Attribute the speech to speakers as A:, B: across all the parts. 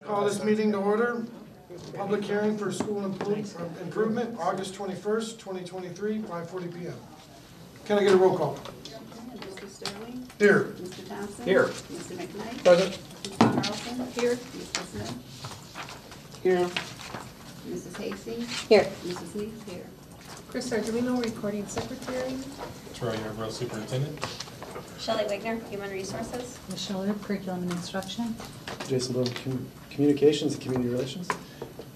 A: Call this meeting to order. Public hearing for school improvement, August 21st, 2023, 5:40 p.m. Can I get a roll call?
B: Mr. Sterling?
A: Here.
B: Mr. Thompson?
C: Here.
B: Mr. McKnight?
A: Present.
B: Mr. Carlson? Here. Mr. Smith?
C: Here.
B: Mrs. Hastings?
D: Here.
B: Mrs. Neese? Here.
D: Chris Arduino, recording secretary.
E: Troy Yarborough, Superintendent.
F: Shelley Wigner, Human Resources.
D: Michelle Earp, curriculum and instruction.
G: Jason Bloom, Communications and Community Relations.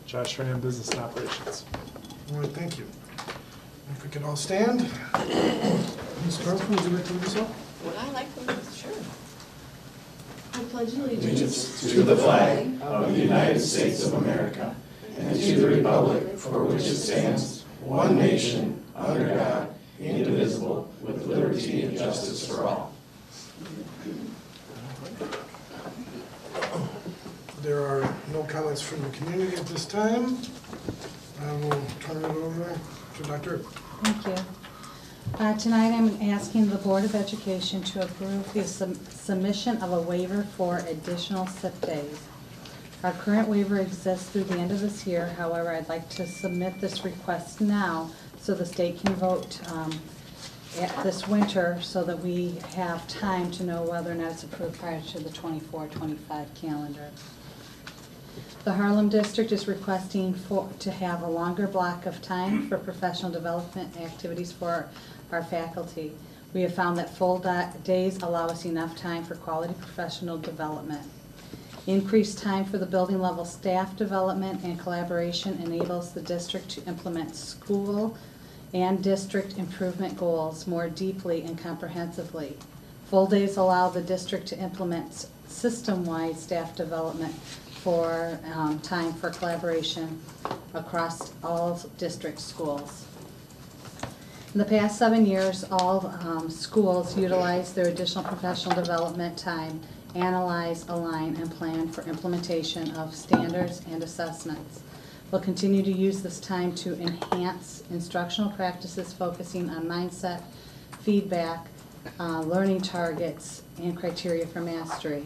C: Josh Ryan, Business and Operations.
A: All right, thank you. If we could all stand. Ms. Carlson, would you like to lead us off?
B: Would I like to? Sure.
D: I pledge
H: allegiance to the flag of the United States of America and to the republic for which it stands, one nation, under God, indivisible, with liberty and justice for all.
A: There are no comments from the community at this time. I will turn it over to Dr. Earp.
D: Thank you. Tonight I'm asking the Board of Education to approve the submission of a waiver for additional sick days. Our current waiver exists through the end of this year. However, I'd like to submit this request now so the state can vote this winter so that we have time to know whether or not it's approved prior to the 24-25 calendar. The Harlem District is requesting to have a longer block of time for professional development activities for our faculty. We have found that full days allow us enough time for quality professional development. Increased time for the building level staff development and collaboration enables the district to implement school and district improvement goals more deeply and comprehensively. Full days allow the district to implement system-wide staff development for time for collaboration across all district schools. In the past 7 years, all schools utilize their additional professional development time, analyze, align, and plan for implementation of standards and assessments. We'll continue to use this time to enhance instructional practices focusing on mindset, feedback, learning targets, and criteria for mastery.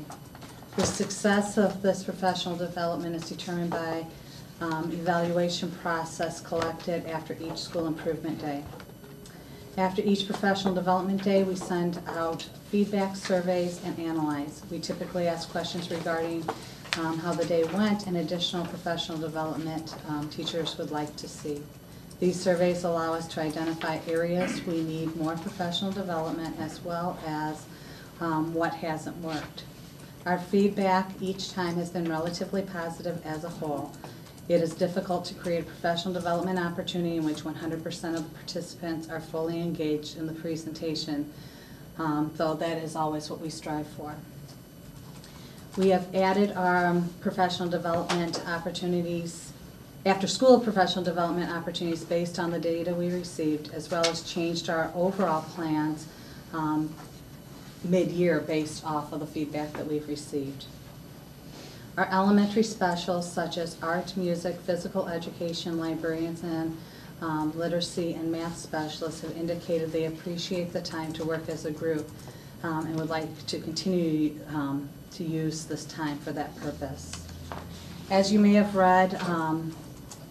D: The success of this professional development is determined by evaluation process collected after each school improvement day. After each professional development day, we send out feedback surveys and analyze. We typically ask questions regarding how the day went and additional professional development teachers would like to see. These surveys allow us to identify areas we need more professional development as well as what hasn't worked. Our feedback each time has been relatively positive as a whole. It is difficult to create a professional development opportunity in which 100% of the participants are fully engaged in the presentation, though that is always what we strive for. We have added our professional development opportunities, after-school professional development opportunities based on the data we received, as well as changed our overall plans mid-year based off of the feedback that we've received. Our elementary specials such as art, music, physical education, librarians, and literacy and math specialists have indicated they appreciate the time to work as a group and would like to continue to use this time for that purpose. As you may have read,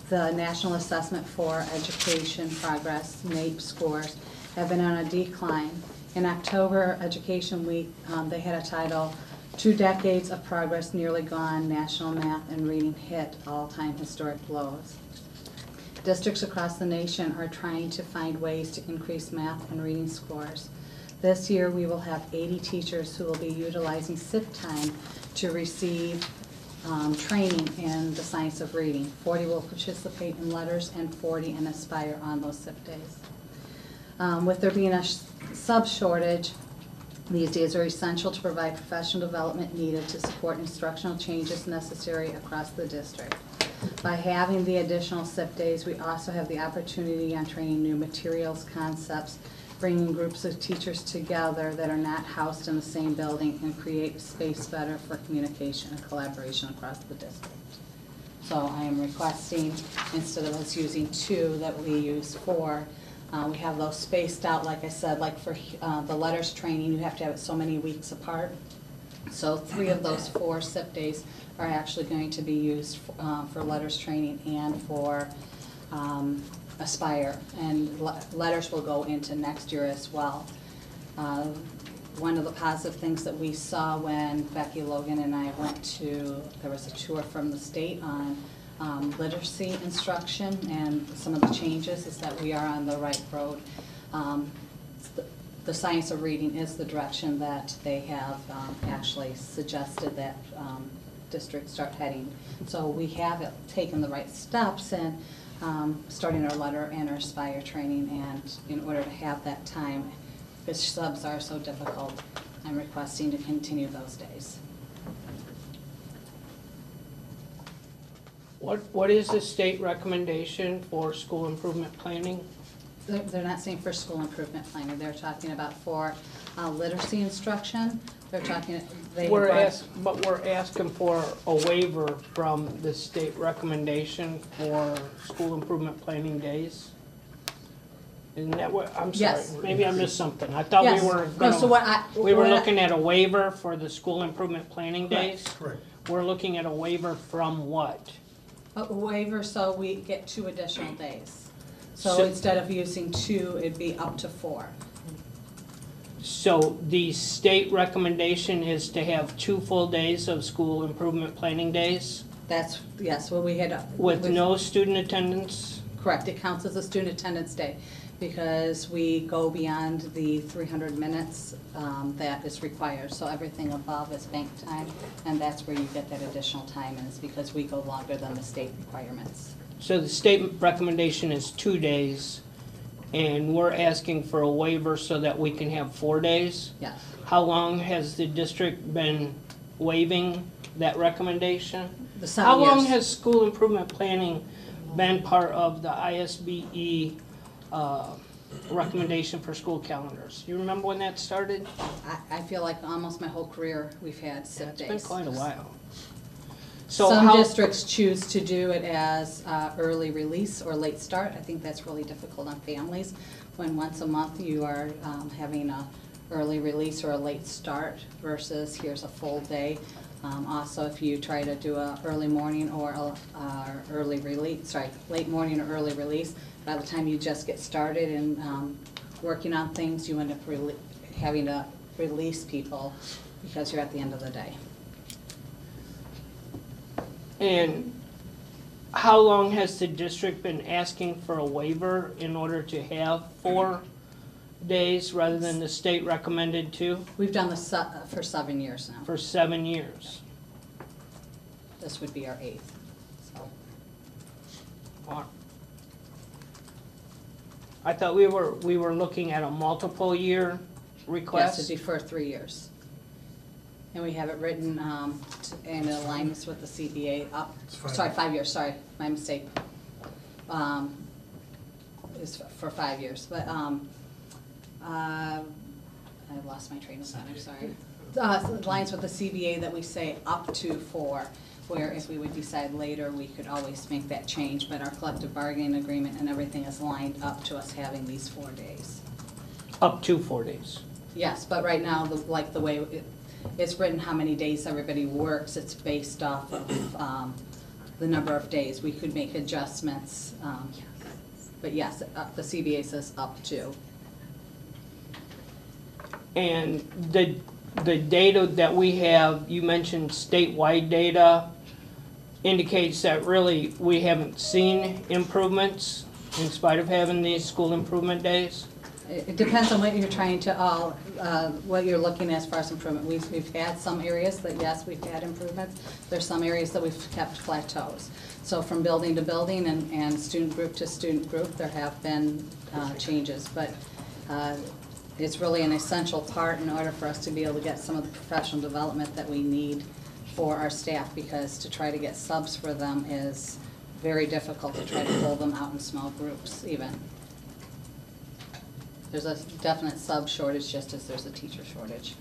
D: the National Assessment for Education Progress, NAEP scores, have been on a decline. In October Education Week, they had a title, 2 Decades of Progress Nearly Gone, National Math and Reading Hit All-Time Historic Lows. Districts across the nation are trying to find ways to increase math and reading scores. This year we will have 80 teachers who will be utilizing SIP time to receive training in the science of reading. 40 will participate in letters and 40 in Aspire on those SIP days. With there being a sub-shortage, these days are essential to provide professional development needed to support instructional changes necessary across the district. By having the additional SIP days, we also have the opportunity on training new materials, concepts, bringing groups of teachers together that are not housed in the same building and create space better for communication and collaboration across the district. So I am requesting, instead of us using 2, that we use 4. We have those spaced out, like I said, like for the letters training, you have to have it so many weeks apart. So 3 of those 4 SIP days are actually going to be used for letters training and for Aspire. And letters will go into next year as well. One of the positive things that we saw when Becky Logan and I went to, there was a tour from the state on literacy instruction, and some of the changes is that we are on the right road. The science of reading is the direction that they have actually suggested that districts start heading. So we have taken the right steps in starting our letter and our Aspire training, and in order to have that time, because subs are so difficult, I'm requesting to continue those days.
I: What is the state recommendation for school improvement planning?
D: They're not saying for school improvement planning, they're talking about for literacy instruction. They're talking,
I: We're asking for a waiver from the state recommendation for school improvement planning days? Isn't that what, I'm sorry,
D: Yes.
I: maybe I missed something. I thought
D: Yes.
I: we were
D: No, so what
I: we were
D: what I-
I: looking at a waiver for the school improvement planning days?
A: Correct.
I: We're looking at a waiver from what?
D: A waiver, so we get 2 additional days. So
I: So-
D: instead of using 2, it'd be up to 4.
I: So the state recommendation is to have 2 full days of school improvement planning days
D: That's, yes, what we had.
I: with no student attendance?
D: Correct, it counts as a student attendance day, because we go beyond the 300 minutes that is required. So everything above is bank time, and that's where you get that additional time, and it's because we go longer than the state requirements.
I: So the state recommendation is 2 days, and we're asking for a waiver so that we can have 4 days?
D: Yes.
I: How long has the district been waiving that recommendation?
D: The 7
I: How long
D: years.
I: has school improvement planning been part of the ISBE recommendation for school calendars? You remember when that started?
D: I feel like almost my whole career, we've had SIP
I: It's
D: days.
I: been quite a while. So
D: Some
I: how,
D: districts choose to do it as early release or late start. I think that's really difficult on families, when once a month you are having a early release or a late start versus here's a full day. Also, if you try to do a early morning or early release, late morning or early release, by the time you just get started and working on things, you end up having to release people because you're at the end of the day.
I: and how long has the district been asking for a waiver in order to have 4 days rather than the state recommended 2
D: We've done this for 7 years now.
I: for 7 years?
D: This would be our 8th. So,
I: I thought we were looking at a multiple year
D: yes,
I: request.
D: it'd be for 3 years. And we have it written in alignments with the CBA up,
A: It's 5
D: sorry,
A: years.
D: 5 years, sorry, my mistake. Is for 5 years, but I lost my train of thought, I'm sorry. Lines with the CBA that we say up to 4, where if we would decide later, we could always make that change, but our collective bargaining agreement and everything is lined up to us having these 4 days.
I: Up to 4 days.
D: Yes, but right now, like the way it's written, how many days everybody works, it's based off of the number of days. We could make adjustments, but yes, the CBA says up to.
I: And the data that we have, you mentioned statewide data, indicates that really we haven't seen improvements in spite of having these school improvement days?
D: It depends on what you're trying to, what you're looking at as far as improvement. We've had some areas that, yes, we've had improvements. There's some areas that we've kept plateaus. So from building to building and student group to student group, there have been changes. But it's really an essential part in order for us to be able to get some of the professional development that we need for our staff, because to try to get subs for them is very difficult to try to pull them out in small groups even. There's a definite sub shortage just as there's a teacher shortage.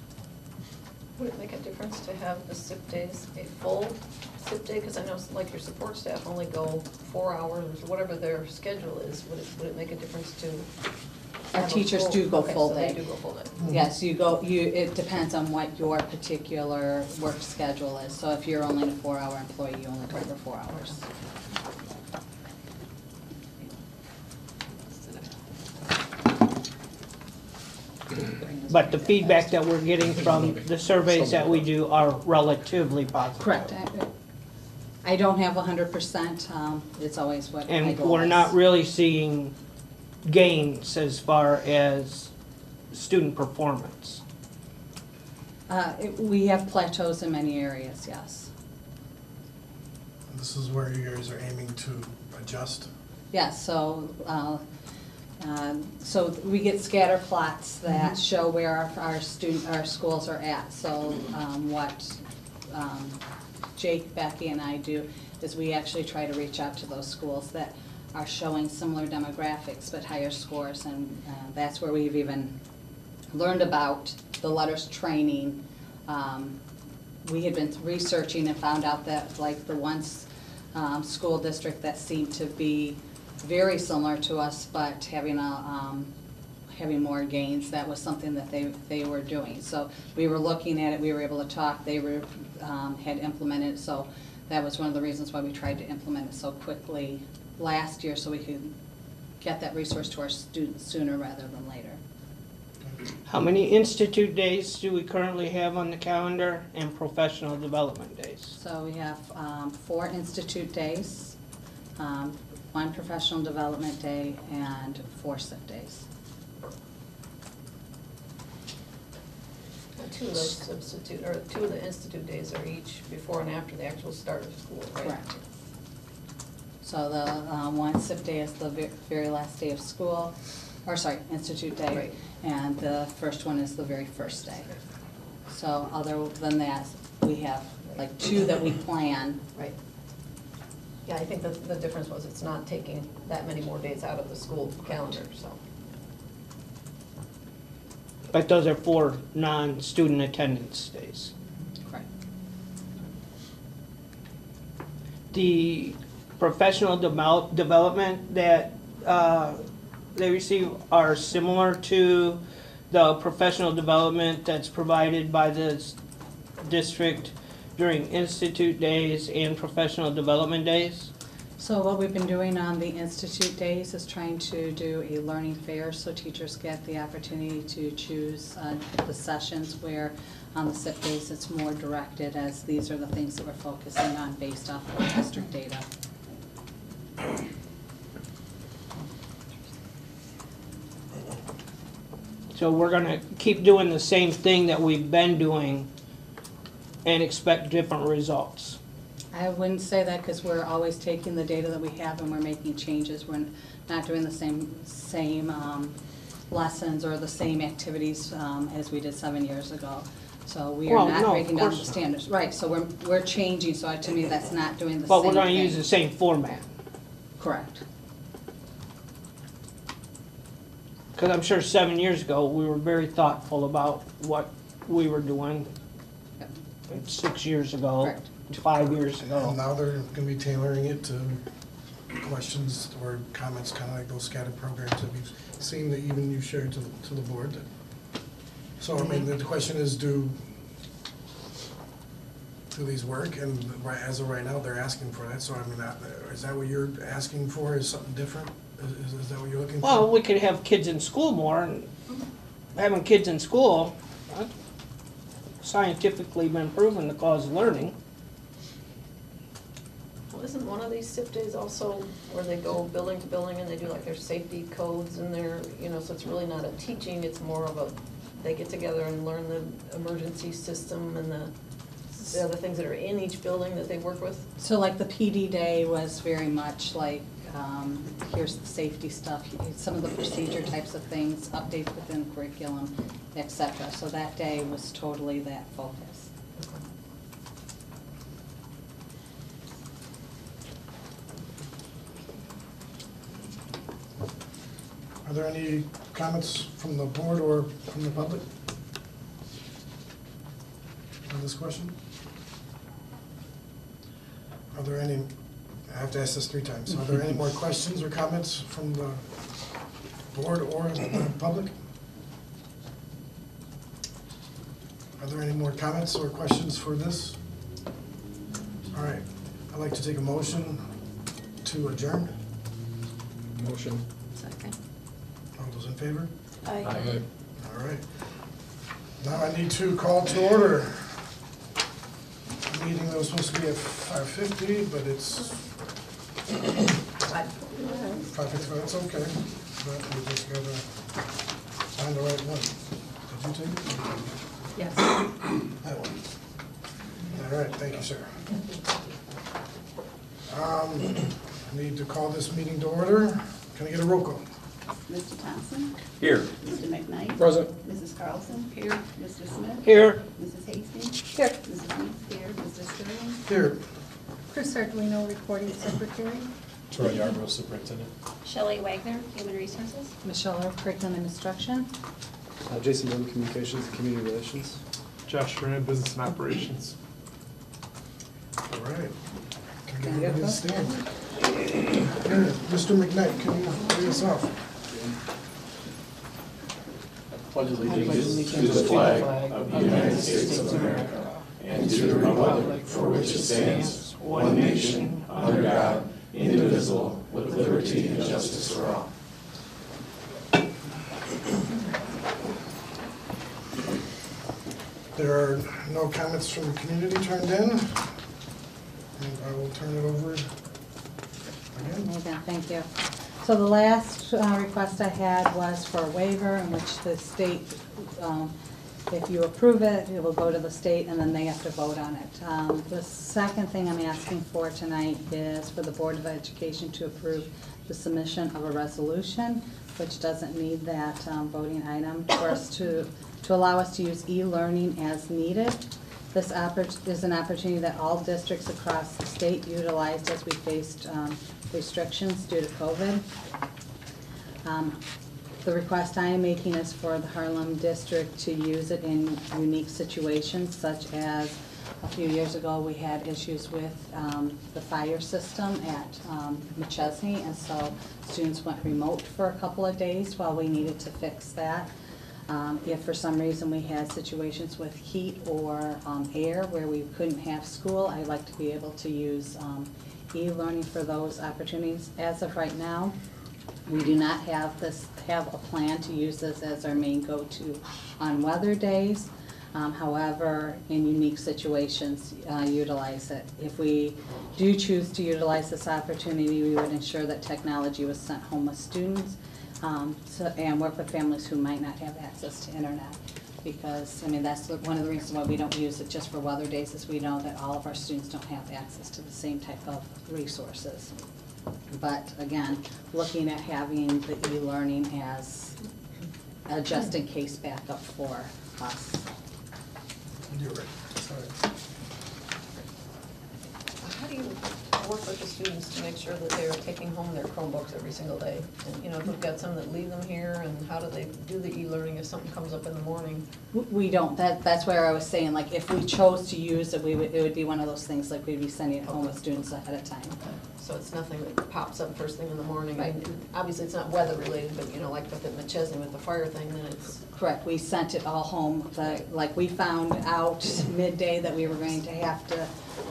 J: Would it make a difference to have the SIP days a full SIP day? Because I know like your support staff only go 4 hours or whatever their schedule is. Would it make a difference to
D: Our
J: have a
D: teachers
J: full-
D: do go
J: okay,
D: full
J: so they
D: day.
J: do go full day.
D: Yes, it depends on what your particular work schedule is. So if you're only a 4-hour employee, you only cover 4 hours.
I: But the feedback that we're getting from the surveys that we do are relatively positive.
D: Correct. I don't have 100%, it's always what my
I: And
D: goal
I: we're
D: is.
I: not really seeing gains as far as student performance.
D: We have plateaus in many areas, yes.
A: This is where you guys are aiming to adjust.
D: Yes, so we get scatter plots that show where our schools are at. So what Jake, Becky, and I do is we actually try to reach out to those schools that are showing similar demographics but higher scores, and that's where we've even learned about the LETRS training. We had been researching and found out that like the one school district that seemed to be very similar to us, but having more gains, that was something that they were doing. So we were looking at it, we were able to talk, they were, had implemented it, so that was one of the reasons why we tried to implement it so quickly last year, so we could get that resource to our students sooner rather than later.
I: How many institute days do we currently have on the calendar and professional development days?
D: So we have 4 institute days, 1 professional development day, and 4 sick days.
J: And 2 of those substitute, or 2 of the institute days are each before and after the actual start of school, right?
D: Correct. So the 1 sick day is the very last day of school, or sorry, institute day.
J: Right.
D: And the first one is the very first day. So other than that, we have like 2 that we plan.
J: Right. Yeah, I think the difference was it's not taking that many more days out of the school calendar, so.
I: But those are 4 non-student attendance days.
D: Correct.
I: The professional development that they receive are similar to the professional development that's provided by the district during institute days and professional development days?
D: So what we've been doing on the institute days is trying to do a learning fair so teachers get the opportunity to choose the sessions, where on the SIP days it's more directed, as these are the things that we're focusing on based off of the district data.
I: So we're gonna keep doing the same thing that we've been doing and expect different results.
D: I wouldn't say that, because we're always taking the data that we have and we're making changes. We're not doing the same lessons or the same activities as we did 7 years ago. So we are
I: Well,
D: not
I: no, of
D: breaking down the
I: course not.
D: standards. Right, so we're changing, so to me, that's not doing the same
I: But
D: thing.
I: we're gonna use the same format.
D: Correct.
I: Because I'm sure 7 years ago, we were very thoughtful about what we were doing.
D: Yep.
I: 6 years ago,
D: Correct.
I: 5 years
A: And
I: ago.
A: now they're gonna be tailoring it to questions or comments, kind of like those scattered programs that we've seen that even you shared to the board. So, I mean, the question is, do these work? And as of right now, they're asking for that, so I mean, is that what you're asking for, is something different? Is that what you're looking for?
I: Well, we could have kids in school more, and having kids in school, that's scientifically been proven to cause learning.
J: Well, isn't one of these SIP days also where they go building to building and they do like their safety codes and their, so it's really not a teaching, it's more of a, they get together and learn the emergency system and the other things that are in each building that they work with?
D: So like the PD day was very much like, here's the safety stuff, some of the procedure types of things, updates within curriculum, et cetera. So that day was totally that focus.
A: Are there any comments from the board or from the public on this question? Are there any, I have to ask this 3 times, are there any more questions or comments from the board or the public? Are there any more comments or questions for this? All right, I'd like to take a motion to adjourn.
G: Motion.
B: Second.
A: All those in favor?
J: Aye.
A: All right. Now I need to call to order a meeting that was supposed to be at 5:50, but it's 5:55, that's okay. But we just gotta find the right one. Did you take it?
D: Yes.
A: That one. All right, thank you, sir. I need to call this meeting to order. Can I get a roll call?
B: Mr. Thompson?
H: Here.
B: Mr. McKnight?
G: Present.
B: Mrs. Carlson? Here. Mr. Smith?
I: Here.
B: Mrs. Hastings? Here. Mrs. Meeks here. Mr. Sterling?
A: Here.
D: Chris Ardwino, recording secretary.
E: Troy Yarborough, Superintendent.
F: Shelley Wagner, Human Resources.
D: Michelle Earp, curriculum and instruction.
G: Jason Bloom, Communications and Community Relations.
C: Josh Rand, Business and Operations.
A: All right. Can I get everybody to stand? Here, Mr. McKnight, can you lead us off?
H: Pledge allegiance to the flag of the United States of America and to the republic for which it stands, one nation, under God, indivisible, with liberty and justice for all.
A: There are no comments from the community turned in, and I will turn it over again.
D: Okay, thank you. So the last request I had was for a waiver in which the state, if you approve it, it will go to the state and then they have to vote on it. The second thing I'm asking for tonight is for the Board of Education to approve the submission of a resolution, which doesn't need that voting item, for us to allow us to use e-learning as needed. This is an opportunity that all districts across the state utilized as we faced restrictions due to COVID. The request I am making is for the Harlem District to use it in unique situations, such as a few years ago we had issues with the fire system at McChesney, and so students went remote for a couple of days while we needed to fix that. If for some reason we had situations with heat or air where we couldn't have school, I'd like to be able to use e-learning for those opportunities. As of right now, we do not have a plan to use this as our main go-to on weather days. However, in unique situations, utilize it. If we do choose to utilize this opportunity, we would ensure that technology was sent home with students. And work with families who might not have access to internet. Because, I mean, that's one of the reasons why we don't use it just for weather days, is we know that all of our students don't have access to the same type of resources. But again, looking at having the e-learning as a just-in-case backup for us.
A: You're right, sorry.
J: How do you work with the students to make sure that they're taking home their Chromebooks every single day? And, you know, if we've got some that leave them here, and how do they do the e-learning if something comes up in the morning?
D: We don't, that's where I was saying, like, if we chose to use it, it would be one of those things, like, we'd be sending it home with students ahead of time.
J: So it's nothing that pops up first thing in the morning.
D: Right.
J: And obviously, it's not weather related, but, you know, like with the McChesney with the fire thing, then it's,
D: Correct, we sent it all home, like, we found out midday that we were going to have to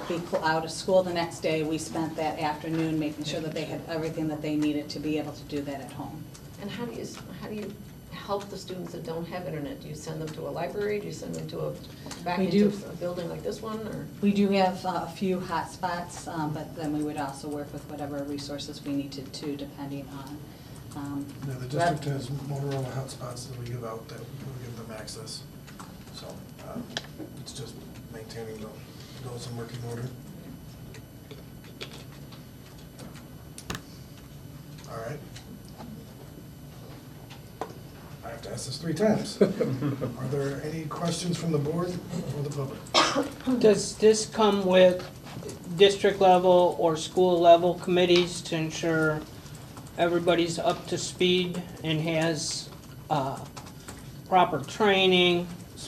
D: be out of school the next day. We spent that afternoon making sure that they had everything that they needed to be able to do that at home.
J: and how do you help the students that don't have internet? Do you send them to a library? Do you send them to back
D: We
J: into
D: do.
J: a building like this one, or?
D: We do have a few hotspots, but then we would also work with whatever resources we needed to, depending on.
A: Yeah, the district has Motorola hotspots that we give out, that we give them access. So it's just maintaining those in working order. All right. I have to ask this 3 times. Are there any questions from the board or the public?
I: Does this come with district level or school level committees to ensure everybody's up to speed and has proper training,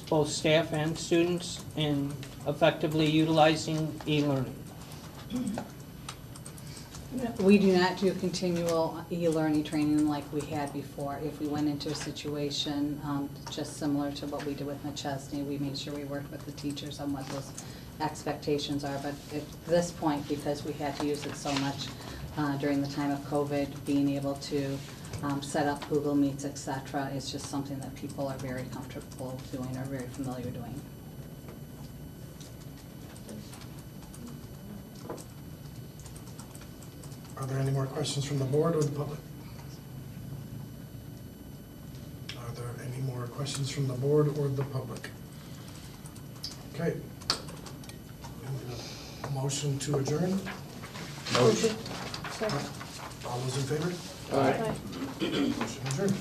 I: both staff and students, in effectively utilizing e-learning?
D: We do not do continual e-learning training like we had before. If we went into a situation just similar to what we did with McChesney, we made sure we worked with the teachers on what those expectations are. But at this point, because we had to use it so much during the time of COVID, being able to set up Google Meets, etc., is just something that people are very comfortable doing or very familiar doing.
A: Are there any more questions from the board or the public? Are there any more questions from the board or the public? Okay. Motion to adjourn?
J: Motion.
A: All those in favor?
G: Aye.
A: Motion adjourned.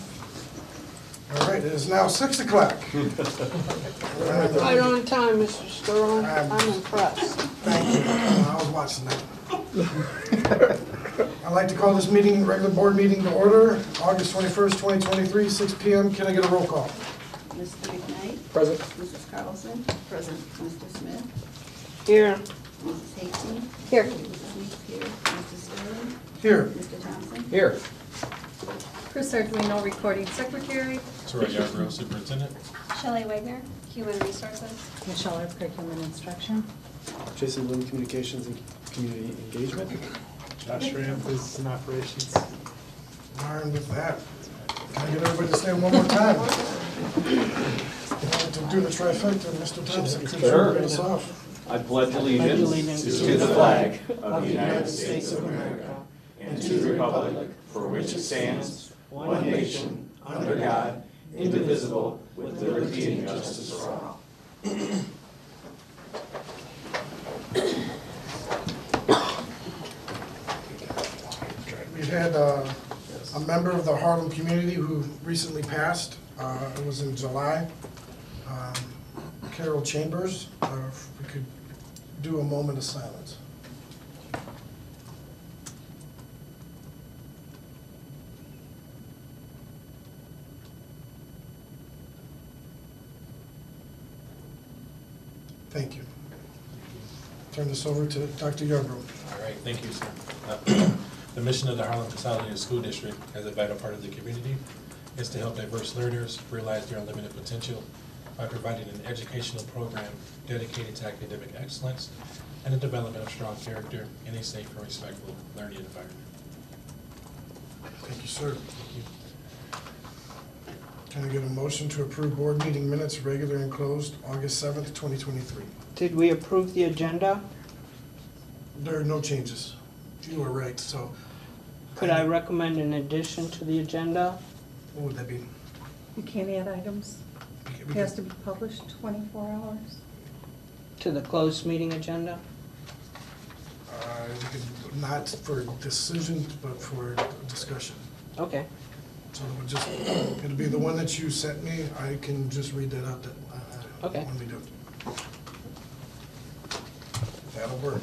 A: All right, it is now 6 o'clock.
I: Right on time, Mr. Sterling. I'm impressed.
A: Thank you. I was watching that. I'd like to call this meeting, regular board meeting to order, August 21st, 2023, 6 p.m. Can I get a roll call?
B: Mr. McKnight?
G: Present.
B: Mrs. Carlson? Present. Mr. Smith?
I: Here.
B: Mrs. Hastings?
D: Here.
B: Mrs. Meeks here. Mr. Sterling?
A: Here.
B: Mr. Thompson?
G: Here.
B: Chris Arduino, recording secretary.
E: Troy Yarborough, Superintendent.
F: Shelley Wagner, Human Resources.
D: Michelle, our curriculum and instruction.
G: Jason Bloom, Communications and Community Engagement.
C: Josh Rand, Business and Operations.
A: And with that, can I get everybody to stand one more time? To do the trifecta, Mr. Thompson, could you read us off?
H: I pledge
I: allegiance
H: to the flag of the United States of America and to the republic for which it stands, one nation, under God, indivisible, with liberty and justice for all.
A: We've had a member of the Harlem community who recently passed. It was in July. Carol Chambers. If we could do a moment of silence. Thank you. Turn this over to Dr. Yarbrough.
E: All right, thank you, sir. The mission of the Harlem Consolidated School District as a vital part of the community is to help diverse learners realize their unlimited potential by providing an educational program dedicated to academic excellence and the development of strong character in a safe and respectful learning environment.
A: Thank you, sir. Can I get a motion to approve board meeting minutes, regular and closed, August 7th, 2023?
I: Did we approve the agenda?
A: There are no changes. You were right, so.
I: Could I recommend an addition to the agenda?
A: What would that be?
D: You can't add items. It has to be published 24 hours.
I: To the closed meeting agenda?
A: You could, not for decision, but for discussion.
I: Okay.
A: So it would just, it'll be the one that you sent me. I can just read that out
I: Okay.
A: when we do. That'll work.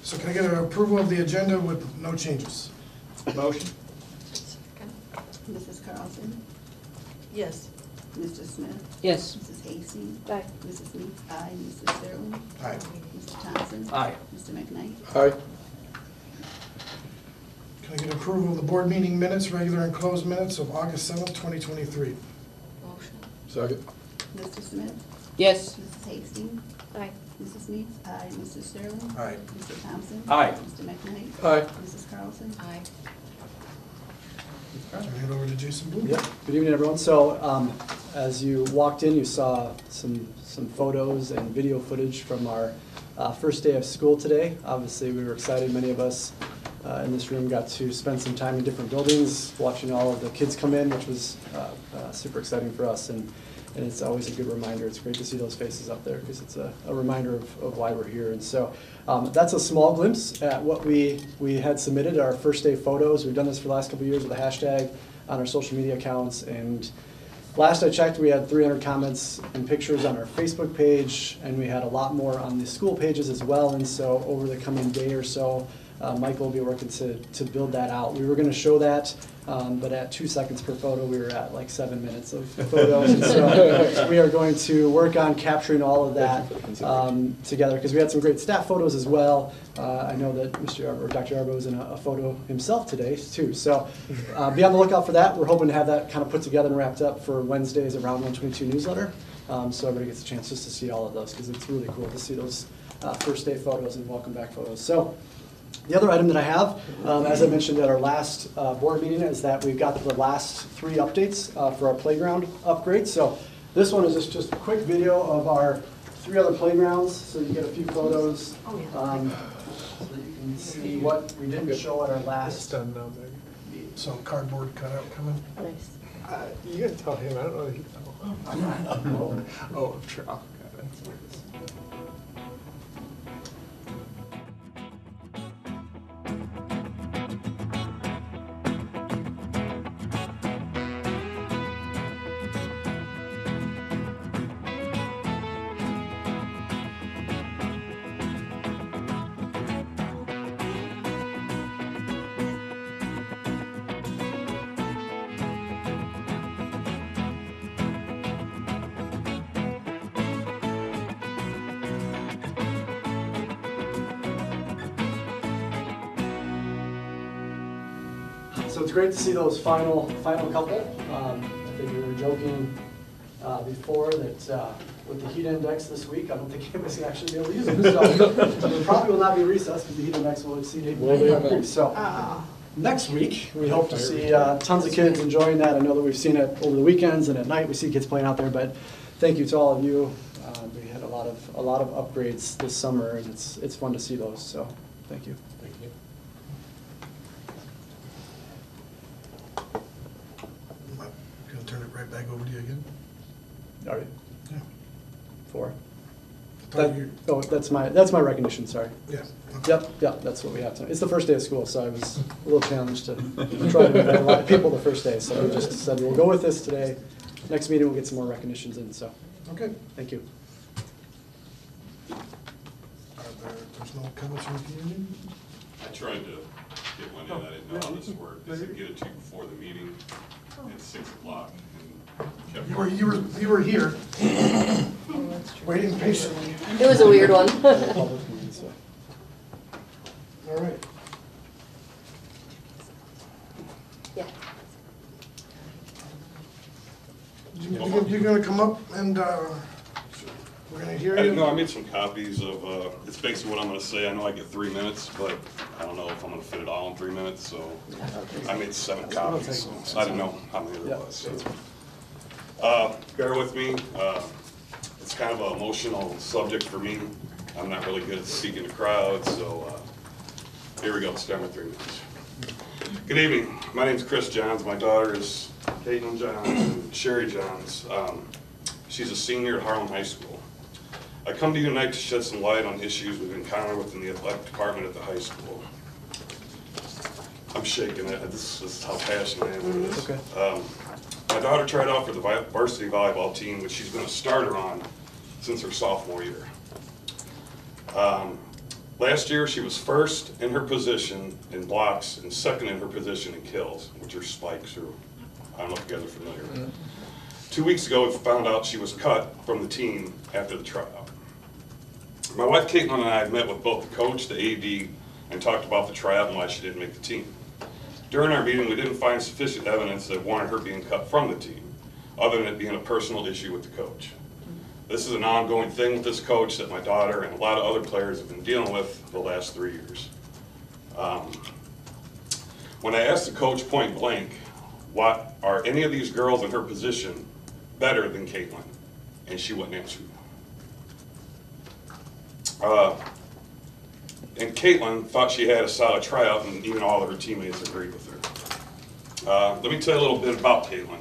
A: So can I get an approval of the agenda with no changes?
G: Motion.
B: Mrs. Carlson?
J: Yes.
B: Mr. Smith?
I: Yes.
B: Mrs. Hastings? Aye. Mrs. Meeks? Aye. Mr. Sterling?
A: Aye.
B: Mr. Thompson?
G: Aye.
B: Mr. McKnight?
G: Aye.
A: Can I get approval of the board meeting minutes, regular and closed minutes of August 7th, 2023?
J: Motion.
G: Second.
B: Mr. Smith?
I: Yes.
B: Mrs. Hastings?
F: Aye.
B: Mrs. Meeks? Aye. Mr. Sterling?
A: Aye.
B: Mr. Thompson?
G: Aye.
B: Mr. McKnight?
G: Aye.
B: Mrs. Carlson?
J: Aye.
A: Turn it over to Jason Bloom.
G: Yep. Good evening, everyone. So, as you walked in, you saw some photos and video footage from our first day of school today. Obviously, we were excited. Many of us in this room got to spend some time in different buildings, watching all of the kids come in, which was super exciting for us. And it's always a good reminder. It's great to see those faces up there because it's a reminder of why we're here. And so that's a small glimpse at what we had submitted, our first day photos. We've done this for the last couple of years with a hashtag on our social media accounts. And last I checked, we had 300 comments and pictures on our Facebook page, and we had a lot more on the school pages as well. And so over the coming day or so, Michael will be working to build that out. We were going to show that, but at 2 seconds per photo, we were at like 7 minutes of photos. And so we are going to work on capturing all of that together, because we had some great staff photos as well. I know that Mr. Arbo, or Dr. Arbo was in a photo himself today too. So be on the lookout for that. We're hoping to have that kind of put together and wrapped up for Wednesday's Around 122 newsletter. So everybody gets a chance just to see all of those, because it's really cool to see those first day photos and welcome back photos. So the other item that I have, as I mentioned at our last board meeting, is that we've got the last 3 updates for our playground upgrades. So this one is just a quick video of our 3 other playgrounds, so you get a few photos, so that you can see what we didn't show at our
C: It's
G: last.
C: done now, Meg.
A: Some cardboard cutout coming.
C: You can tell him, I don't know that he knows. Oh, sure, oh, got it.
G: So it's great to see those final couple. I think we were joking before that with the heat index this week, I don't think anybody's gonna actually be able to use them. So there probably will not be recess because the heat index will exceed 8 degrees. So next week, we hope to see tons of kids enjoying that. I know that we've seen it over the weekends and at night we see kids playing out there, but thank you to all of you. We had a lot of upgrades this summer, and it's fun to see those, so thank you.
E: Thank you.
A: I'm gonna turn it right back over to you again.
G: All right.
A: Yeah.
G: 4.
A: I thought you-
G: Oh, that's my recognition, sorry.
A: Yeah. Okay.
G: Yep, that's what we have tonight. It's the first day of school, so I was a little challenged to try to invite a lot of people the first day. So we just said, we'll go with this today. Next meeting, we'll get some more recognitions in, so,
A: Okay.
G: thank you.
A: There's no comments from the community?
H: I tried to get one in, I didn't know how this worked. They said get it to you before the meeting at 6 o'clock. and kept
A: You were here, waiting patiently.
J: It was a weird one.
G: Public meeting, so.
A: All right.
J: Yeah.
A: You're gonna come up and, we're gonna hear
H: I didn't
A: you?
H: know, I made some copies of, it's basically what I'm gonna say. I know I get 3 minutes, but I don't know if I'm gonna fit it all in 3 minutes, so I made 7 copies. So I didn't know how many there was. So. Bear with me. It's kind of an emotional subject for me. I'm not really good at speaking to crowds, so here we go, start with 3 minutes. Good evening. My name's Chris Johns. My daughter is Caitlin Johns and Sherry Johns. She's a senior at Harlem High School. I come to you tonight to shed some light on issues we've encountered within the athletic department at the high school. I'm shaking. This is how passionate I am with this.
G: Okay.
H: My daughter tried out for the varsity volleyball team, which she's been a starter on since her sophomore year. Last year, she was first in her position in blocks and second in her position in kills, which are spikes, or I don't know if you guys are familiar. 2 weeks ago, we found out she was cut from the team after the tryout. My wife Caitlin and I met with both the coach, the AD, and talked about the tryout and why she didn't make the team. During our meeting, we didn't find sufficient evidence that warranted her being cut from the team, other than it being a personal issue with the coach. This is an ongoing thing with this coach that my daughter and a lot of other players have been dealing with the last 3 years. When I asked the coach point blank, what are any of these girls in her position better than Caitlin? And she wouldn't answer me. And Caitlin thought she had a solid tryout, and even all of her teammates agreed with her. Let me tell you a little bit about Caitlin.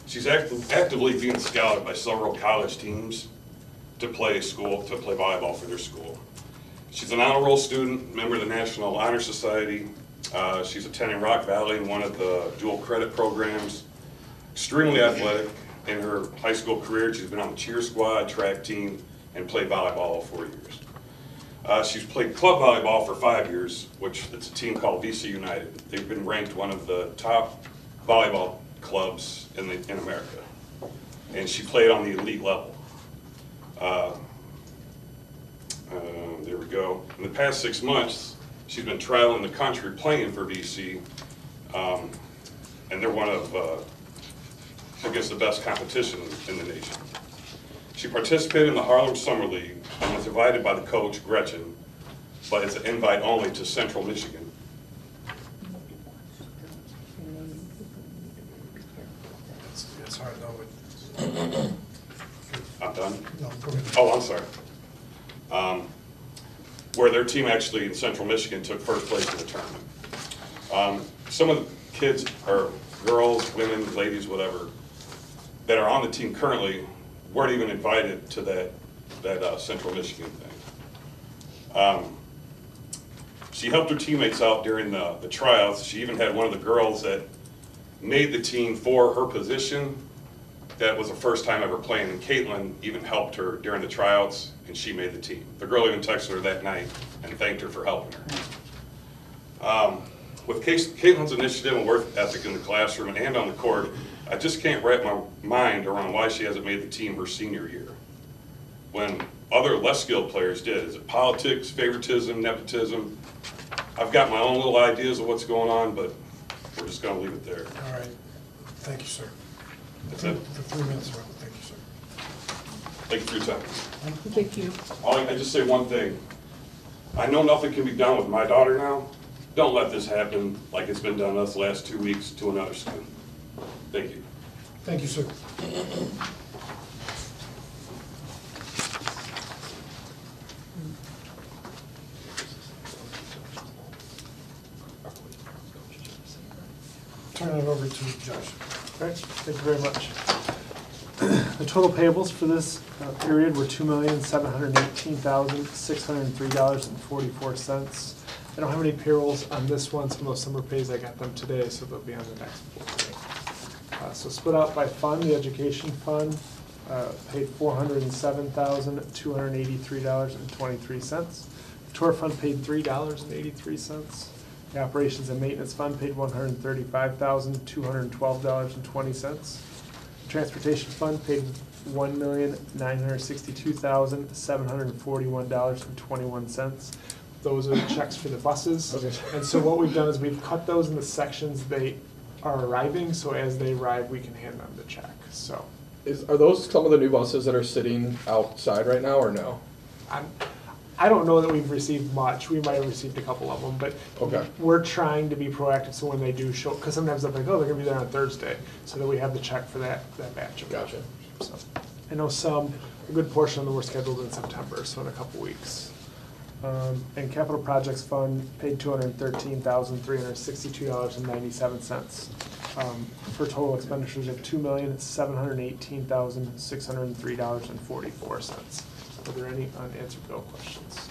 H: She's actively being scouted by several college teams to play volleyball for their school. She's an honor roll student, member of the National Honor Society. She's attending Rock Valley in one of the dual credit programs. Extremely athletic. In her high school career, she's been on the cheer squad, track team, and played volleyball all 4 years.
K: She's played club volleyball for 5 years, which it's a team called VC United. They've been ranked one of the top volleyball clubs in America. And she played on the elite level. There we go. In the past 6 months, she's been traveling the country playing for VC. And they're one of, I guess, the best competition in the nation. She participated in the Harlem Summer League and was invited by the coach, Gretchen, but it's an invite only to Central Michigan.
A: It's hard though,
K: I'm done?
A: No, go ahead.
K: Oh, I'm sorry. Where their team actually in Central Michigan took first place in the tournament. Some of the kids, or girls, women, ladies, whatever, that are on the team currently weren't even invited to that Central Michigan thing. She helped her teammates out during the tryouts. She even had one of the girls that made the team for her position. That was the first time ever playing, and Caitlin even helped her during the tryouts, and she made the team. The girl even texted her that night and thanked her for helping her. With Caitlin's initiative and work ethic in the classroom and on the court, I just can't wrap my mind around why she hasn't made the team her senior year, when other less skilled players did. Is it politics, favoritism, nepotism? I've got my own little ideas of what's going on, but we're just going to leave it there.
A: All right. Thank you, sir.
K: That's it.
A: For 3 minutes, Robert. Thank you, sir.
K: Thank you for your time.
I: Thank you.
K: I just say one thing. I know nothing can be done with my daughter now. Don't let this happen like it's been done us the last 2 weeks to another student. Thank you.
A: Thank you, sir. Turn it over to Josh.
C: All right, thank you very much. The total payables for this period were $2,718,603.44. I don't have any payrolls on this one. Some of those summer pays, I got them today, so they'll be on the next book. So split out by fund, the education fund paid $407,283.23. The tour fund paid $3.83. The operations and maintenance fund paid $135,212.20. The transportation fund paid $1,962,741.21. Those are the checks for the buses.
G: Okay.
C: And so what we've done is we've cut those in the sections they are arriving, so as they arrive, we can hand them the check, so.
L: Are those some of the new buses that are sitting outside right now, or no?
C: I don't know that we've received much. We might have received a couple of them, but
L: Okay.
C: we're trying to be proactive, so when they do show, because sometimes they're like, oh, they're gonna be there on Thursday, so that we have the check for that batch of them.
L: Gotcha.
C: So, I know a good portion of them were scheduled in September, so in a couple weeks. And capital projects fund paid $213,362.97 for total expenditures of $2,718,603.44. Are there any unanswered bill questions?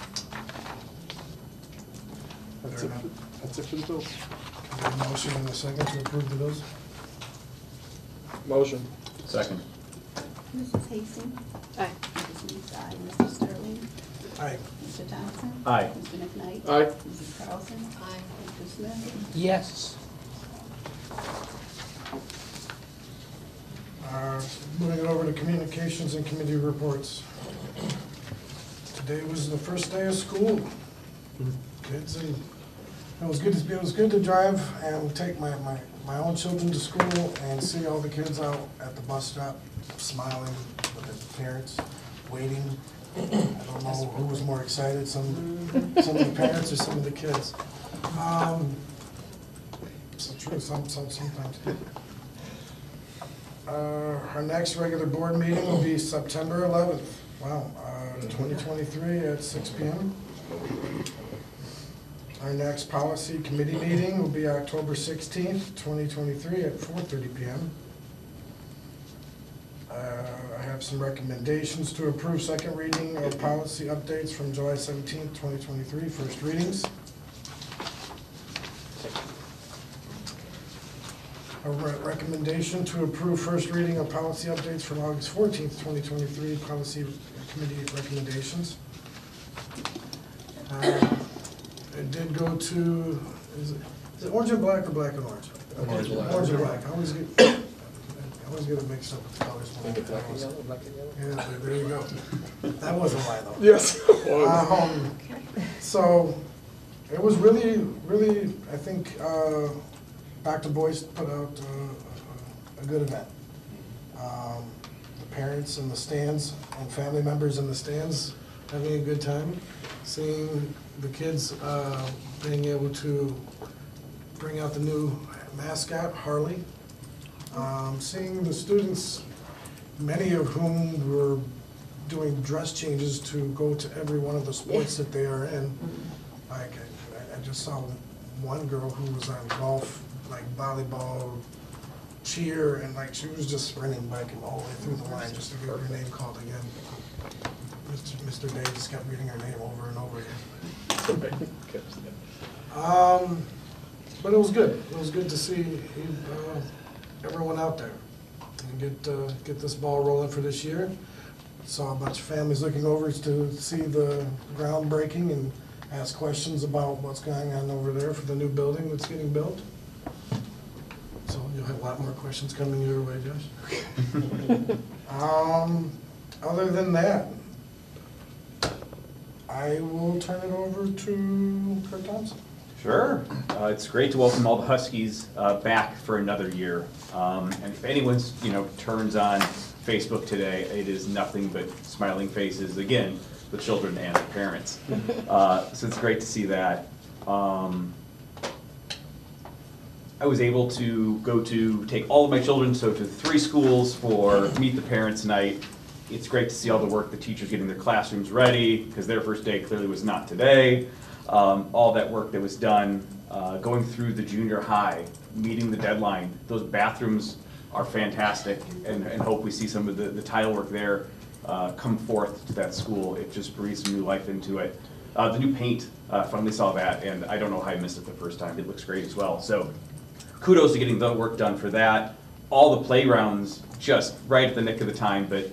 C: That's it for the bills.
A: Can I have a motion and a second to approve the bills?
L: Motion.
H: Second.
B: Mrs. Hastings? Aye. Mrs. Weeks, aye. Mr. Sterling?
A: Aye.
B: Mr. Johnson?
H: Aye.
B: Mr. McKnight?
L: Aye.
B: Mrs. Carlson? Aye. Mr. Smith?
I: Yes.
A: Moving it over to communications and committee reports. Today was the first day of school. Kids, and it was good to drive and take my own children to school and see all the kids out at the bus stop smiling with their parents, waiting. I don't know who was more excited, some of the parents or some of the kids. It's true, sometimes. Our next regular board meeting will be September 11th. Wow, 2023 at 6 p.m. Our next policy committee meeting will be October 16th, 2023 at 4:30 p.m. I have some recommendations to approve second reading of policy updates from July 17th, 2023, first readings. A recommendation to approve first reading of policy updates from August 14th, 2023, policy committee recommendations. It did go to, is it orange and black or black and orange?
L: Orange and black.
A: Orange and black. I always get it mixed up with the colors.
L: Think of black and yellow, black and yellow.
A: Yeah, there you go. That wasn't why though.
L: Yes.
A: So it was really, I think, Dr. Boyce put out a good event. The parents in the stands and family members in the stands having a good time, seeing the kids being able to bring out the new mascot, Harley. Seeing the students, many of whom were doing dress changes to go to every one of the sports that they are in. Like, I just saw one girl who was on golf, like volleyball, cheer, and like she was just sprinting back and all the way through the line just to get her name called again. Mr. Day just kept reading her name over and over again. But it was good. It was good to see everyone out there and get this ball rolling for this year. Saw a bunch of families looking over to see the groundbreaking and ask questions about what's going on over there for the new building that's getting built. So you'll have a lot more questions coming your way, Josh. Other than that, I will turn it over to Kurt Thompson.
M: Sure. It's great to welcome all the Huskies back for another year. And if anyone's, turns on Facebook today, it is nothing but smiling faces, again, the children and the parents. So it's great to see that. I was able to take all of my children to 3 schools for Meet the Parents Night. It's great to see all the work the teachers getting their classrooms ready, because their first day clearly was not today. All that work that was done, going through the junior high, meeting the deadline. Those bathrooms are fantastic, and hope we see some of the tile work there come forth to that school. It just breathes some new life into it. The new paint, finally saw that, and I don't know how I missed it the first time. It looks great as well. So kudos to getting the work done for that. All the playgrounds, just right at the nick of the time, but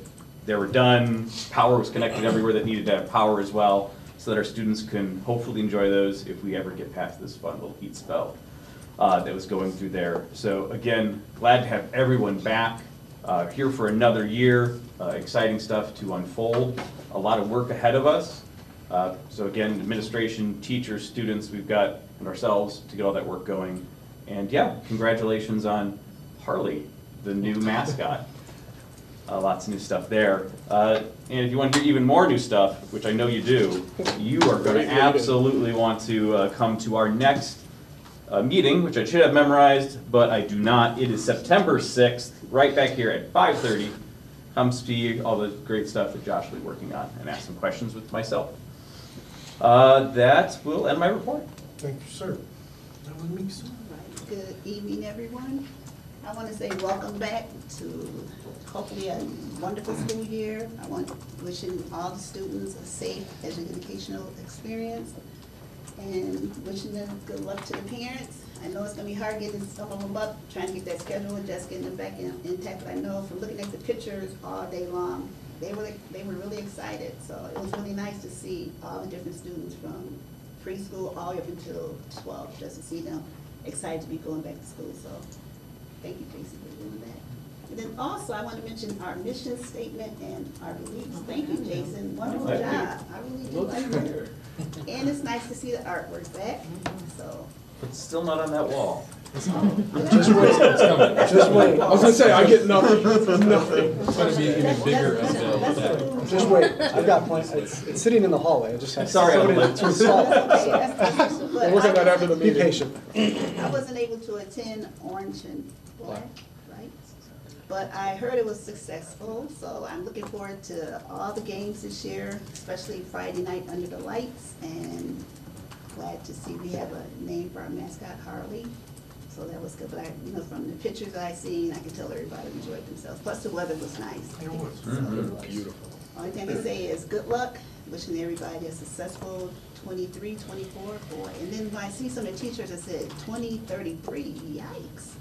M: they were done. Power was connected everywhere that needed to have power as well, so that our students can hopefully enjoy those if we ever get past this fun little heat spell that was going through there. So again, glad to have everyone back here for another year. Exciting stuff to unfold. A lot of work ahead of us. So again, administration, teachers, students, we've got, and ourselves to get all that work going. And yeah, congratulations on Harley, the new mascot. Lots of new stuff there. And if you want to hear even more new stuff, which I know you do, you are going to absolutely want to come to our next meeting, which I should have memorized, but I do not. It is September 6th, right back here at 5:30. Come see all the great stuff that Josh will be working on and ask some questions with myself. That will end my report.
A: Thank you, sir. That was me, sir.
B: Good evening, everyone. I want to say welcome back to hopefully a wonderful school year. I want wishing all the students a safe educational experience and wishing them good luck to the parents. I know it's going to be hard getting some of them up, trying to get that schedule and just getting them back intact, but I know from looking at the pictures all day long, they were really excited. So it was really nice to see all the different students from preschool all the way up until 12, just to see them excited to be going back to school. So thank you, Jason, for doing that. And then also, I want to mention our mission statement and our beliefs. Thank you, Jason. Wonderful job. I really do like it. And it's nice to see the artwork back. So.
M: It's still not on that wall.
L: Just wait, it's coming. Just wait. I was gonna say, I get nothing, nothing. It's gonna be even bigger until.
G: Just wait, I've got plenty, it's sitting in the hallway, I just have
M: Sorry,
G: somebody to install it.
B: We'll
G: look at that after the meeting. Be patient.
B: I wasn't able to attend Orange and Black, right? But I heard it was successful, so I'm looking forward to all the games this year, especially Friday night under the lights, and glad to see we have a name for our mascot, Harley. So that was good, but from the pictures I seen, I could tell everybody enjoyed themselves. Plus the weather was nice.
A: It was.
L: Beautiful.
B: Only thing I say is good luck, wishing everybody a successful 23, 24, 4. And then when I see some of the teachers that said 2033, yikes.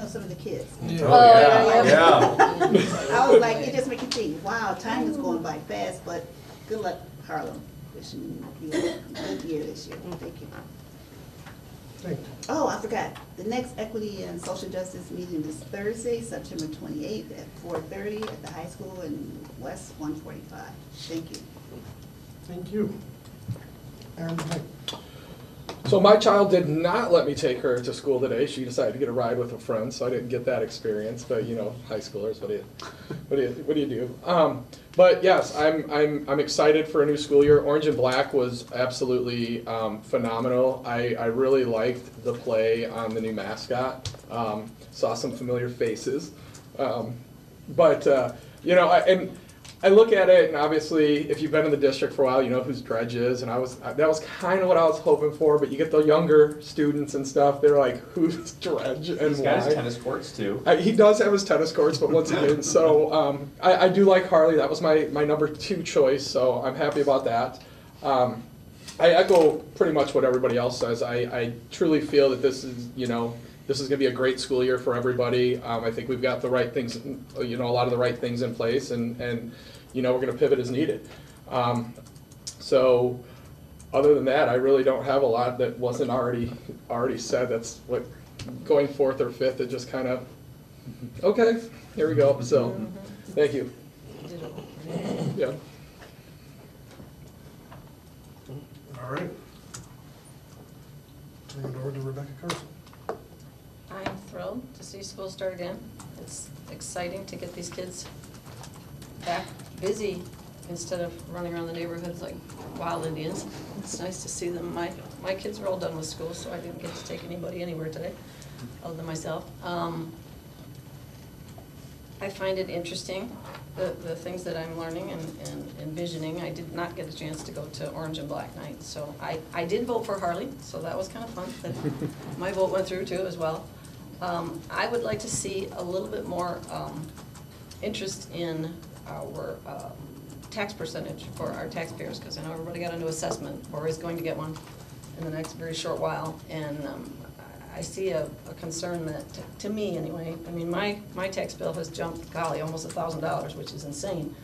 B: Some of the kids.
A: Yeah.
M: Oh, yeah.
B: I was like, it just makes you think, wow, time is going by fast, but good luck, Harlem. Wishing you a good year this year. Thank you.
A: Thank you.
B: Oh, I forgot. The next Equity and Social Justice meeting is Thursday, September 28th at 4:30 at the high school in West 145. Thank you.
A: Thank you. Aaron, Mike.
L: So my child did not let me take her to school today. She decided to get a ride with a friend, so I didn't get that experience. But you know, high schoolers, what do you do? But yes, I'm excited for a new school year. Orange and Black was absolutely phenomenal. I really liked the play on the new mascot. Saw some familiar faces, you know, I look at it, and obviously, if you've been in the district for a while, you know who's Dredge is, and that was kind of what I was hoping for. But you get the younger students and stuff; they're like, "Who's Dredge and
M: He's got
L: why?"
M: his tennis courts too.
L: He does have his tennis courts, but once again, so I do like Harley. That was my number 2 choice, so I'm happy about that. I echo pretty much what everybody else says. I truly feel that this is, you know, this is going to be a great school year for everybody. I think we've got the right things, you know, a lot of the right things in place, and you know, we're going to pivot as needed. So other than that, I really don't have a lot that wasn't already said. That's what, going 4th or 5th, it just kind of, okay, here we go. So thank you. Yeah.
A: All right. Turn it over to Rebecca Carson.
J: I'm thrilled to see school start again. It's exciting to get these kids back busy instead of running around the neighborhoods like wild Indians. It's nice to see them. My kids are all done with school, so I didn't get to take anybody anywhere today, other than myself. I find it interesting, the things that I'm learning and envisioning. I did not get a chance to go to Orange and Black night, so I did vote for Harley, so that was kind of fun. That my vote went through too as well. I would like to see a little bit more interest in our tax percentage for our taxpayers, because I know everybody got a new assessment, or is going to get one in the next very short while, and I see a concern that, to me anyway, I mean, my tax bill has jumped, golly, almost $1,000, which is insane.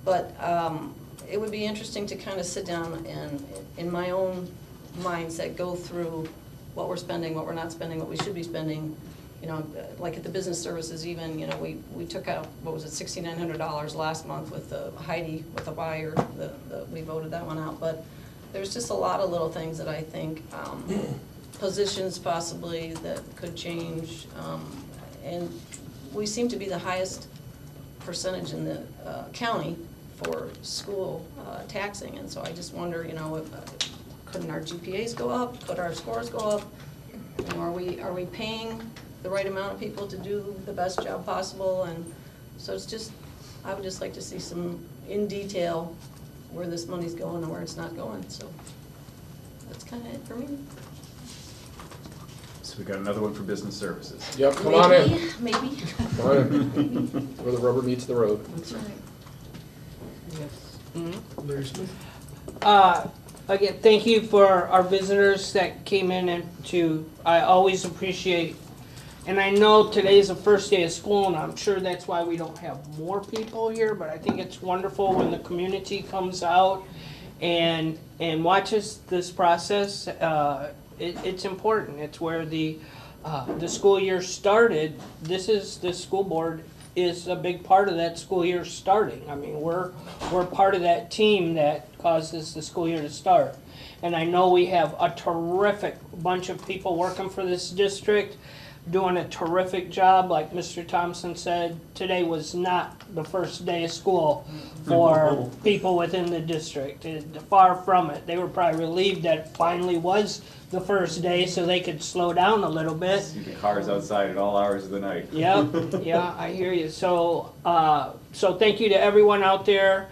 J: But it would be interesting to kind of sit down and, in my own mindset, go through what we're spending, what we're not spending, what we should be spending. You know, like at the business services even, you know, we took out, what was it, $6,900 last month with the Heidi, with the buyer, we voted that one out. But there's just a lot of little things that I think, positions possibly that could change. And we seem to be the highest percentage in the county for school taxing. And so I just wonder, you know, couldn't our GPAs go up? Could our scores go up? You know, are we paying the right amount of people to do the best job possible? And so it's just, I would just like to see some in detail where this money's going and where it's not going. So that's kind of it for me.
M: So we got another one for business services.
L: Yep, come on in.
J: Maybe.
L: Come on in. Where the rubber meets the road.
J: That's right.
I: Mm-hmm.
A: Larry Smith.
I: Again, thank you for our visitors that came in, and I always appreciate, and I know today's the first day of school, and I'm sure that's why we don't have more people here, but I think it's wonderful when the community comes out and watches this process. It's important. It's where the school year started. The school board is a big part of that school year starting. I mean, we're part of that team that causes the school year to start. And I know we have a terrific bunch of people working for this district, doing a terrific job. Like Mr. Thompson said, today was not the first day of school for people within the district. Far from it. They were probably relieved that it finally was the first day so they could slow down a little bit.
M: See the cars outside at all hours of the night.
I: Yep, yeah, I hear you. So, so thank you to everyone out there.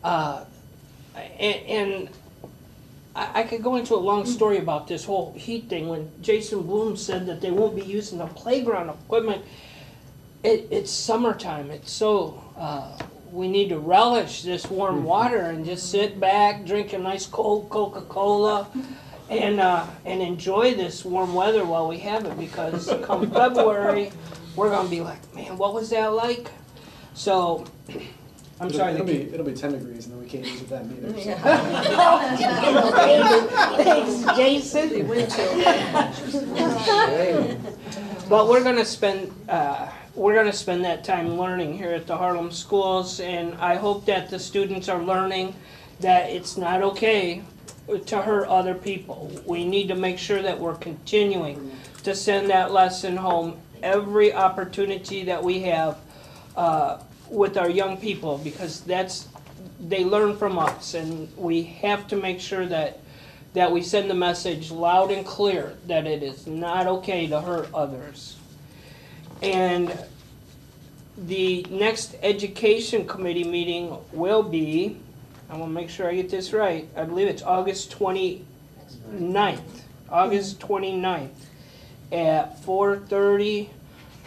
I: And I could go into a long story about this whole heat thing. When Jason Bloom said that they won't be using the playground equipment, it's summertime. It's so, we need to relish this warm water and just sit back, drink a nice cold Coca-Cola, and enjoy this warm weather while we have it, because come February, we're gonna be like, man, what was that like? So I'm sorry,
G: It'll
I: the
G: be 10 degrees, and then we can't use it then either.
I: Thanks, Jason.
J: The wind chill.
I: But we're gonna spend that time learning here at the Harlem schools, and I hope that the students are learning that it's not okay to hurt other people. We need to make sure that we're continuing to send that lesson home every opportunity that we have with our young people, because they learn from us, and we have to make sure that we send the message loud and clear that it is not okay to hurt others. And the next education committee meeting will be, I want to make sure I get this right, I believe it's August 29th. August 29th at 4:30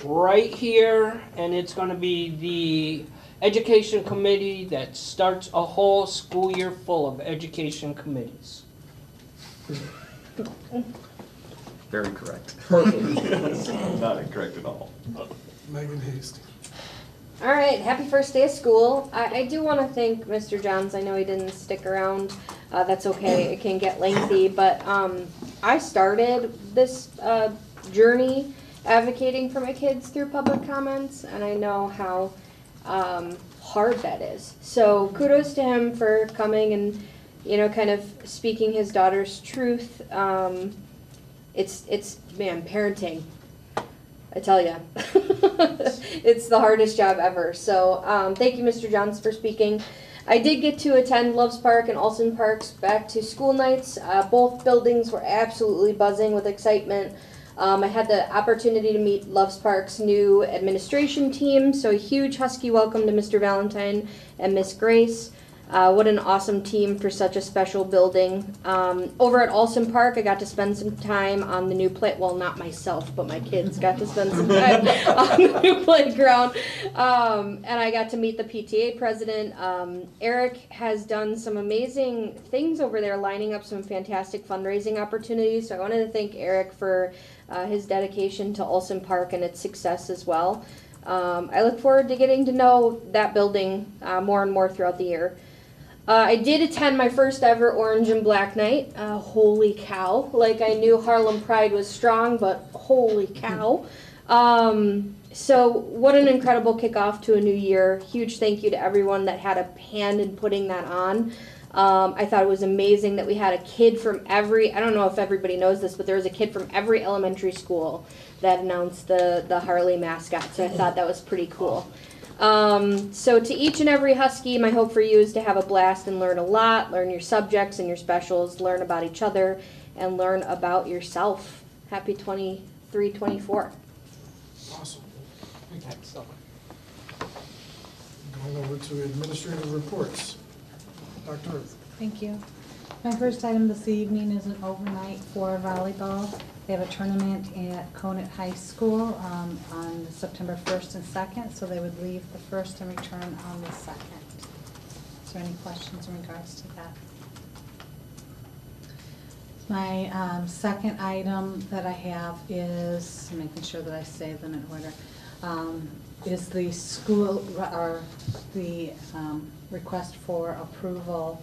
I: right here, and it's going to be the education committee that starts a whole school year full of education committees.
M: Very correct.
L: Perfect.
M: Not incorrect at all.
A: Megan Hasty.
N: All right, happy first day of school. I do want to thank Mr. Johns. I know he didn't stick around. That's okay. It can get lengthy, but I started this journey advocating for my kids through public comments, and I know how hard that is. So kudos to him for coming and, you know, kind of speaking his daughter's truth. It's man, parenting, I tell you, it's the hardest job ever. So thank you, Mr. Johns, for speaking. I did get to attend Loves Park and Olson Park's back to school nights. Both buildings were absolutely buzzing with excitement. I had the opportunity to meet Loves Park's new administration team, so a huge Husky welcome to Mr. Valentine and Miss Grace. What an awesome team for such a special building. Over at Olson Park, I got to spend some time on the new well, not myself, but my kids got to spend some time on the new playground. And I got to meet the PTA president. Eric has done some amazing things over there, lining up some fantastic fundraising opportunities. So I wanted to thank Eric for his dedication to Olson Park and its success as well. I look forward to getting to know that building more and more throughout the year. I did attend my first ever Orange and Black Night. Holy cow. Like, I knew Harlem Pride was strong, but holy cow. So what an incredible kickoff to a new year. Huge thank you to everyone that had a hand in putting that on. I thought it was amazing that we had a kid from I don't know if everybody knows this, but there was a kid from every elementary school that announced the Harley mascot. So I thought that was pretty cool. So to each and every Husky, my hope for you is to have a blast and learn a lot, learn your subjects and your specials, learn about each other, and learn about yourself. Happy 23-24.
A: Awesome. Excellent. Going over to administrative reports. Dr. Earth.
D: Thank you. My first item this evening is an overnight for volleyball. They have a tournament at Conant High School on September 1st and 2nd, so they would leave the 1st and return on the 2nd. Is there any questions in regards to that? My second item that I have is, making sure that I say them in order, is the school, or the request for approval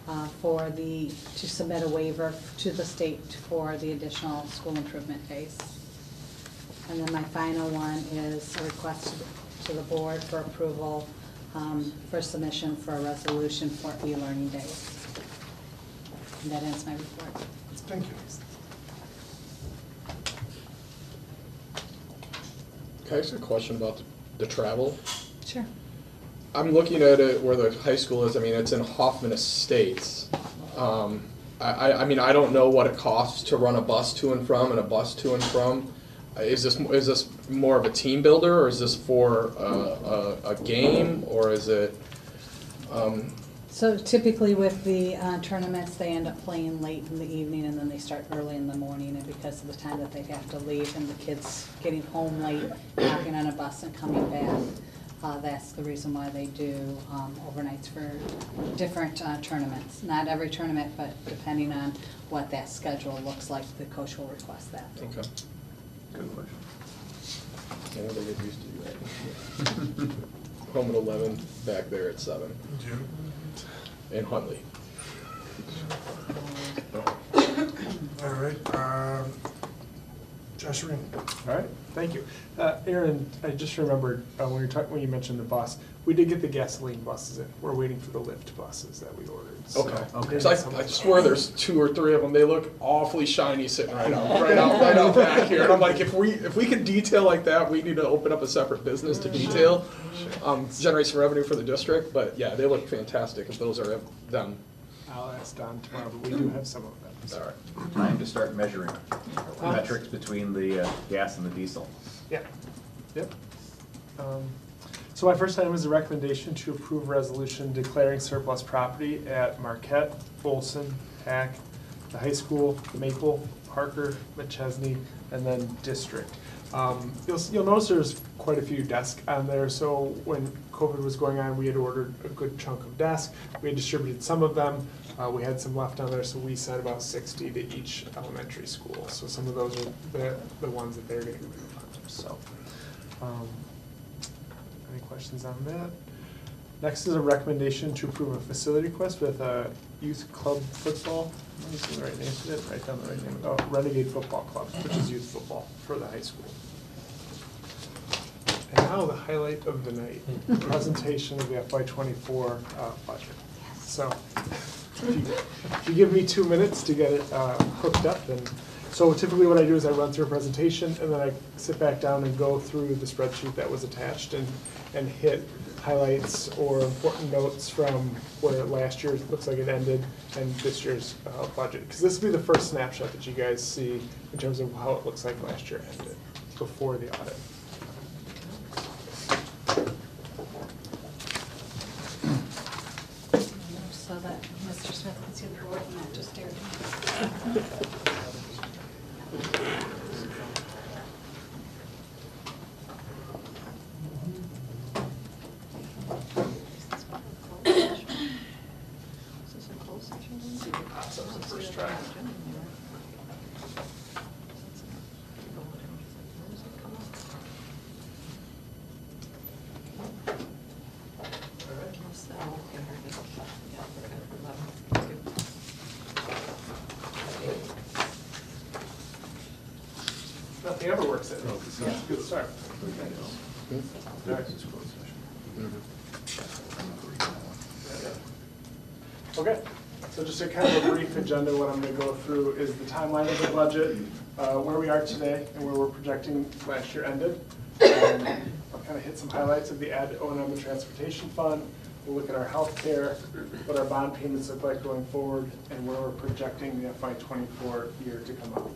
D: to submit a waiver to the state for the additional school improvement days. And then my final one is a request to the board for approval for submission for a resolution for e-learning days. And that ends my report.
A: Thank you.
L: Can I ask a question about the travel?
D: Sure.
L: I'm looking at it where the high school is. I mean, it's in Hoffman Estates. I mean, I don't know what it costs to run a bus to and from and a bus to and from. Is this more of a team builder, or is this for a game, or is it?
D: So typically with the tournaments, they end up playing late in the evening and then they start early in the morning, and because of the time that they have to leave and the kids getting home late, hopping on a bus and coming back, that's the reason why they do overnights for different tournaments. Not every tournament, but depending on what that schedule looks like, the coach will request that.
L: Okay.
M: Good question.
L: I know they get used to do that. home at 11, back there at 7. In Huntley.
A: All right, Josh Green.
C: All right, thank you. Aaron, I just remembered when you mentioned the bus, we did get the gasoline buses in. We're waiting for the lift buses that we ordered. So
L: Okay. So I swear there's 2 or 3 of them. They look awfully shiny sitting right out back here. And I'm like, if we could detail like that, we need to open up a separate business to detail, generate some revenue for the district. But yeah, they look fantastic if those are them.
C: I'll ask Don tomorrow, but we do have some of them.
L: All right.
M: Time to start measuring metrics between the gas and the diesel.
C: Yeah, yep. So my first item is a recommendation to approve resolution declaring surplus property at Marquette, Olson, Hack, the high school, Maple, Parker, McChesney, and then District. You'll notice there's quite a few desks on there, so when COVID was going on, we had ordered a good chunk of desks. We had distributed some of them. We had some left on there, so we sent about 60 to each elementary school. So some of those are the ones that they're going to move on. So, any questions on that? Next is a recommendation to approve a facility request with a youth club football. Let me see the right name for it. Write down the right name. Oh, Renegade Football Club, which is youth football for the high school. And now the highlight of the night, presentation of the FY24 budget. So if you give me 2 minutes to get it hooked up, then, so typically what I do is I run through a presentation and then I sit back down and go through the spreadsheet that was attached and hit highlights or important notes from where last year looks like it ended and this year's budget. Because this will be the first snapshot that you guys see in terms of how it looks like last year ended before the audit.
D: So that Mr. Smith can see the board and not just stare.
C: First try. Nothing ever works at home, so it's a good start. All right. Okay, so just a kind of a brief agenda, what I'm going to go through is the timeline of the budget, where we are today and where we're projecting last year ended. I'll kind of hit some highlights of the ad O&M and transportation fund. We'll look at our health care, what our bond payments look like going forward, and where we're projecting the FY24 year to come out.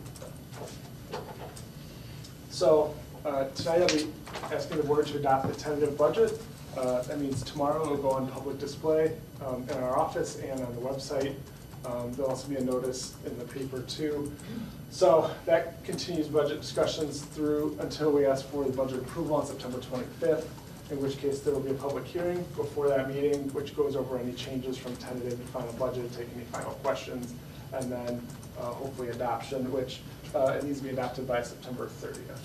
C: So tonight I'll be asking the board to adopt the tentative budget. That means tomorrow it will go on public display in our office and on the website. There'll also be a notice in the paper too. So that continues budget discussions through until we ask for the budget approval on September 25th, in which case there will be a public hearing before that meeting, which goes over any changes from tentative to final budget, take any final questions, and then hopefully adoption, which it needs to be adopted by September 30th.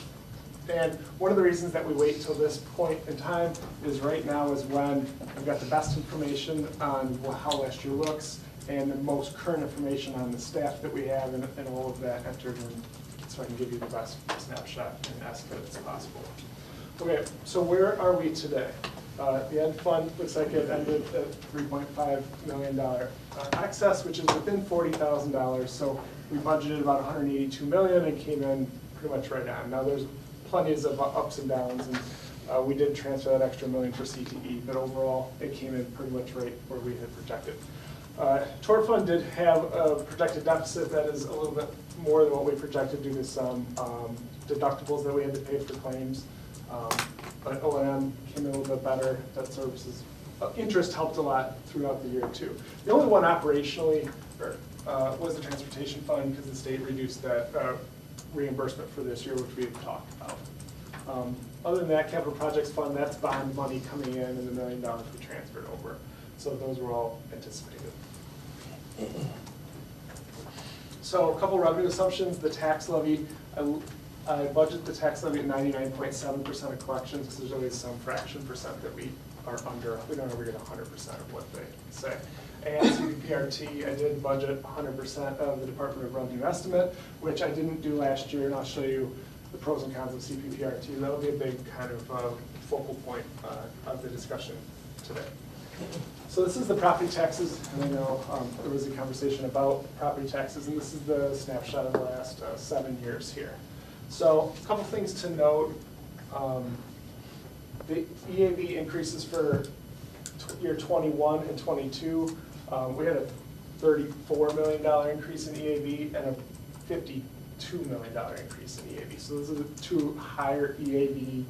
C: And one of the reasons that we wait until this point in time is right now is when we've got the best information on how last year looks and the most current information on the staff that we have and all of that entered in, so I can give you the best snapshot and estimate as possible. Okay, so where are we today? The ed fund looks like it ended at $3.5 million excess, which is within $40,000. So we budgeted about $182 million and came in pretty much right on. Now there's plenty of ups and downs, and we did transfer that extra $1 million for CTE, but overall it came in pretty much right where we had projected. Tort fund did have a projected deficit that is a little bit more than what we projected due to some deductibles that we had to pay for claims. But O&M came in a little bit better. Debt services interest helped a lot throughout the year too. The only one operationally was the transportation fund because the state reduced that reimbursement for this year, which we had talked about. Other than that, capital projects fund, that's bond money coming in and the $1 million we transferred over. So those were all anticipated. So a couple revenue assumptions. The tax levy, I budget the tax levy at 99.7% of collections, because there's always some fraction percent that we are under. We don't ever get 100% of what they say. And CPPRT, I did budget 100% of the Department of Revenue estimate, which I didn't do last year, and I'll show you the pros and cons of CPPRT. That'll be a big kind of focal point of the discussion today. So this is the property taxes, and I know there was a conversation about property taxes, and this is the snapshot of the last 7 years here. So a couple things to note. The EAV increases for year 21 and 22. We had a $34 million increase in EAV and a $52 million increase in EAV. So those are the two higher EAV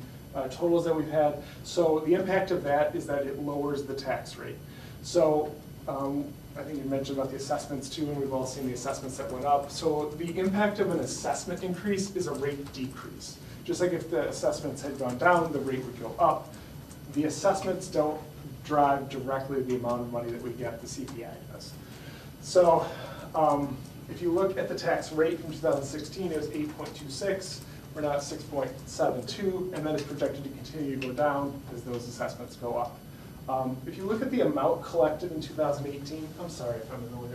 C: totals that we've had. So the impact of that is that it lowers the tax rate. So I think you mentioned about the assessments too, and we've all seen the assessments that went up. So the impact of an assessment increase is a rate decrease. Just like if the assessments had gone down, the rate would go up. The assessments don't drive directly the amount of money that we get, the CPI does. So if you look at the tax rate from 2016, it was 8.26. We're now at 6.72, and then it's projected to continue to go down as those assessments go up. If you look at the amount collected in 2018, I'm sorry if I'm in the way,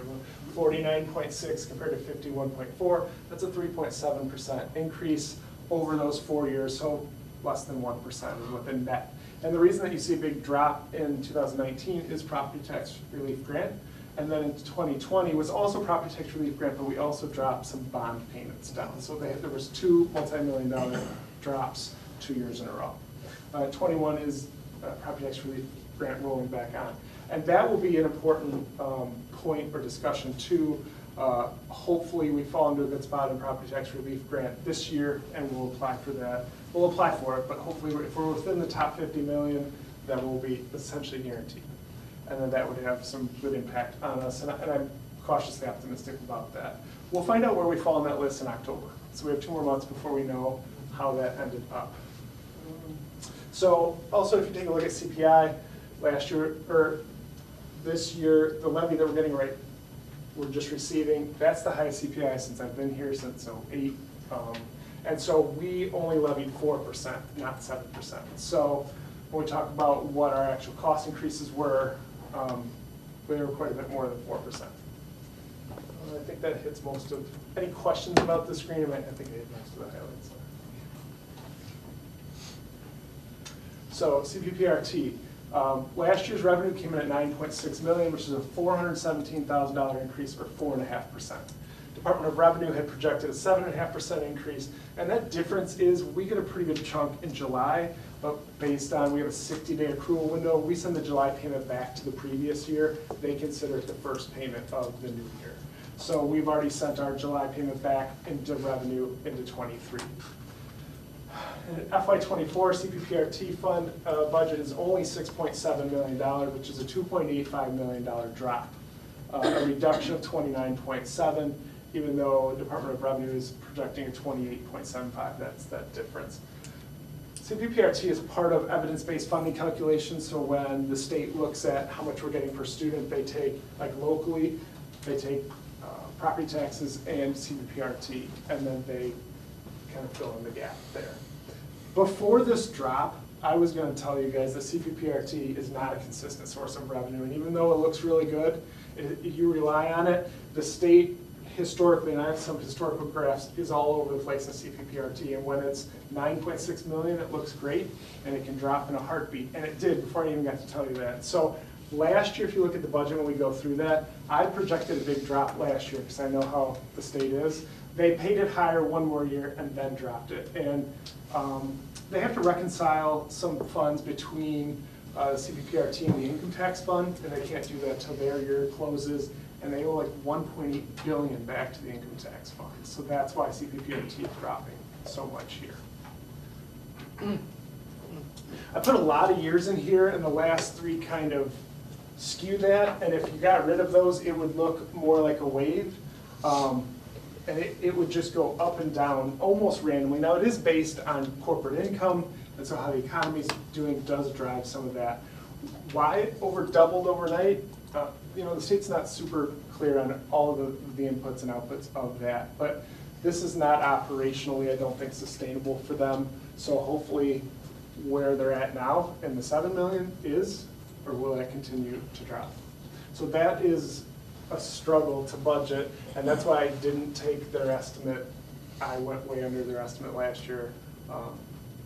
C: 49.6 compared to 51.4, that's a 3.7% increase over those 4 years, so less than 1% is what the net. And the reason that you see a big drop in 2019 is property tax relief grant. And then in 2020 was also property tax relief grant, but we also dropped some bond payments down. So there was 2 multi-million-dollar drops 2 years in a row. 21 is property tax relief grant rolling back on. And that will be an important point or discussion too. Hopefully we fall into a good spot in property tax relief grant this year, and we'll apply for that. We'll apply for it, but hopefully if we're within the top 50 million, that will be essentially guaranteed. And then that would have some good impact on us, and I'm cautiously optimistic about that. We'll find out where we fall on that list in October. So we have 2 more months before we know how that ended up. So also, if you take a look at CPI, last year, or this year, the levy that we're getting right, we're just receiving, that's the highest CPI since I've been here, since 2008. And so we only levied 4%, not 7%. So when we talk about what our actual cost increases were, they were quite a bit more than 4%. I think that hits most of, any questions about the screen? I think I hit most of the highlights. So CPPRT, last year's revenue came in at $9.6 million, which is a $417,000 increase, or 4.5%. Department of Revenue had projected a 7.5% increase, and that difference is we get a pretty good chunk in July, but based on, we have a 60-day accrual window, we send the July payment back to the previous year. They consider it the first payment of the new year. So we've already sent our July payment back into revenue into 23. In FY24, CPPRT fund budget is only $6.7 million, which is a $2.85 million drop, a reduction of 29.7, even though Department of Revenue is projecting a 28.75. That's that difference. CPPRT is part of evidence-based funding calculations, so when the state looks at how much we're getting per student, they take, like locally, they take property taxes and CPPRT, and then they kind of fill in the gap there. Before this drop, I was going to tell you guys that CPPRT is not a consistent source of revenue, and even though it looks really good, you rely on it, the state historically, and I have some historical graphs, is all over the place in CPPRT, and when it's 9.6 million, it looks great, and it can drop in a heartbeat, and it did before I even got to tell you that. So last year, if you look at the budget when we go through that, I projected a big drop last year, because I know how the state is. They paid it higher 1 more year and then dropped it, and they have to reconcile some funds between CPPRT and the income tax fund, and they can't do that till their year closes, and they owe like $1.8 billion back to the income tax fund. So that's why CPPRT is dropping so much here. I put a lot of years in here, and the last 3 kind of skew that, and if you got rid of those, it would look more like a wave. And it would just go up and down almost randomly. Now it is based on corporate income, and so how the economy's doing does drive some of that. Why it doubled overnight? You know, the state's not super clear on all of the inputs and outputs of that, but This is not operationally, I don't think, sustainable for them. So hopefully where they're at now in the 7 million is, or will that continue to drop? So that is a struggle to budget, and that's why I didn't take their estimate. I went way under their estimate last year.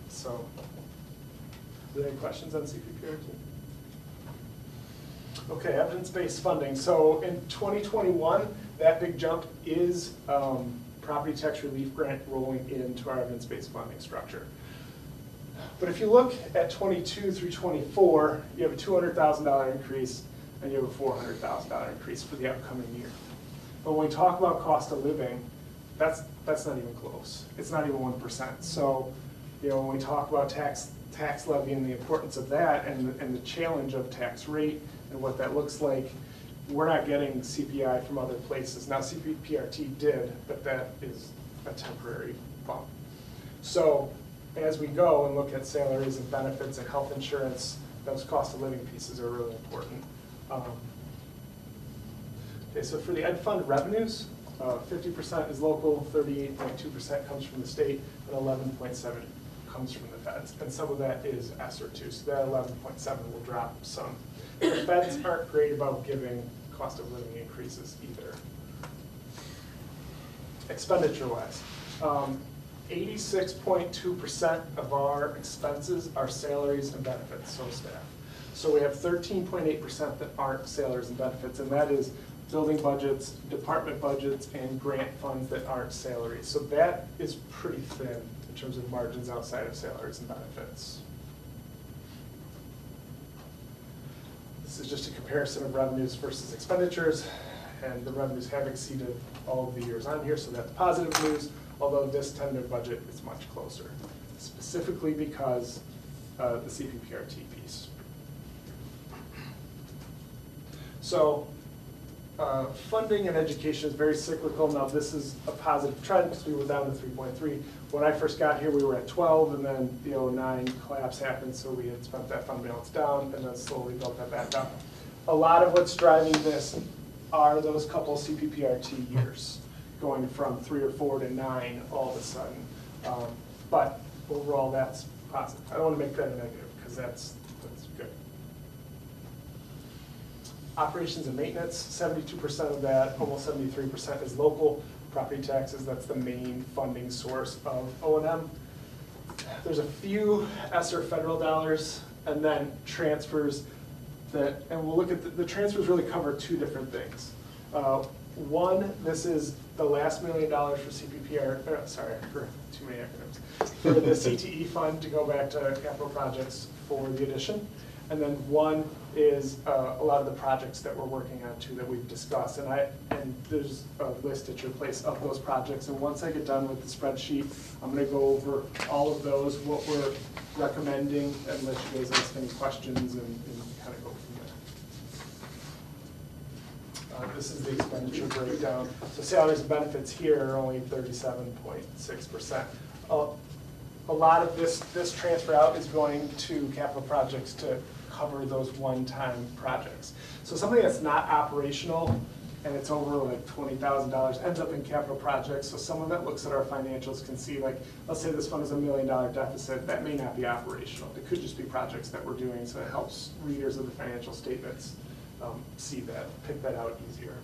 C: So, are there any questions on CPPRT? Okay, evidence-based funding. So in 2021, that big jump is property tax relief grant rolling into our evidence-based funding structure. But if you look at 22 through 24, you have a $200,000 increase and you have a $400,000 increase for the upcoming year. But when we talk about cost of living, that's not even close. It's not even 1%. So, you know, when we talk about tax levy and the importance of that and the challenge of tax rate and what that looks like, we're not getting CPI from other places. Now CPPRT did, but that is a temporary bump. So as we go and look at salaries and benefits and health insurance, those cost of living pieces are really important. Okay, so for the Ed Fund revenues, 50% is local, 38.2% comes from the state, and 11.7% comes from the feds. And some of that is ESSER too, so that 11.7 will drop some. The feds aren't great about giving cost of living increases either. Expenditure-wise, 86.2% of our expenses are salaries and benefits, so staff. So we have 13.8% that aren't salaries and benefits, and that is building budgets, department budgets, and grant funds that aren't salaries. So that is pretty thin in terms of margins outside of salaries and benefits. This is just a comparison of revenues versus expenditures, and the revenues have exceeded all of the years on here, so that's positive news, although this tentative budget is much closer, specifically because the CPPRT piece. So funding and education is very cyclical. Now this is a positive trend because we were down to 3.3. When I first got here, we were at 12, and then the 09 collapse happened, so we had spent that fund balance down and then slowly built that back up. A lot of what's driving this are those couple CPPRT years, going from 3 or 4 to 9 all of a sudden. But overall, that's positive. I don't want to make that a negative because that's good. Operations and maintenance, 72% of that, almost 73% is local. Property taxes, that's the main funding source of O&M. There's a few ESSER federal dollars and then transfers that, and we'll look at the transfers really cover two different things. One, this is the last $1 million for CPPR, sorry, for too many acronyms, for the CTE fund to go back to capital projects for the addition. And then one is a lot of the projects that we're working on too that we've discussed. And there's a list at your place of those projects. And once I get done with the spreadsheet, I'm going to go over all of those, what we're recommending, and let you guys ask any questions and kind of go from there. This is the expenditure breakdown. So salaries and benefits here are only 37.6%. A lot of this transfer out is going to capital projects to cover those one-time projects. So something that's not operational and it's over like $20,000 ends up in capital projects. So someone that looks at our financials can see, like, let's say this fund is $1 million deficit, that may not be operational. It could just be projects that we're doing, so it helps readers of the financial statements see that, pick that out easier.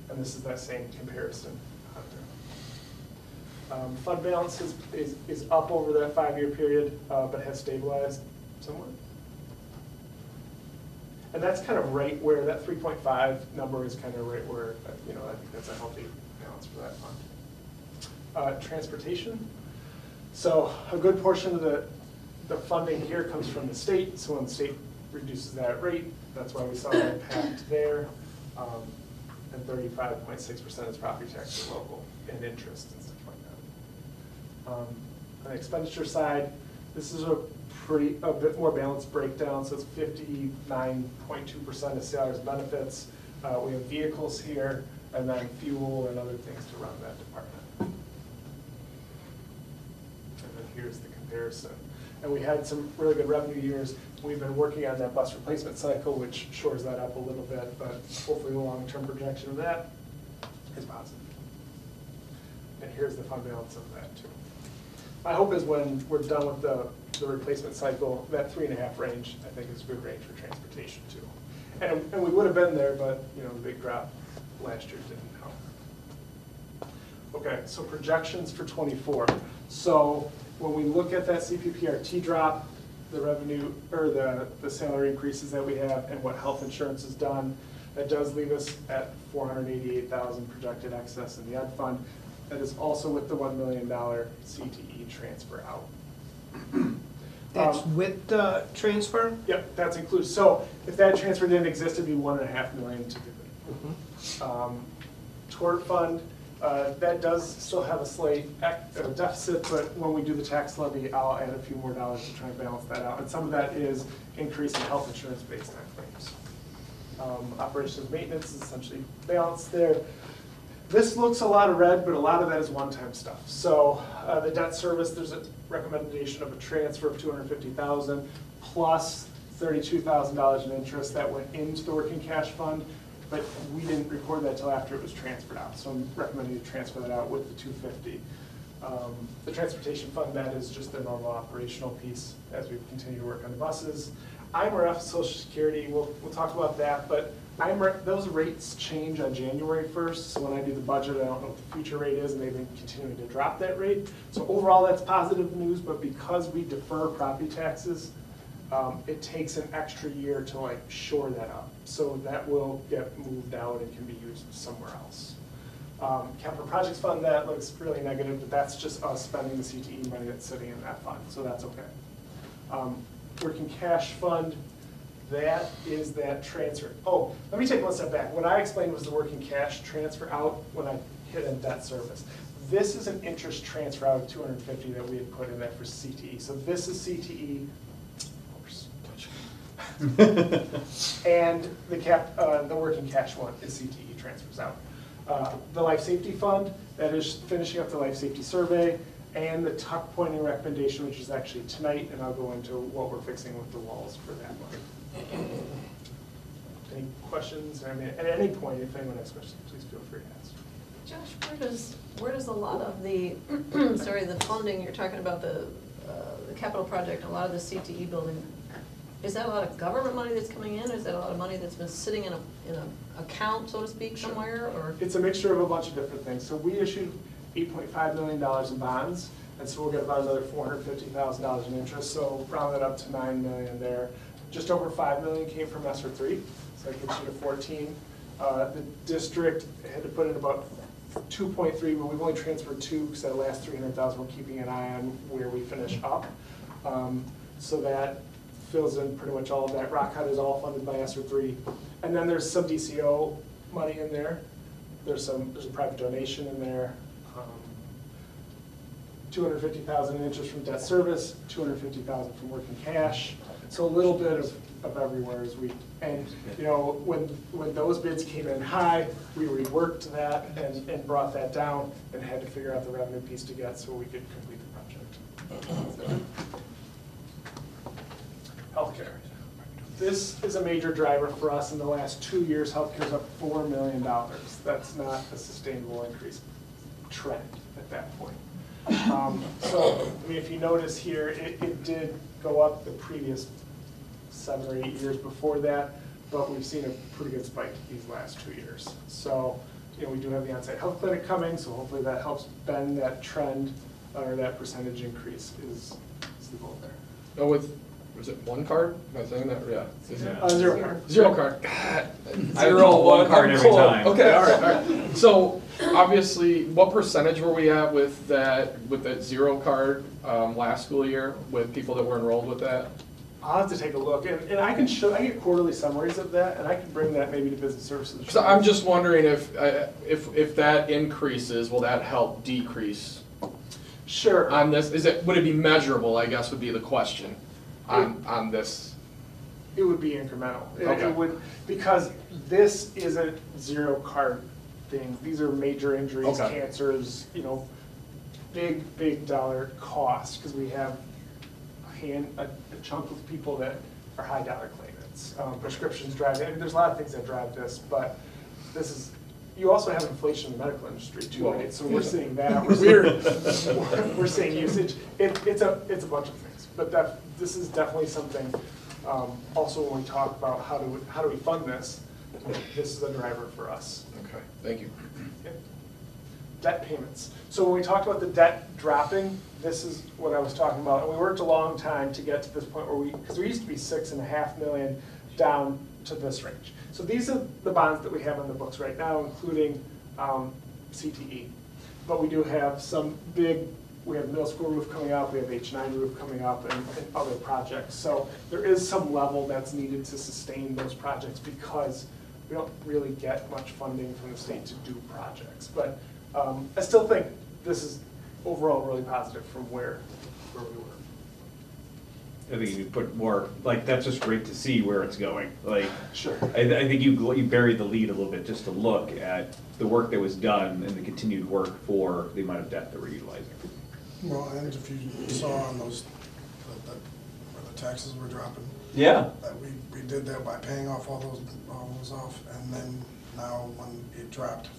C: And this is that same comparison. Fund balance is up over that 5-year period, but has stabilized somewhat. And that's kind of right where that 3.5 number is kind of right where, I think that's a healthy balance for that fund. Transportation. So a good portion of the funding here comes from the state. So when the state reduces that rate, that's why we saw that impact there. And 35.6% is property tax and local and interest and stuff like that. On the expenditure side, this is a bit more balanced breakdown. So it's 59.2% of salaries and benefits. We have vehicles here, and then fuel and other things to run that department. And then here's the comparison. And we had some really good revenue years. We've been working on that bus replacement cycle, which shores that up a little bit, but hopefully the long-term projection of that is positive. and here's the fund balance of that too. My hope is when we're done with the replacement cycle, that 3.5 range, I think is a good range for transportation too. And we would have been there, but you know, the big drop last year didn't help. Okay, so projections for '24. So when we look at that CPPRT drop, the revenue, or the salary increases that we have and what health insurance has done, that does leave us at $488,000 projected excess in the ed fund. That is also with the $1 million CTE transfer out.
I: That's with the transfer?
C: Yep, that's included. So if that transfer didn't exist, it'd be $1.5 million typically. Tort fund, that does still have a slight deficit, but when we do the tax levy, I'll add a few more dollars to try and balance that out. And some of that is increase in health insurance based on claims. Operations maintenance is essentially balanced there. This looks a lot of red, but a lot of that is one-time stuff. So the debt service, there's a recommendation of a transfer of $250,000 plus $32,000 in interest that went into the working cash fund, but we didn't record that till after it was transferred out. So I'm recommending to transfer that out with the $250,000. The transportation fund, that is just the normal operational piece as we continue to work on the buses. IMRF, Social Security, we'll talk about that, but IMRF, those rates change on January 1st, so when I do the budget, I don't know what the future rate is, and they've been continuing to drop that rate. So overall, that's positive news, but because we defer property taxes, it takes an extra year to like shore that up. So that will get moved out and can be used somewhere else. Capital Projects Fund, that looks really negative, but that's just us spending the CTE money that's sitting in that fund, so that's okay. Working cash fund, that is that transfer. Oh, let me take one step back. What I explained was the working cash transfer out when I hit in debt service. This is an interest transfer out of $250,000 that we had put in there for CTE. So this is CTE, and the working cash one is CTE transfers out. The life safety fund, that is finishing up the life safety survey, and the tuck pointing recommendation, which is actually tonight, and I'll go into what we're fixing with the walls for that one. Any questions? I mean, at any point, if anyone has questions, please feel free to ask.
J: Josh, where does a lot of the, sorry, the funding, you're talking about the capital project, a lot of the CTE building, is that a lot of government money that's coming in, or is that a lot of money that's been sitting in an account, so to speak, somewhere, or?
C: It's a mixture of a bunch of different things. So we issued $8.5 million in bonds, and so we'll get about another $450,000 in interest, so round that up to $9 million there. Just over $5 million came from ESSER 3, so that gets you to 14. The district had to put in about 2.3, but we've only transferred 2, because that last $300,000 we're keeping an eye on where we finish up. So that fills in pretty much all of that. Rock Cut is all funded by ESSER 3. And then there's some DCO money in there. There's a private donation in there. $250,000 in interest from debt service, $250,000 from working cash. So a little bit of everywhere as we, and you know, when those bids came in high, we reworked that and brought that down and had to figure out the revenue piece to get so we could complete the project. Healthcare. This is a major driver for us. In the last 2 years, healthcare's up $4 million. That's not a sustainable increase trend at that point. So, I mean, if you notice here, it did go up the previous 7 or 8 years before that, but we've seen a pretty good spike these last 2 years. So, you know, we do have the on-site health clinic coming, so hopefully that helps bend that trend, or that percentage increase is the goal there.
L: Oh, was it one card? Am I saying that? Yeah.
C: Zero card.
L: Zero card. God.
M: I roll one card every time.
L: Okay, all right. So obviously, what percentage were we at with that zero card last school year with people that were enrolled with that?
C: I'll have to take a look, and I get quarterly summaries of that, and I can bring that maybe to business services.
L: So I'm just wondering if that increases, will that help decrease?
C: Sure.
L: On this, would it be measurable? I guess would be the question. On this?
C: It would be incremental.
L: Okay.
C: It would, because this isn't zero card thing. These are major injuries,
L: okay.
C: Cancers, you know, big dollar costs, because we have a chunk of people that are high dollar claimants. Prescriptions drive it. I mean, there's a lot of things that drive this, but this is, you also have inflation in the medical industry too,
L: Well,
C: right? So we're seeing that,
L: Weird.
C: we're seeing usage. It's a bunch of things, but this is definitely something, also when we talk about how do we fund this, this is a driver for us.
L: Okay, thank you.
C: Debt payments. So when we talked about the debt dropping, this is what I was talking about. And we worked a long time to get to this point where because we used to be 6.5 million down to this range. So these are the bonds that we have on the books right now, including CTE. But we do have some we have middle school roof coming up, we have H9 roof coming up, and other projects. So there is some level that's needed to sustain those projects because we don't really get much funding from the state to do projects. But I still think this is overall really positive from where we were.
M: I think you put more, like, that's just great to see where it's going. Like,
C: Sure.
M: I think you buried the lead a little bit just to look at the work that was done and the continued work for the amount of debt that we're utilizing.
A: Well, and if you saw on those, where the taxes were dropping.
M: Yeah.
A: That we did that by paying off all those off, and then now when it dropped,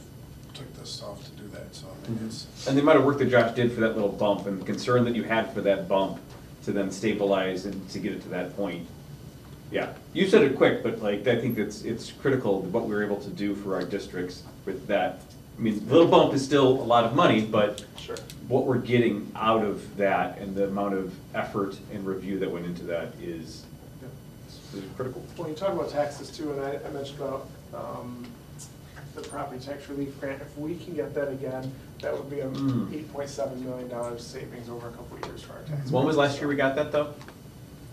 A: took this off to do that, so I mean, it's.
M: And the amount of work that Josh did for that little bump and the concern that you had for that bump to then stabilize and to get it to that point. Yeah, you said it quick, but like, I think it's critical what we were able to do for our districts with that. I mean, the little bump is still a lot of money, but
C: Sure.
M: what we're getting out of that and the amount of effort and review that went into that is critical.
C: When you talk about taxes too, and I mentioned about the property tax relief grant, if we can get that again, that would be a $8.7 million savings over a couple of years for our taxes.
M: When was last year we got that though?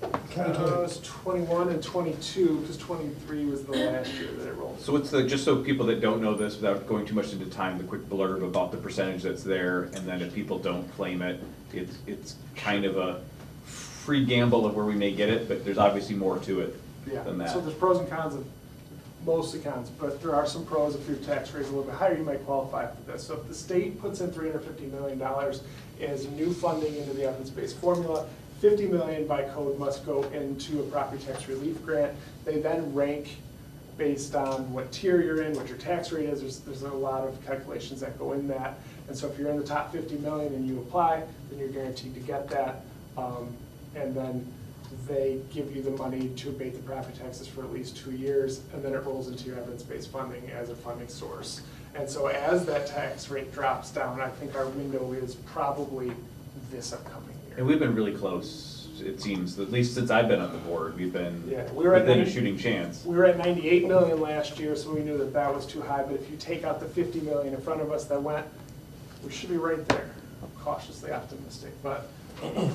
C: It was 21 and 22, because 23 was the last year that it rolled.
M: So what's just so people that don't know this, without going too much into time, the quick blurb about the percentage that's there, and then if people don't claim it, it's kind of a free gamble of where we may get it, but there's obviously more to it than that.
C: So there's pros and cons of, mostly cons, but there are some pros. If your tax rate is a little bit higher, you might qualify for this. So if the state puts in $350 million as new funding into the evidence-based formula, $50 million by code must go into a property tax relief grant. They then rank based on what tier you're in, what your tax rate is. There's a lot of calculations that go in that. And so if you're in the top 50 million and you apply, then you're guaranteed to get that. And then they give you the money to abate the property taxes for at least 2 years, and then it rolls into your evidence-based funding as a funding source. And so as that tax rate drops down, I think our window is probably this upcoming year.
M: And we've been really close, it seems, at least since I've been on the board, we've been
C: we were
M: within
C: at
M: a shooting chance.
C: We were at 98 million last year, so we knew that that was too high, but if you take out the 50 million in front of us that went, we should be right there. I'm cautiously optimistic, but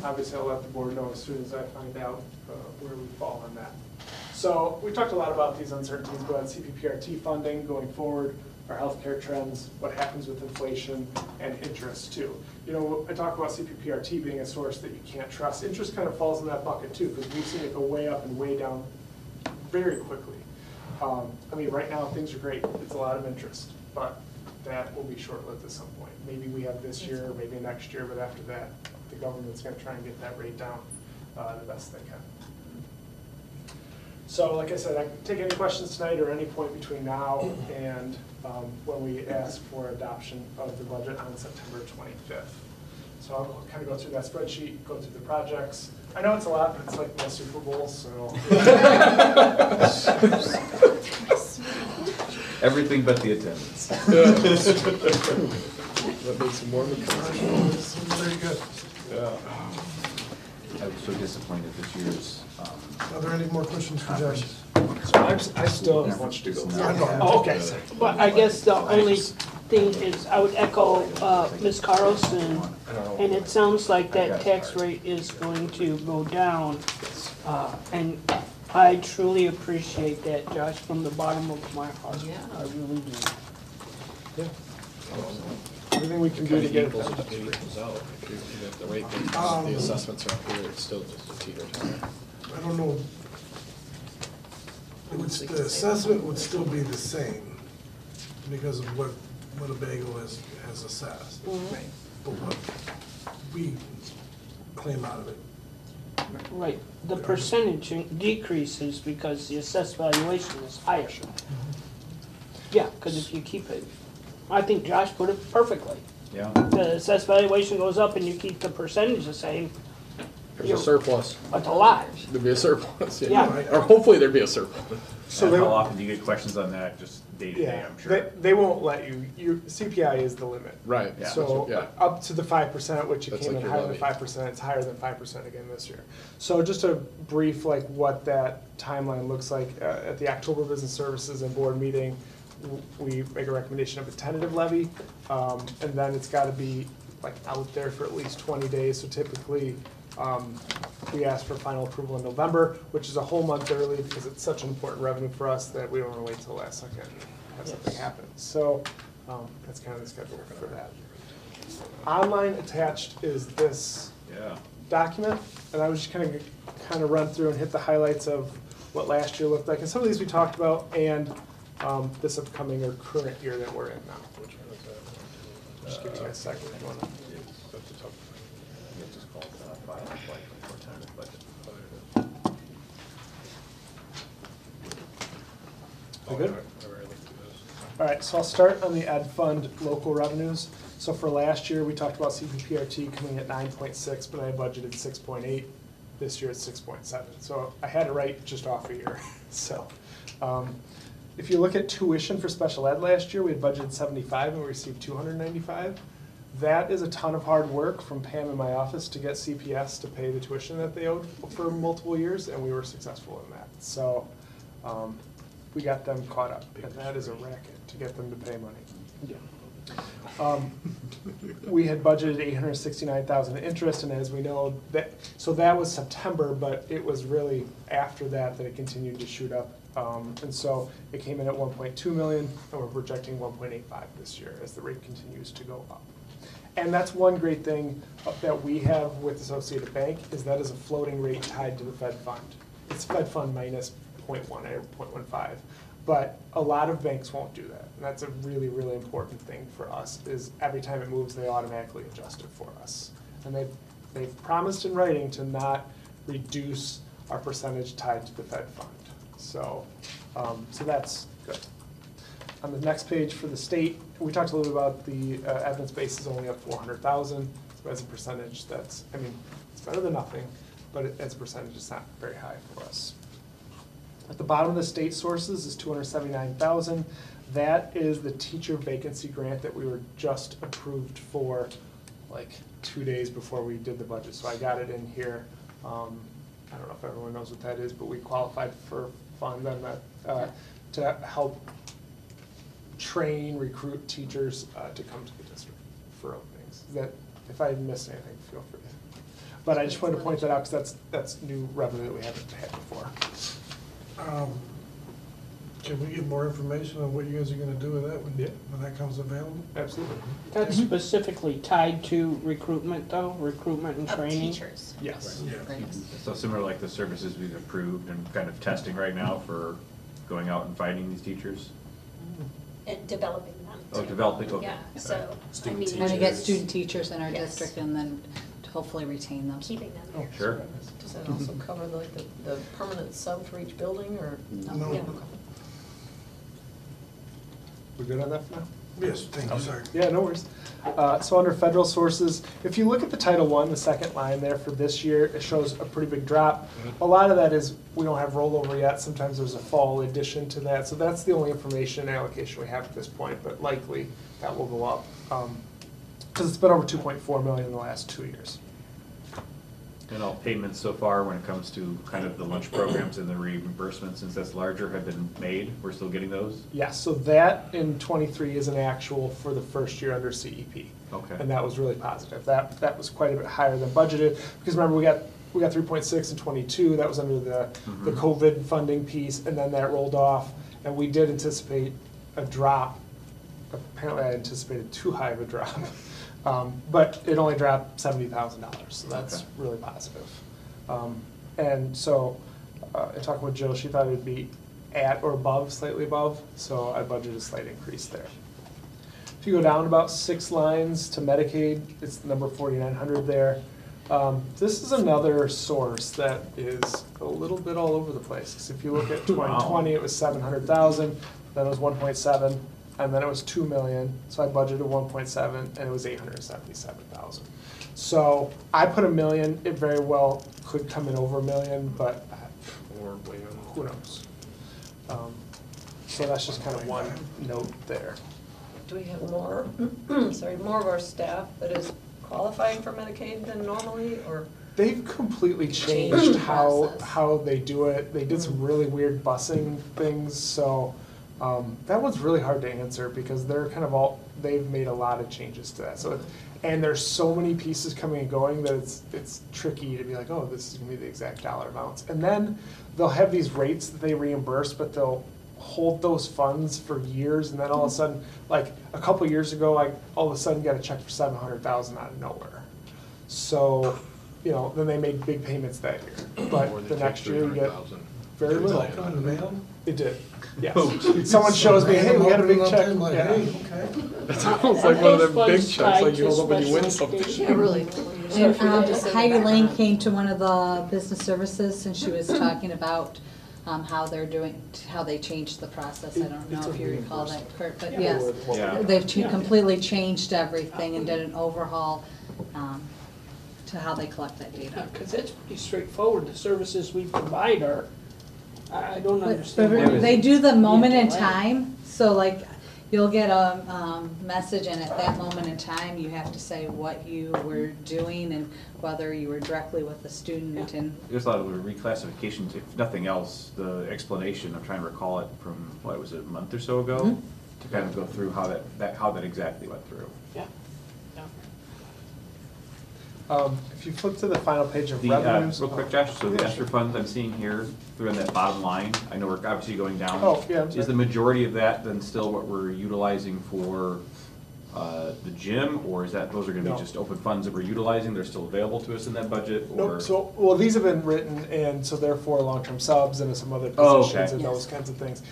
C: obviously I'll let the board know as soon as I find out where we fall on that. So we talked a lot about these uncertainties, but CPPRT funding going forward, our healthcare trends, what happens with inflation, and interest too. You know, I talk about CPPRT being a source that you can't trust. Interest kind of falls in that bucket too, because we've seen it go way up and way down very quickly. I mean, right now things are great. It's a lot of interest, but that will be short-lived at some point. Maybe we have this year, or maybe next year, but after that, the government's going to try and get that rate down the best they can. So like I said, I can take any questions tonight or any point between now and when we ask for adoption of the budget on September 25th. So I'll kind of go through that spreadsheet, go through the projects. I know it's a lot, but it's like my Super Bowl, so.
M: Everything but the attendance.
L: That makes it more of a
A: Very good.
M: I was so disappointed this year's.
A: Are there any more questions for Josh?
C: So I still have much to go through.
I: Oh, okay. But I guess the only thing is, I would echo Ms. Carlson, and it sounds like that tax rate is going to go down. And I truly appreciate that, Josh, from the bottom of my heart.
J: Yeah.
I: I really do.
C: Yeah. Everything we can do to get it done.
L: If the rate, the assessments are up here, it's still just a teeter totter.
A: I don't know. The assessment would still be the same because of what Winnebago has assessed.
J: Right.
A: But what we claim out of it.
I: Right, the percentage decreases because the assessed valuation is higher. Yeah, because if you keep it I think Josh put it perfectly.
M: Yeah.
I: The assessed valuation goes up and you keep the percentage the same,
L: There's a surplus.
I: that's a lot.
L: There'd be a surplus,
I: Yeah.
L: Or hopefully there'd be a surplus.
C: So
M: And
C: they-
M: how often do you get questions on that, just day to day,
C: Yeah,
M: I'm sure?
C: they won't let you, CPI is the limit.
L: Right.
M: Yeah.
C: So
L: Yeah.
C: up to the 5%, which it
L: That's
C: came
L: like
C: in
L: your
C: higher than
L: levy.
C: 5%, it's higher than 5% again this year. So just a brief, like, what that timeline looks like, at the October Business Services and Board meeting, we make a recommendation of a tentative levy, and then it's gotta be, like, out there for at least 20 days, so typically, we ask for final approval in November, which is a whole month early, because it's such an important revenue for us that we don't wanna wait till the last second and have something happen. So, that's kind of the schedule for that. Online attached is this
M: Yeah.
C: document, and I was just kind of run through and hit the highlights of what last year looked like, and some of these we talked about, and this upcoming or current year that we're in now. Just give me a second if you wanna. All good? All right, so I'll start on the ed fund local revenues. So for last year, we talked about CPPRT coming at 9.6, but I budgeted 6.8. This year it's 6.7. So I had it right just off a year. So if you look at tuition for special ed last year, we had budgeted 75 and we received 295. That is a ton of hard work from Pam in my office to get CPS to pay the tuition that they owed for multiple years, and we were successful in that. So we got them caught up, and that is a racket to get them to pay money. We had budgeted 869,000 in interest, and as we know, that was September, but it was really after that it continued to shoot up. And so it came in at 1.2 million, and we're projecting 1.85 this year as the rate continues to go up. And that's one great thing that we have with Associated Bank, is that is a floating rate tied to the Fed fund. It's Fed fund minus 0.1 or 0.15. But a lot of banks won't do that. And that's a really, really important thing for us, is every time it moves, they automatically adjust it for us. And they've promised in writing to not reduce our percentage tied to the Fed fund. So, so that's good. On the next page for the state, we talked a little bit about the evidence base is only up 400,000. So as a percentage, that's, I mean, it's better than nothing, but as a percentage, it's not very high for us. At the bottom of the state sources is 279,000. That is the teacher vacancy grant that we were just approved for like 2 days before we did the budget. So I got it in here. I don't know if everyone knows what that is, but we qualified for fund on that to help train, recruit teachers to come to the district for openings. That, if I missed anything, feel free. But I just wanted to point that out because that's new revenue that we haven't had before.
A: Can we get more information on what you guys are gonna do with that when that comes available?
C: Absolutely.
I: That's specifically tied to recruitment though, recruitment and
B: Of
I: training?
B: teachers.
C: Yes.
M: So similar like the services we've approved and kind of testing right now for going out and finding these teachers?
F: And developing them.
M: Oh, developing, okay.
F: Yeah, so, I
E: Student
F: mean,
E: teachers.
D: And to get student teachers in our
F: Yes.
D: district and then to hopefully retain them.
F: keeping them
C: Oh,
F: there.
M: Sure.
J: Does that also cover like the permanent sub for each building, or?
A: No.
F: Yeah.
C: We good on that for now?
A: Yes, thank you, sorry.
C: Yeah, no worries. So under federal sources, if you look at the Title I, the second line there for this year, it shows a pretty big drop. A lot of that is we don't have rollover yet. Sometimes there's a fall addition to that. So that's the only information and allocation we have at this point, but likely that will go up. Because it's been over 2.4 million in the last 2 years.
M: And all payments so far, when it comes to kind of the lunch programs and the reimbursement, since that's larger, have been made? We're still getting those?
C: Yes, so that in '23 is an actual for the first year under CEP.
M: Okay.
C: And that was really positive. That was quite a bit higher than budgeted, because remember, we got 3.6 in '22, that was under the COVID funding piece, and then that rolled off, and we did anticipate a drop. Apparently I anticipated too high of a drop. But it only dropped $70,000, so that's
M: Okay.
C: really positive. And so, in talking with Jill, she thought it would be at or above, slightly above, so I budgeted a slight increase there. If you go down about 6 lines to Medicaid, it's number 4,900 there. This is another source that is a little bit all over the place. 'Cause if you look at 2020, it was 700,000, then it was 1.7, and then it was 2 million, so I budgeted 1.7, and it was 877,000. So I put 1 million, it very well could come in over 1 million, but who knows? So that's just kind of one note there.
J: Do we have more, sorry, more of our staff that is qualifying for Medicaid than normally, or?
C: They've completely changed
J: Changed the
C: how
J: process.
C: they do it. They did some really weird busing things, so that one's really hard to answer because they're kind of they've made a lot of changes to that. So, and there's so many pieces coming and going that it's tricky to be like, oh, this is gonna be the exact dollar amounts. And then they'll have these rates that they reimburse, but they'll hold those funds for years, and then all of a sudden, like a couple years ago, I all of a sudden got a check for 700,000 out of nowhere. So, you know, then they made big payments that year, but the next year we get very little.
A: Come in the mail?
C: It did, yes. Someone shows me, hey, we got a big check.
A: I'm like,
C: Yeah.
A: hey, okay.
L: It's almost like one of them big checks, like you hold up when you win something.
J: Yeah, really.
D: And Heidi Lane came to one of the business services and she was talking about how they're doing, how they changed the process. I don't know if you recall that, Kurt, but yes.
M: Yeah.
D: They've completely changed everything and did an overhaul to how they collect that data.
I: Because it's pretty straightforward, the services we provide are, I don't
D: But
I: understand.
D: they do the moment in
I: delay.
D: time, so like, you'll get a message and at that moment in time, you have to say what you were doing and whether you were directly with the student and.
M: There's a lot of reclassifications, if nothing else, the explanation, I'm trying to recall it from, what was it, a month or so ago? To kind of go through how that exactly went through.
I: Yeah.
C: If you flip to the final page of
M: The,
C: revenues.
M: real quick, Josh, so the ESSER funds I'm seeing here, they're in that bottom line, I know we're obviously going down.
C: Oh, yeah, I'm
M: Is
C: sorry.
M: the majority of that then still what we're utilizing for the gym, or is that, those are gonna
C: No.
M: be just open funds that we're utilizing, they're still available to us in that budget, or?
C: Nope, so, well, these have been written, and so therefore long-term subs and some other
M: Oh,
C: positions
M: okay.
C: and those kinds of things.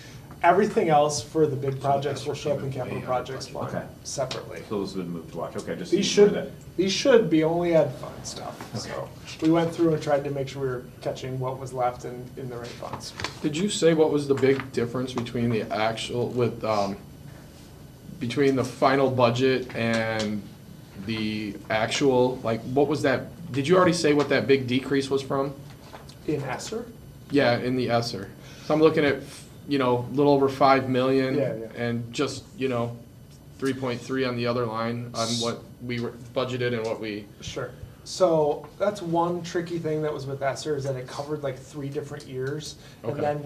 C: Everything else for the big projects will show up in capital projects fund
M: Okay.
C: separately.
M: So those have been moved to watch, okay, just.
C: These
M: so you know
C: should be only ed fund stuff, so. We went through and tried to make sure we were catching what was left in the right funds.
L: Did you say what was the big difference between the actual, between the final budget and the actual, like, what was that, did you already say what that big decrease was from?
C: In ESSER?
L: Yeah, in the ESSER. So I'm looking at, a little over 5 million.
C: Yeah, yeah.
L: And just, 3.3 on the other line on what we were budgeted and what we.
C: Sure. So that's one tricky thing that was with ESSER is that it covered like 3 different years. And
L: Okay.
C: then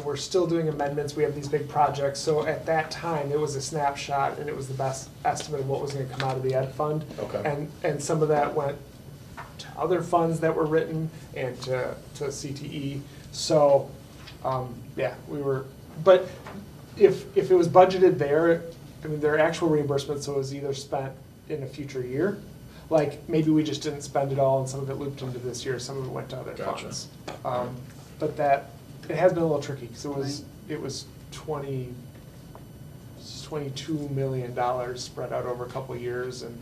C: we're still doing amendments. We have these big projects. So at that time, it was a snapshot and it was the best estimate of what was gonna come out of the ed fund.
L: Okay.
C: And some of that went to other funds that were written and to CTE. So, but if it was budgeted there, I mean, their actual reimbursement, so it was either spent in a future year, like maybe we just didn't spend it all and some of it looped into this year, some of it went to other
L: Gotcha.
C: funds. But it has been a little tricky, because it was $22 million spread out over a couple of years, and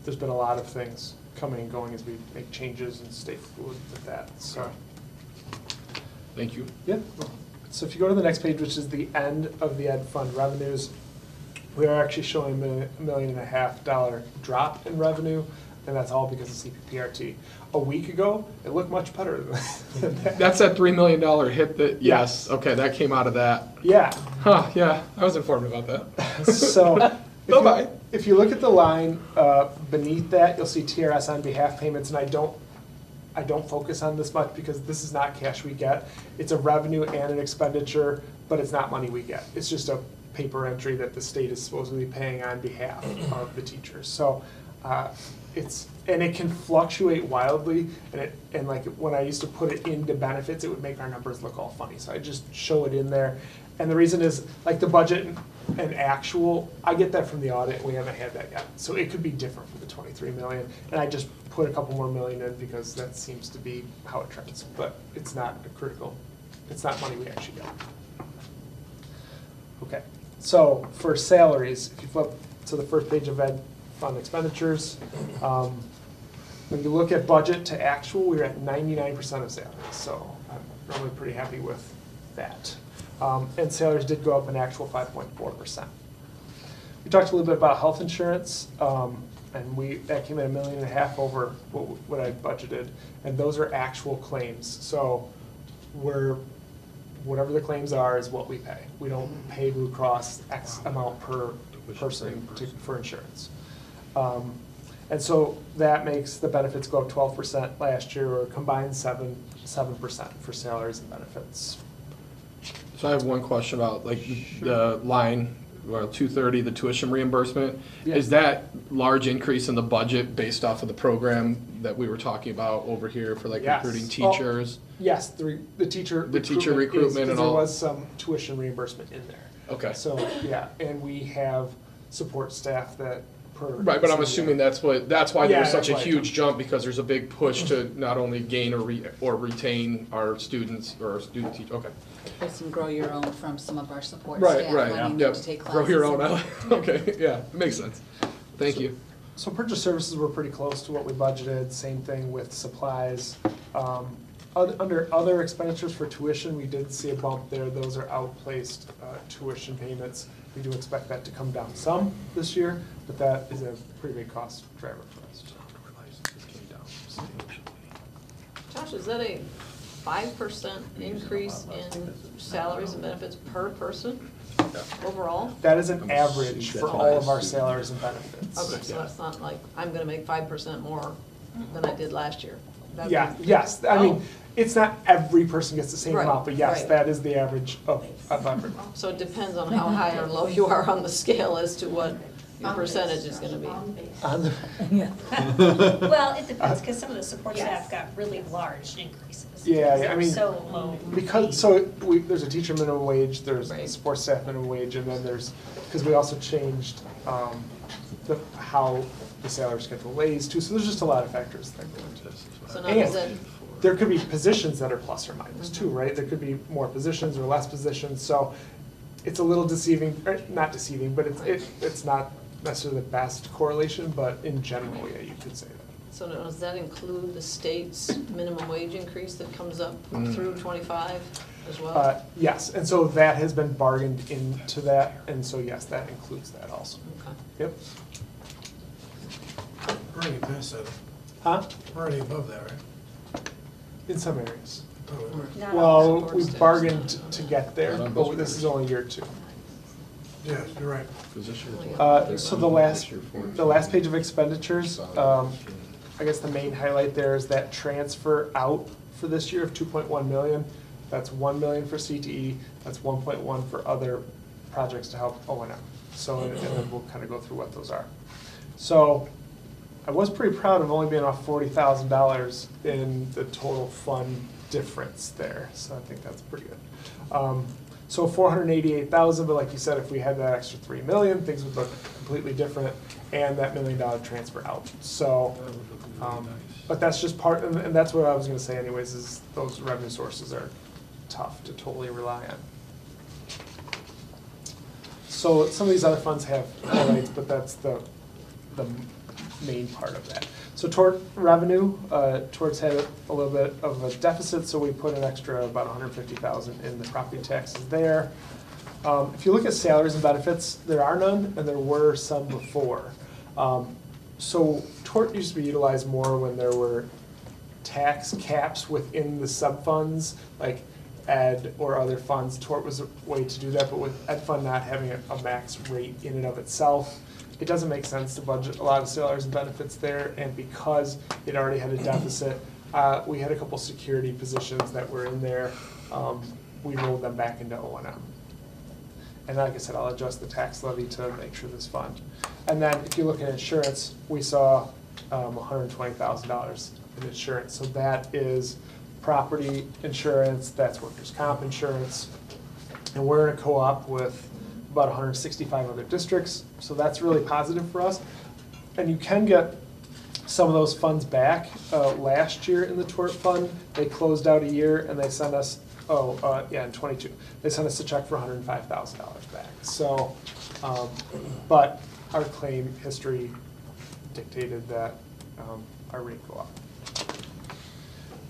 C: there's been a lot of things coming and going as we make changes and stay fluid with that, so.
L: Thank you.
C: Yeah, so if you go to the next page, which is the end of the ed fund revenues, we are actually showing $1.5 million drop in revenue, and that's all because of CPPRT. A week ago, it looked much better than that.
L: That's that $3 million hit that,
C: Yes.
L: yes, okay, that came out of that.
C: Yeah,
L: Huh, yeah, I was informed about that.
C: so
L: Bye-bye.
C: if you look at the line beneath that, you'll see TRS on behalf payments, and I don't focus on this much because this is not cash we get. It's a revenue and an expenditure, but it's not money we get. It's just a paper entry that the state is supposedly paying on behalf of the teachers. So it can fluctuate wildly, and like when I used to put it into benefits, it would make our numbers look all funny. So I just show it in there. And the reason is, like the budget and actual, I get that from the audit, and we haven't had that yet. So it could be different for the 23 million, and I just put a couple more million in because that seems to be how it trends, but it's not it's not money we actually get. Okay, so for salaries, if you flip to the first page of ed fund expenditures, when you look at budget to actual, we're at 99% of salaries, so I'm really pretty happy with that. And salaries did go up an actual 5.4%. We talked a little bit about health insurance, and that came in $1.5 million over what I budgeted, and those are actual claims. So whatever the claims are is what we pay. We don't pay Blue Cross X amount per person for insurance. And so that makes the benefits go up 12% last year, or combined 7% for salaries and benefits.
L: So I have one question about like the line, well, 230, the tuition reimbursement.
C: Yeah.
L: Is that large increase in the budget based off of the program that we were talking about over here for like
C: Yes.
L: recruiting teachers?
C: Yes, the teacher
L: recruitment and all.
C: There was some tuition reimbursement in there.
L: Okay.
C: So, yeah, and we have support staff that
L: Right, but I'm assuming that's why
C: Yeah,
L: there's such
C: that's
L: a
C: why it
L: huge
C: comes-
L: jump, because there's a big push to not only gain or retain our students or our student teachers. Okay.
O: There's some grow your own from some of our support
L: Right,
O: staff
L: right,
O: when you need
L: yep.
O: to take
L: Grow your
O: classes.
L: own. Okay, yeah, it makes sense. Thank you.
C: So purchase services were pretty close to what we budgeted, same thing with supplies. Under other expenditures for tuition, we did see a bump there, those are outplaced tuition payments. We do expect that to come down some this year, but that is a pretty big cost driver for us.
J: Josh, is that a 5% increase in salaries and benefits per person overall?
C: That is an average for all of our salaries and benefits.
J: Okay, so that's not like, I'm gonna make 5% more than I did last year. That'd
C: Yeah,
J: be-
C: yes, I mean,
J: Oh.
C: it's not every person gets the same
J: Right,
C: amount, but yes,
J: right.
C: that is the average of everyone.
J: So it depends on how high or low you are on the scale as to what your percentage is gonna be.
F: Well, it depends, because some of the support staff got really large increases.
C: Yeah,
F: They
C: I
F: were
C: mean,
F: so low.
C: because, there's a teacher minimum wage, there's a support staff minimum wage, and then because we also changed, how the salary schedule lays too, so there's just a lot of factors that go into this.
J: So now does
C: And
J: that,
C: there could be positions that are plus or minus too, right? There could be more positions or less positions, so it's a little deceiving, or not deceiving, but it's not necessarily the best correlation, but in general, yeah, you could say that.
J: so now does that include the state's minimum wage increase that comes up through 25 as well?
C: Yes, and so that has been bargained into that, and so yes, that includes that also.
J: Okay.
C: Yep.
A: We're already past that.
C: Huh?
A: We're already above that, right?
C: In some areas.
F: Not all
C: Well,
F: support
C: we
F: staff.
C: bargained to get there,
L: Not on
C: but
L: both
C: this is only year 2.
A: Yeah, you're right.
C: So the last page of expenditures, I guess the main highlight there is that transfer out for this year of 2.1 million. That's 1 million for CTE, that's 1.1 for other projects to help O&M. So, and then we'll kind of go through what those are. So, I was pretty proud of only being off $40,000 in the total fund difference there, so I think that's pretty good. So 488,000, but like you said, if we had that extra 3 million, things would look completely different, and that $1 million transfer out. So, but that's just part, and that's what I was gonna say anyways, is those revenue sources are tough to totally rely on. So some of these other funds have highlights, but that's the main part of that. So tort revenue, torts had a little bit of a deficit, so we put an extra about 150,000 in the property taxes there. If you look at salaries and benefits, there are none, and there were some before. So tort used to be utilized more when there were tax caps within the sub-funds, like ed or other funds. Tort was a way to do that, but with ed fund not having a max rate in and of itself, it doesn't make sense to budget a lot of salaries and benefits there, and because it already had a deficit, we had a couple security positions that were in there. We rolled them back into O&M. And like I said, I'll adjust the tax levy to make sure this fund. And then if you look at insurance, we saw $120,000 in insurance. So that is property insurance, that's workers' comp insurance. And we're in a co-op with about 165 other districts, so that's really positive for us. And you can get some of those funds back. Last year in the tort fund, they closed out a year and they sent us, in 22, they sent us a check for $105,000 back. So, but our claim history dictated that our rate go up.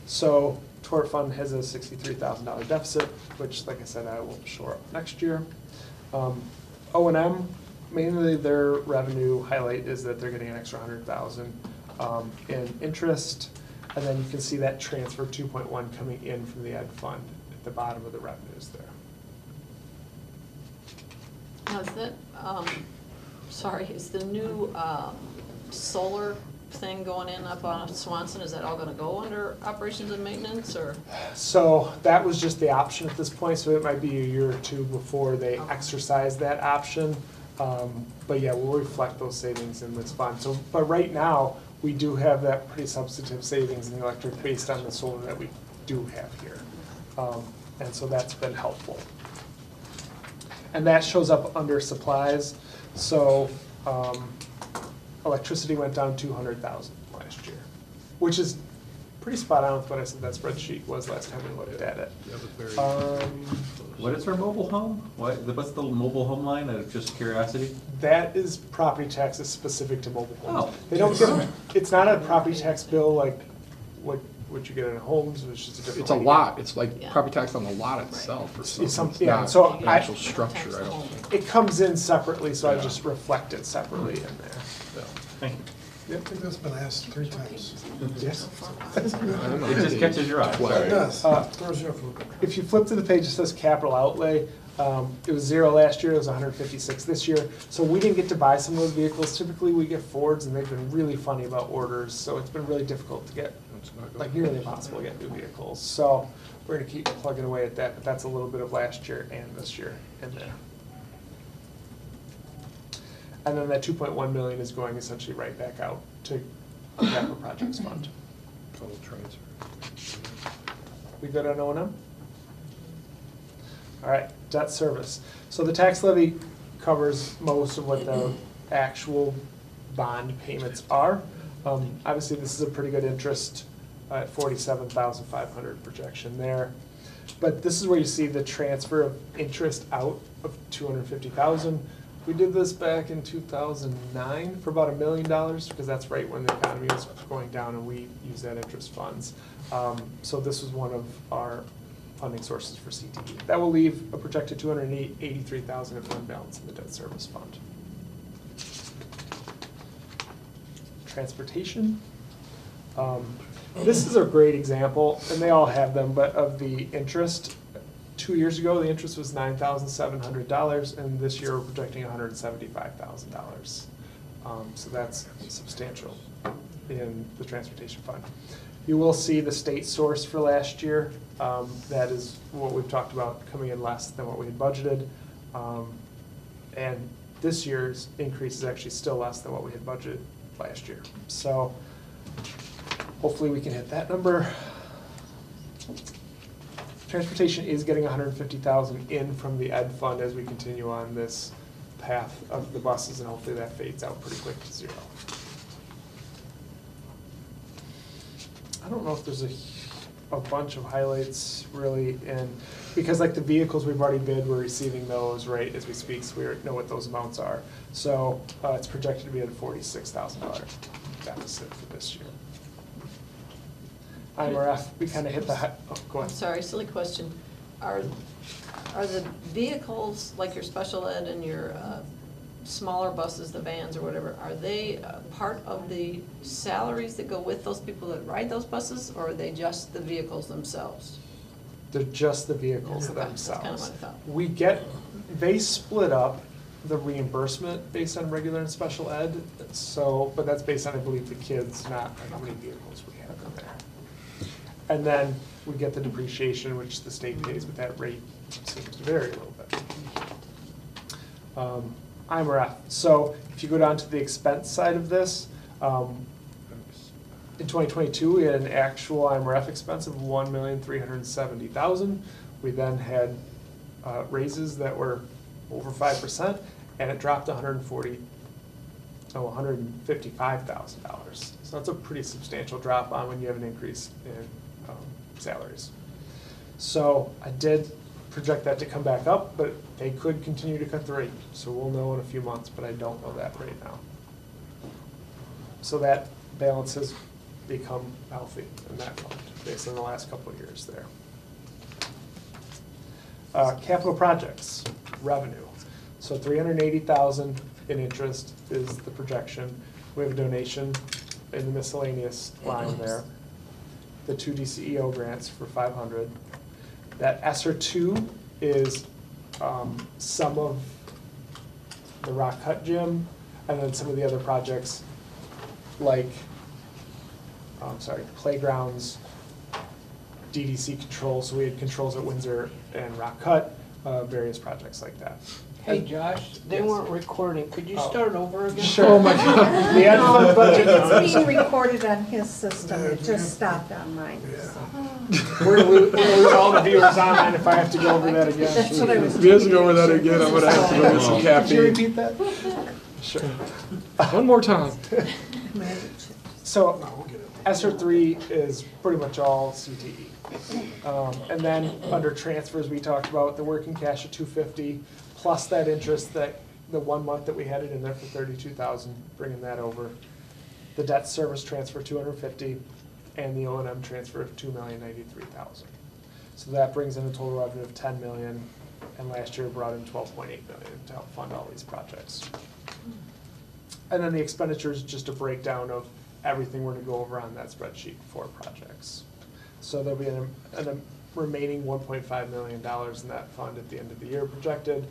C: So support fund has a $63,000 deficit, which, like I said, I will shore up next year. O&M, mainly their revenue highlight is that they're getting an extra $100,000 in interest. And then you can see that transfer 2.1 coming in from the ed fund at the bottom of the revenues there.
J: Now, is that, sorry, is the new solar thing going in up on Swanson, is that all gonna go under operations and maintenance, or?
C: So that was just the option at this point, so it might be a year or two before they exercise that option. But yeah, we'll reflect those savings in this fund. So, but right now, we do have that pretty substantive savings in the electric based on the solar that we do have here. And so that's been helpful. And that shows up under supplies. So electricity went down 200,000 last year, which is pretty spot on with what I said that spreadsheet was last time we looked at it.
M: What is our mobile home? What's the mobile home line, out of just curiosity?
C: That is property taxes specific to mobile homes.
M: Oh.
C: They don't get, it's not a property tax bill like what you get in homes, which is a different.
L: It's a lot, it's like property tax on the lot itself or something. It's
C: Yeah,
L: not
C: so
L: the actual structure, I don't think.
C: it comes in separately, so I
L: Yeah.
C: just reflect it separately in there.
M: Thank you.
A: I think that's been asked 3 times.
C: Yes.
M: It just catches your eye,
A: It
M: sorry.
A: does. Throws you off a little bit.
C: If you flip to the page, it says capital outlay. It was 0 last year, it was 156 this year. So we didn't get to buy some of those vehicles. Typically, we get Fords, and they've been really funny about orders, so it's been really difficult to get, like nearly impossible to get new vehicles. So we're gonna keep plugging away at that, but that's a little bit of last year and this year in there. And then that 2.1 million is going essentially right back out to the capital projects fund.
L: Total transfer.
C: We good on O&M? All right, debt service. So the tax levy covers most of what the actual bond payments are. Obviously, this is a pretty good interest at 47,500 projection there. But this is where you see the transfer of interest out of 250,000. We did this back in 2009 for about $1 million because that's right when the economy was going down and we used that interest funds. So this was one of our funding sources for CTE. That will leave a projected $283,000 in fund balance in the debt service fund. Transportation. This is a great example, and they all have them, but of the interest. 2 years ago, the interest was $9,700, and this year we're projecting $175,000. So that's substantial in the transportation fund. You will see the state source for last year. That is what we've talked about, coming in less than what we had budgeted. And this year's increase is actually still less than what we had budgeted last year. So hopefully we can hit that number. Transportation is getting $150,000 in from the ed fund as we continue on this path of the buses, and hopefully that fades out pretty quick to 0. I don't know if there's a bunch of highlights really in, because like the vehicles we've already bid, we're receiving those right as we speak, so we know what those amounts are. So it's projected to be at a $46,000 deficit for this year. IMRF, we kind of hit the high, oh, go
J: I'm
C: ahead.
J: sorry, silly question. Are the vehicles, like your special ed and your smaller buses, the vans or whatever, are they part of the salaries that go with those people that ride those buses, or are they just the vehicles themselves?
C: They're just the vehicles
J: Okay, that's
C: themselves.
J: kind of what I thought.
C: We get, they split up the reimbursement based on regular and special ed, so, but that's based on, I believe, the kids, not how many vehicles we have in there. And then we get the depreciation, which the state pays, but that rate seems to vary a little bit. IMRF, so if you go down to the expense side of this, in 2022, we had an actual IMRF expense of $1,370,000. We then had raises that were over 5%, and it dropped to $155,000. So that's a pretty substantial drop on when you have an increase in salaries. So I did project that to come back up, but they could continue to cut the rate. So we'll know in a few months, but I don't know that right now. So that balance has become healthy in that fund, based on the last couple of years there. Capital projects, revenue. So 380,000 in interest is the projection. We have a donation in the miscellaneous line there. The 2 DCEO grants for 500. That ESSER 2 is some of the Rock Cut Gym, and then some of the other projects like, playgrounds, DDC controls, so we had controls at Windsor and Rock Cut, various projects like that.
I: Hey, Josh, they
C: Yes.
I: weren't recording. Could you
C: Oh.
I: start over again?
C: Sure. Oh my God. The ad fund budget.
D: It's being recorded on his system, it just stopped on mine.
C: We're gonna lose all the viewers online if I have to go over that again.
D: That's what I was.
L: If you guys go over that again, I'm gonna have to go get some
C: Could you
L: caffeine.
C: repeat that? Sure.
L: One more time.
C: So, ESSER 3 is pretty much all CTE. And then, under transfers, we talked about the working cash of 250, plus that interest, that the 1 month that we had it in there for 32,000, bringing that over. The debt service transfer, 250, and the O&M transfer of 2,093,000. So that brings in a total revenue of 10 million, and last year brought in 12.8 million to help fund all these projects. And then the expenditures, just a breakdown of everything we're gonna go over on that spreadsheet for projects. So there'll be a remaining $1.5 million in that fund at the end of the year projected.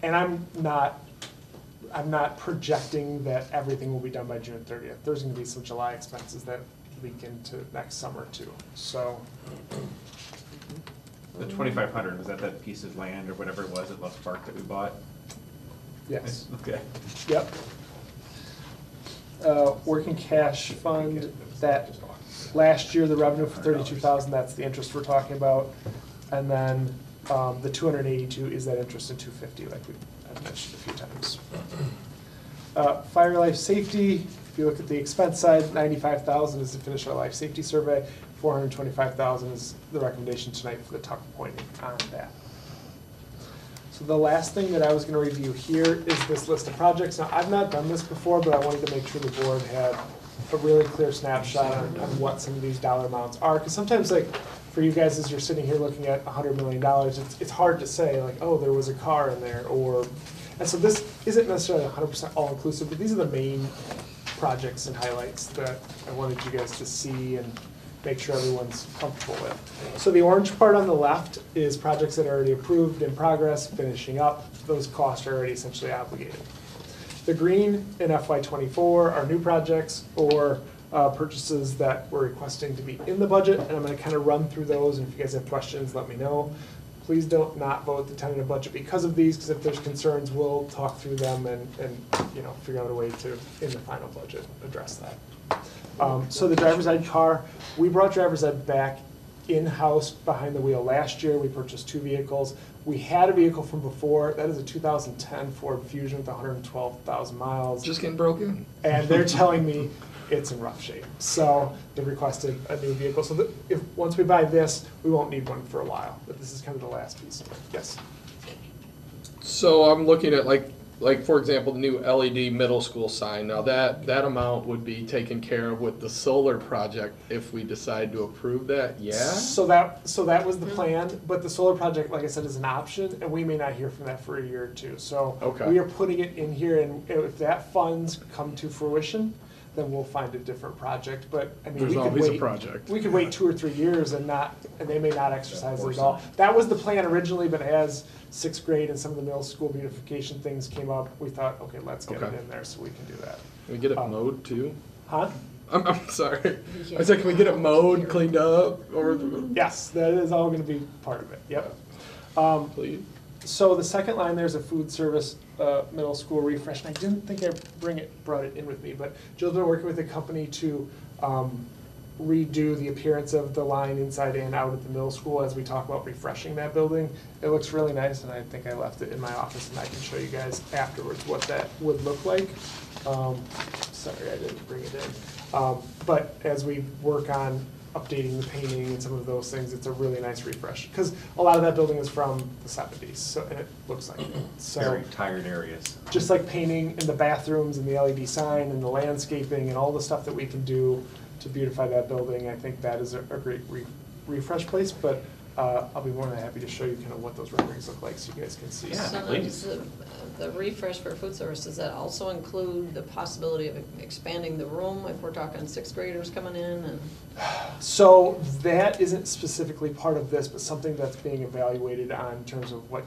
C: And I'm not projecting that everything will be done by June 30th. There's gonna be some July expenses that leak into next summer too, so.
M: The 2,500, was that piece of land or whatever it was at Loves Park that we bought?
C: Yes.
M: Okay.
C: Yep. Working cash fund, that last year, the revenue for 32,000, that's the interest we're talking about. And then the 282 is that interest in 250, like I've mentioned a few times. Fire life safety, if you look at the expense side, 95,000 is to finish our life safety survey. 425,000 is the recommendation tonight for the tuck pointing on that. So the last thing that I was gonna review here is this list of projects. Now, I've not done this before, but I wanted to make sure the board had a really clear snapshot on what some of these dollar amounts are. Because sometimes, like, for you guys, as you're sitting here looking at $100 million, it's hard to say, like, oh, there was a car in there, or, and so this isn't necessarily 100% all-inclusive, but these are the main projects and highlights that I wanted you guys to see and make sure everyone's comfortable with. So the orange part on the left is projects that are already approved, in progress, finishing up. Those costs are already essentially obligated. The green in FY24 are new projects or purchases that we're requesting to be in the budget, and I'm gonna kind of run through those, and if you guys have questions, let me know. Please don't not vote the tentative budget because of these, because if there's concerns, we'll talk through them and figure out a way to, in the final budget, address that. So the driver's ed car, we brought driver's ed back in-house behind the wheel last year. We purchased 2 vehicles. We had a vehicle from before. That is a 2010 Ford Fusion with 112,000 miles.
L: Just getting broken.
C: And they're telling me it's in rough shape. So they requested a new vehicle. So once we buy this, we won't need one for a while. But this is kind of the last piece of it. Yes?
L: So I'm looking at like for example, the new LED middle school sign. Now that amount would be taken care of with the solar project if we decide to approve that, yeah?
C: So that was the plan, but the solar project, like I said, is an option, and we may not hear from that for a year or two. So
L: Okay.
C: we are putting it in here, and if that funds come to fruition, then we'll find a different project. But I mean,
L: There's
C: we could
L: always a
C: wait.
L: project.
C: We could wait 2 or 3 years and they may not exercise it at all. That was the plan originally, but as 6th grade and some of the middle school beautification things came up, we thought, okay, let's get it
L: Okay.
C: in there so we can do that.
L: Can we get it mowed too?
C: Huh?
L: I'm sorry. I said, can we get it mowed, cleaned up, or?
C: Yes, that is all gonna be part of it, yep.
L: Please.
C: So the second line, there's a food service middle school refresh, and I didn't think I brought it in with me, but Jill's been working with a company to redo the appearance of the line inside and out at the middle school as we talk about refreshing that building. It looks really nice, and I think I left it in my office, and I can show you guys afterwards what that would look like. Sorry, I didn't bring it in. But as we work on updating the painting and some of those things, it's a really nice refresh. Because a lot of that building is from the 70s, so, and it looks like it. So,
M: Very tired areas.
C: just like painting in the bathrooms and the LED sign and the landscaping and all the stuff that we can do to beautify that building. I think that is a great refresh place, but I'll be more than happy to show you kind of what those renderings look like so you guys can see.
M: Yeah,
J: So
M: please.
J: the refresh for food service, does that also include the possibility of expanding the room if we're talking sixth graders coming in and?
C: So that isn't specifically part of this, but something that's being evaluated on in terms of what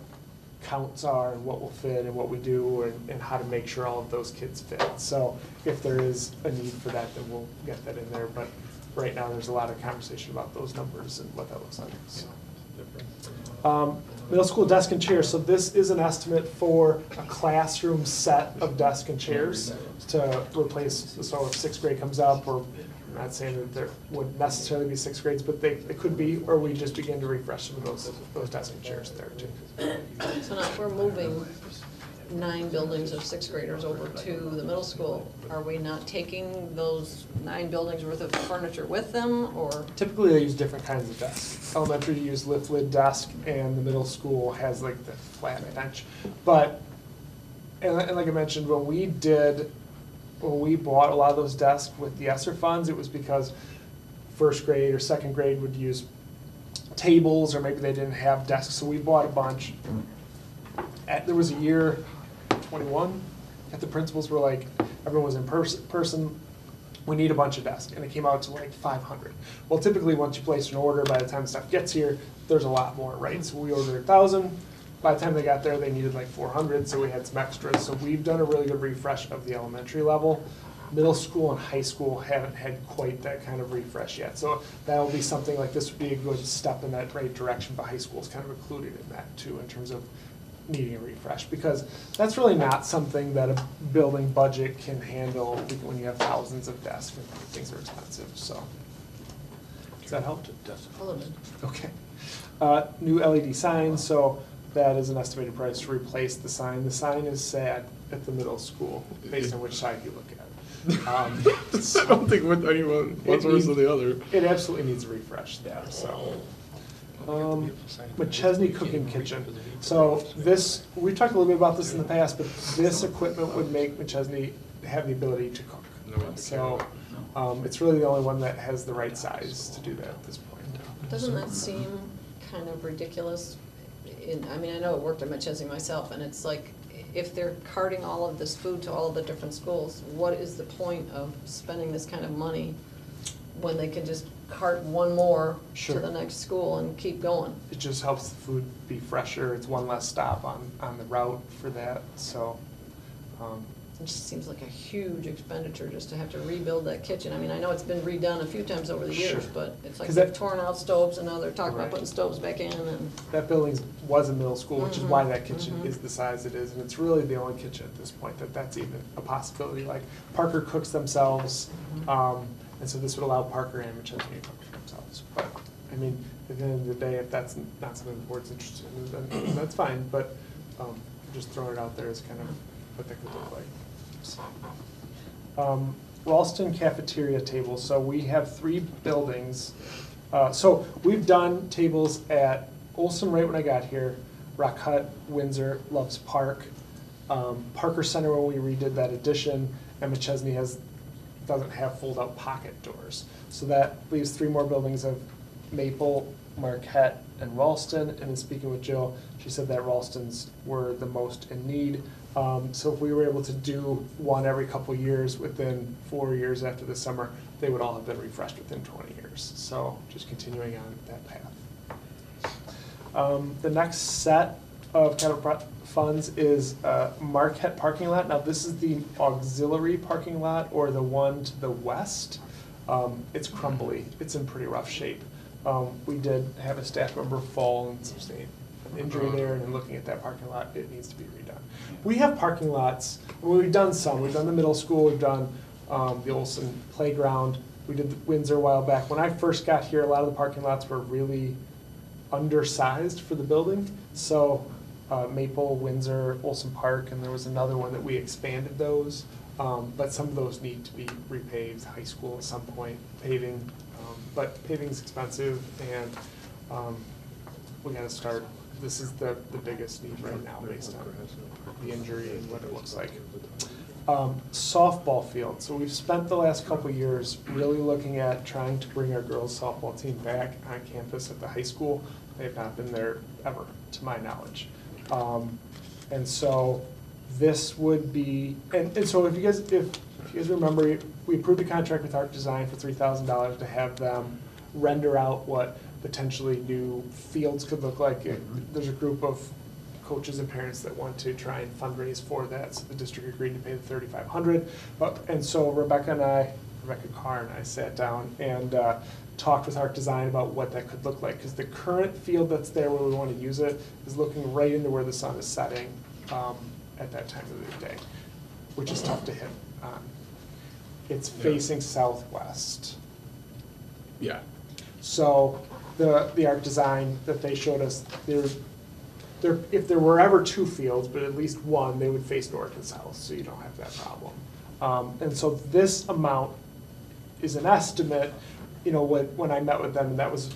C: counts are and what will fit and what we do and how to make sure all of those kids fit. So if there is a need for that, then we'll get that in there. But right now, there's a lot of conversation about those numbers and what that looks like. So. Middle school desk and chairs. So this is an estimate for a classroom set of desk and chairs to replace. So if sixth grade comes up, or I'm not saying that there would necessarily be sixth grades, but they could be, or we just begin to refresh some of those desk and chairs there too.
J: So now if we're moving 9 buildings of sixth graders over to the middle school, are we not taking those 9 buildings worth of furniture with them, or?
C: Typically, they use different kinds of desks. Elementary use lift lid desk, and the middle school has like the flat bench. But, and like I mentioned, when we bought a lot of those desks with the ESSER funds, it was because first grade or second grade would use tables, or maybe they didn't have desks, so we bought a bunch. There was a year, 21, that the principals were like, everyone was in person, we need a bunch of desks, and it came out to like 500. Well, typically, once you place an order, by the time stuff gets here, there's a lot more, right? So we ordered 1,000. By the time they got there, they needed like 400, so we had some extras. So we've done a really good refresh of the elementary level. Middle school and high school haven't had quite that kind of refresh yet. So that'll be something like this would be a good step in that right direction, but high school is kind of included in that too, in terms of needing a refresh, because that's really not something that a building budget can handle when you have thousands of desks and things are expensive. So does that help?
J: A little bit.
C: Okay. New LED signs, so that is an estimated price to replace the sign. The sign is sad at the middle school, based on which side you look at.
L: I don't think anyone one's worse than the other.
C: It absolutely needs a refresh there, so. McChesney Cooking Kitchen. So this, we've talked a little bit about this in the past, but this equipment would make McChesney have the ability to cook. So it's really the only one that has the right size to do that at this point.
J: Doesn't that seem kind of ridiculous? I mean, I know it worked at McChesney myself, and it's like, if they're carting all of this food to all of the different schools, what is the point of spending this kind of money when they can just cart one more to the next school and keep going?
C: It just helps the food be fresher. It's one less stop on the route for that, so.
J: It just seems like a huge expenditure just to have to rebuild that kitchen. I mean, I know it's been redone a few times over the years,
C: Sure.
J: but it's like
C: 'Cause
J: they've
C: that-
J: torn out stoves and now they're talking about
C: Right.
J: putting stoves back in and.
C: That building was a middle school, which is why that kitchen
J: mhm.
C: is the size it is, and it's really the only kitchen at this point that's even a possibility. Like Parker cooks themselves, and so this would allow Parker and McChesney to cook for themselves. But, I mean, at the end of the day, if that's not something the board's interested in, then that's fine, but just throwing it out there is kind of what that could look like. So. Ralston cafeteria tables, so we have 3 buildings. So we've done tables at Olson right when I got here, Rock Hut, Windsor, Loves Park, Parker Center when we redid that addition, and McChesney doesn't have fold-out pocket doors. So that leaves 3 more buildings of Maple, Marquette, and Ralston. And in speaking with Jill, she said that Ralston's were the most in need. So if we were able to do one every couple years within 4 years after the summer, they would all have been refreshed within 20 years. So just continuing on that path. The next set of capital funds is Marquette parking lot. Now this is the auxiliary parking lot, or the one to the west. It's crumbly. It's in pretty rough shape. We did have a staff member fall and sustain an injury there, and in looking at that parking lot, it needs to be redone. We have parking lots, we've done some. We've done the middle school, we've done the Olson playground, we did the Windsor a while back. When I first got here, a lot of the parking lots were really undersized for the building. So Maple, Windsor, Olson Park, and there was another one that we expanded those. But some of those need to be repaved, high school at some point, paving. But paving's expensive, and we gotta start. This is the biggest need right now based on the injury and what it looks like. Softball field. So we've spent the last couple years really looking at trying to bring our girls softball team back on campus at the high school. They've not been there ever, to my knowledge. And so this would be, and so if you guys remember, we approved a contract with Arc Design for $3,000 to have them render out what potentially new fields could look like. There's a group of coaches and parents that want to try and fundraise for that, so the district agreed to pay the $3,500. And so Rebecca Carr and I sat down and talked with Arc Design about what that could look like, because the current field that's there where we want to use it is looking right into where the sun is setting at that time of the day, which is tough to hit on. It's facing southwest.
L: Yeah.
C: So the Arc Design that they showed us, if there were ever two fields, but at least one, they would face north and south, so you don't have that problem. And so this amount is an estimate. You know, when I met with them, and that was,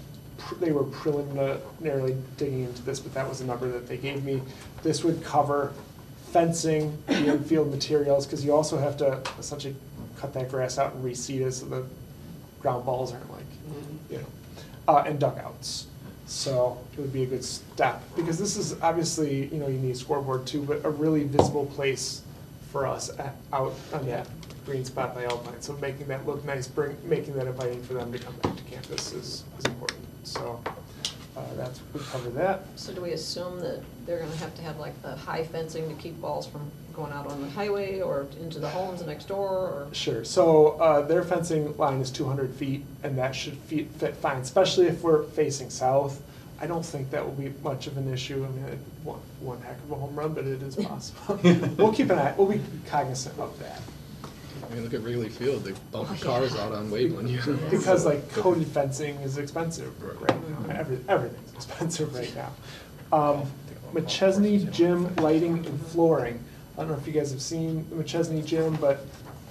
C: they were preliminarily digging into this, but that was the number that they gave me. This would cover fencing, the infield materials, because you also have to essentially cut that grass out and reseed it so the ground balls aren't like, you know, and dugouts. So it would be a good step, because this is obviously, you know, you need a scoreboard too, but a really visible place for us out on that green spot by Alpine. So making that look nice, making that inviting for them to come back to campus is important. So we cover that.
J: So do we assume that they're gonna have to have like the high fencing to keep balls from going out on the highway or into the homes next door, or?
C: Sure, so their fencing line is 200 feet, and that should fit fine, especially if we're facing south. I don't think that will be much of an issue. I mean, one heck of a home run, but it is possible. We'll keep an eye, we'll be cognizant of that.
L: I mean, look at Wrigley Field, they bumping cars out on Waveland.
C: Because like coated fencing is expensive right now. Everything's expensive right now. McChesney Gym lighting and flooring. I don't know if you guys have seen the McChesney Gym, but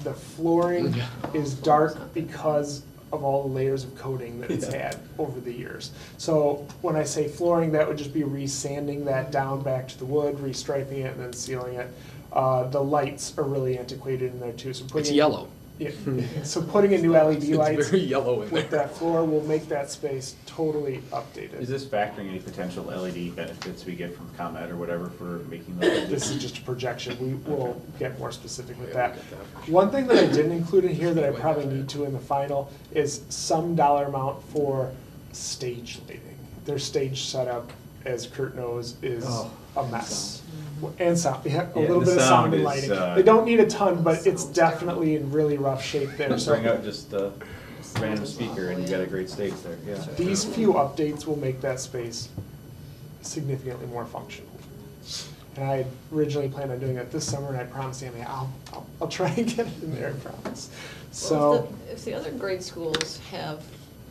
C: the flooring is dark because of all the layers of coating that it's had over the years. So when I say flooring, that would just be re-sanding that down back to the wood, restriping it, and then sealing it. The lights are really antiquated in there too. So
L: It's yellow.
C: Yeah. So putting in new LED lights
L: It's very yellow in there.
C: with that floor will make that space totally updated.
M: Is this factoring any potential LED benefits we get from ComEd or whatever for making those?
C: This is just a projection. We will get more specific with that. One thing that I didn't include in here that I probably need to in the final is some dollar amount for stage lighting. Their stage setup, as Kurt knows, is a mess. And sound, a little bit of sound and lighting. They don't need a ton, but it's definitely in really rough shape there.
M: Just bring out just a random speaker and you got a great stage there, yeah.
C: These few updates will make that space significantly more functional. And I originally planned on doing that this summer, and I promised Amy, I'll try and get it in there, I promise. So,
J: Well, if the other grade schools have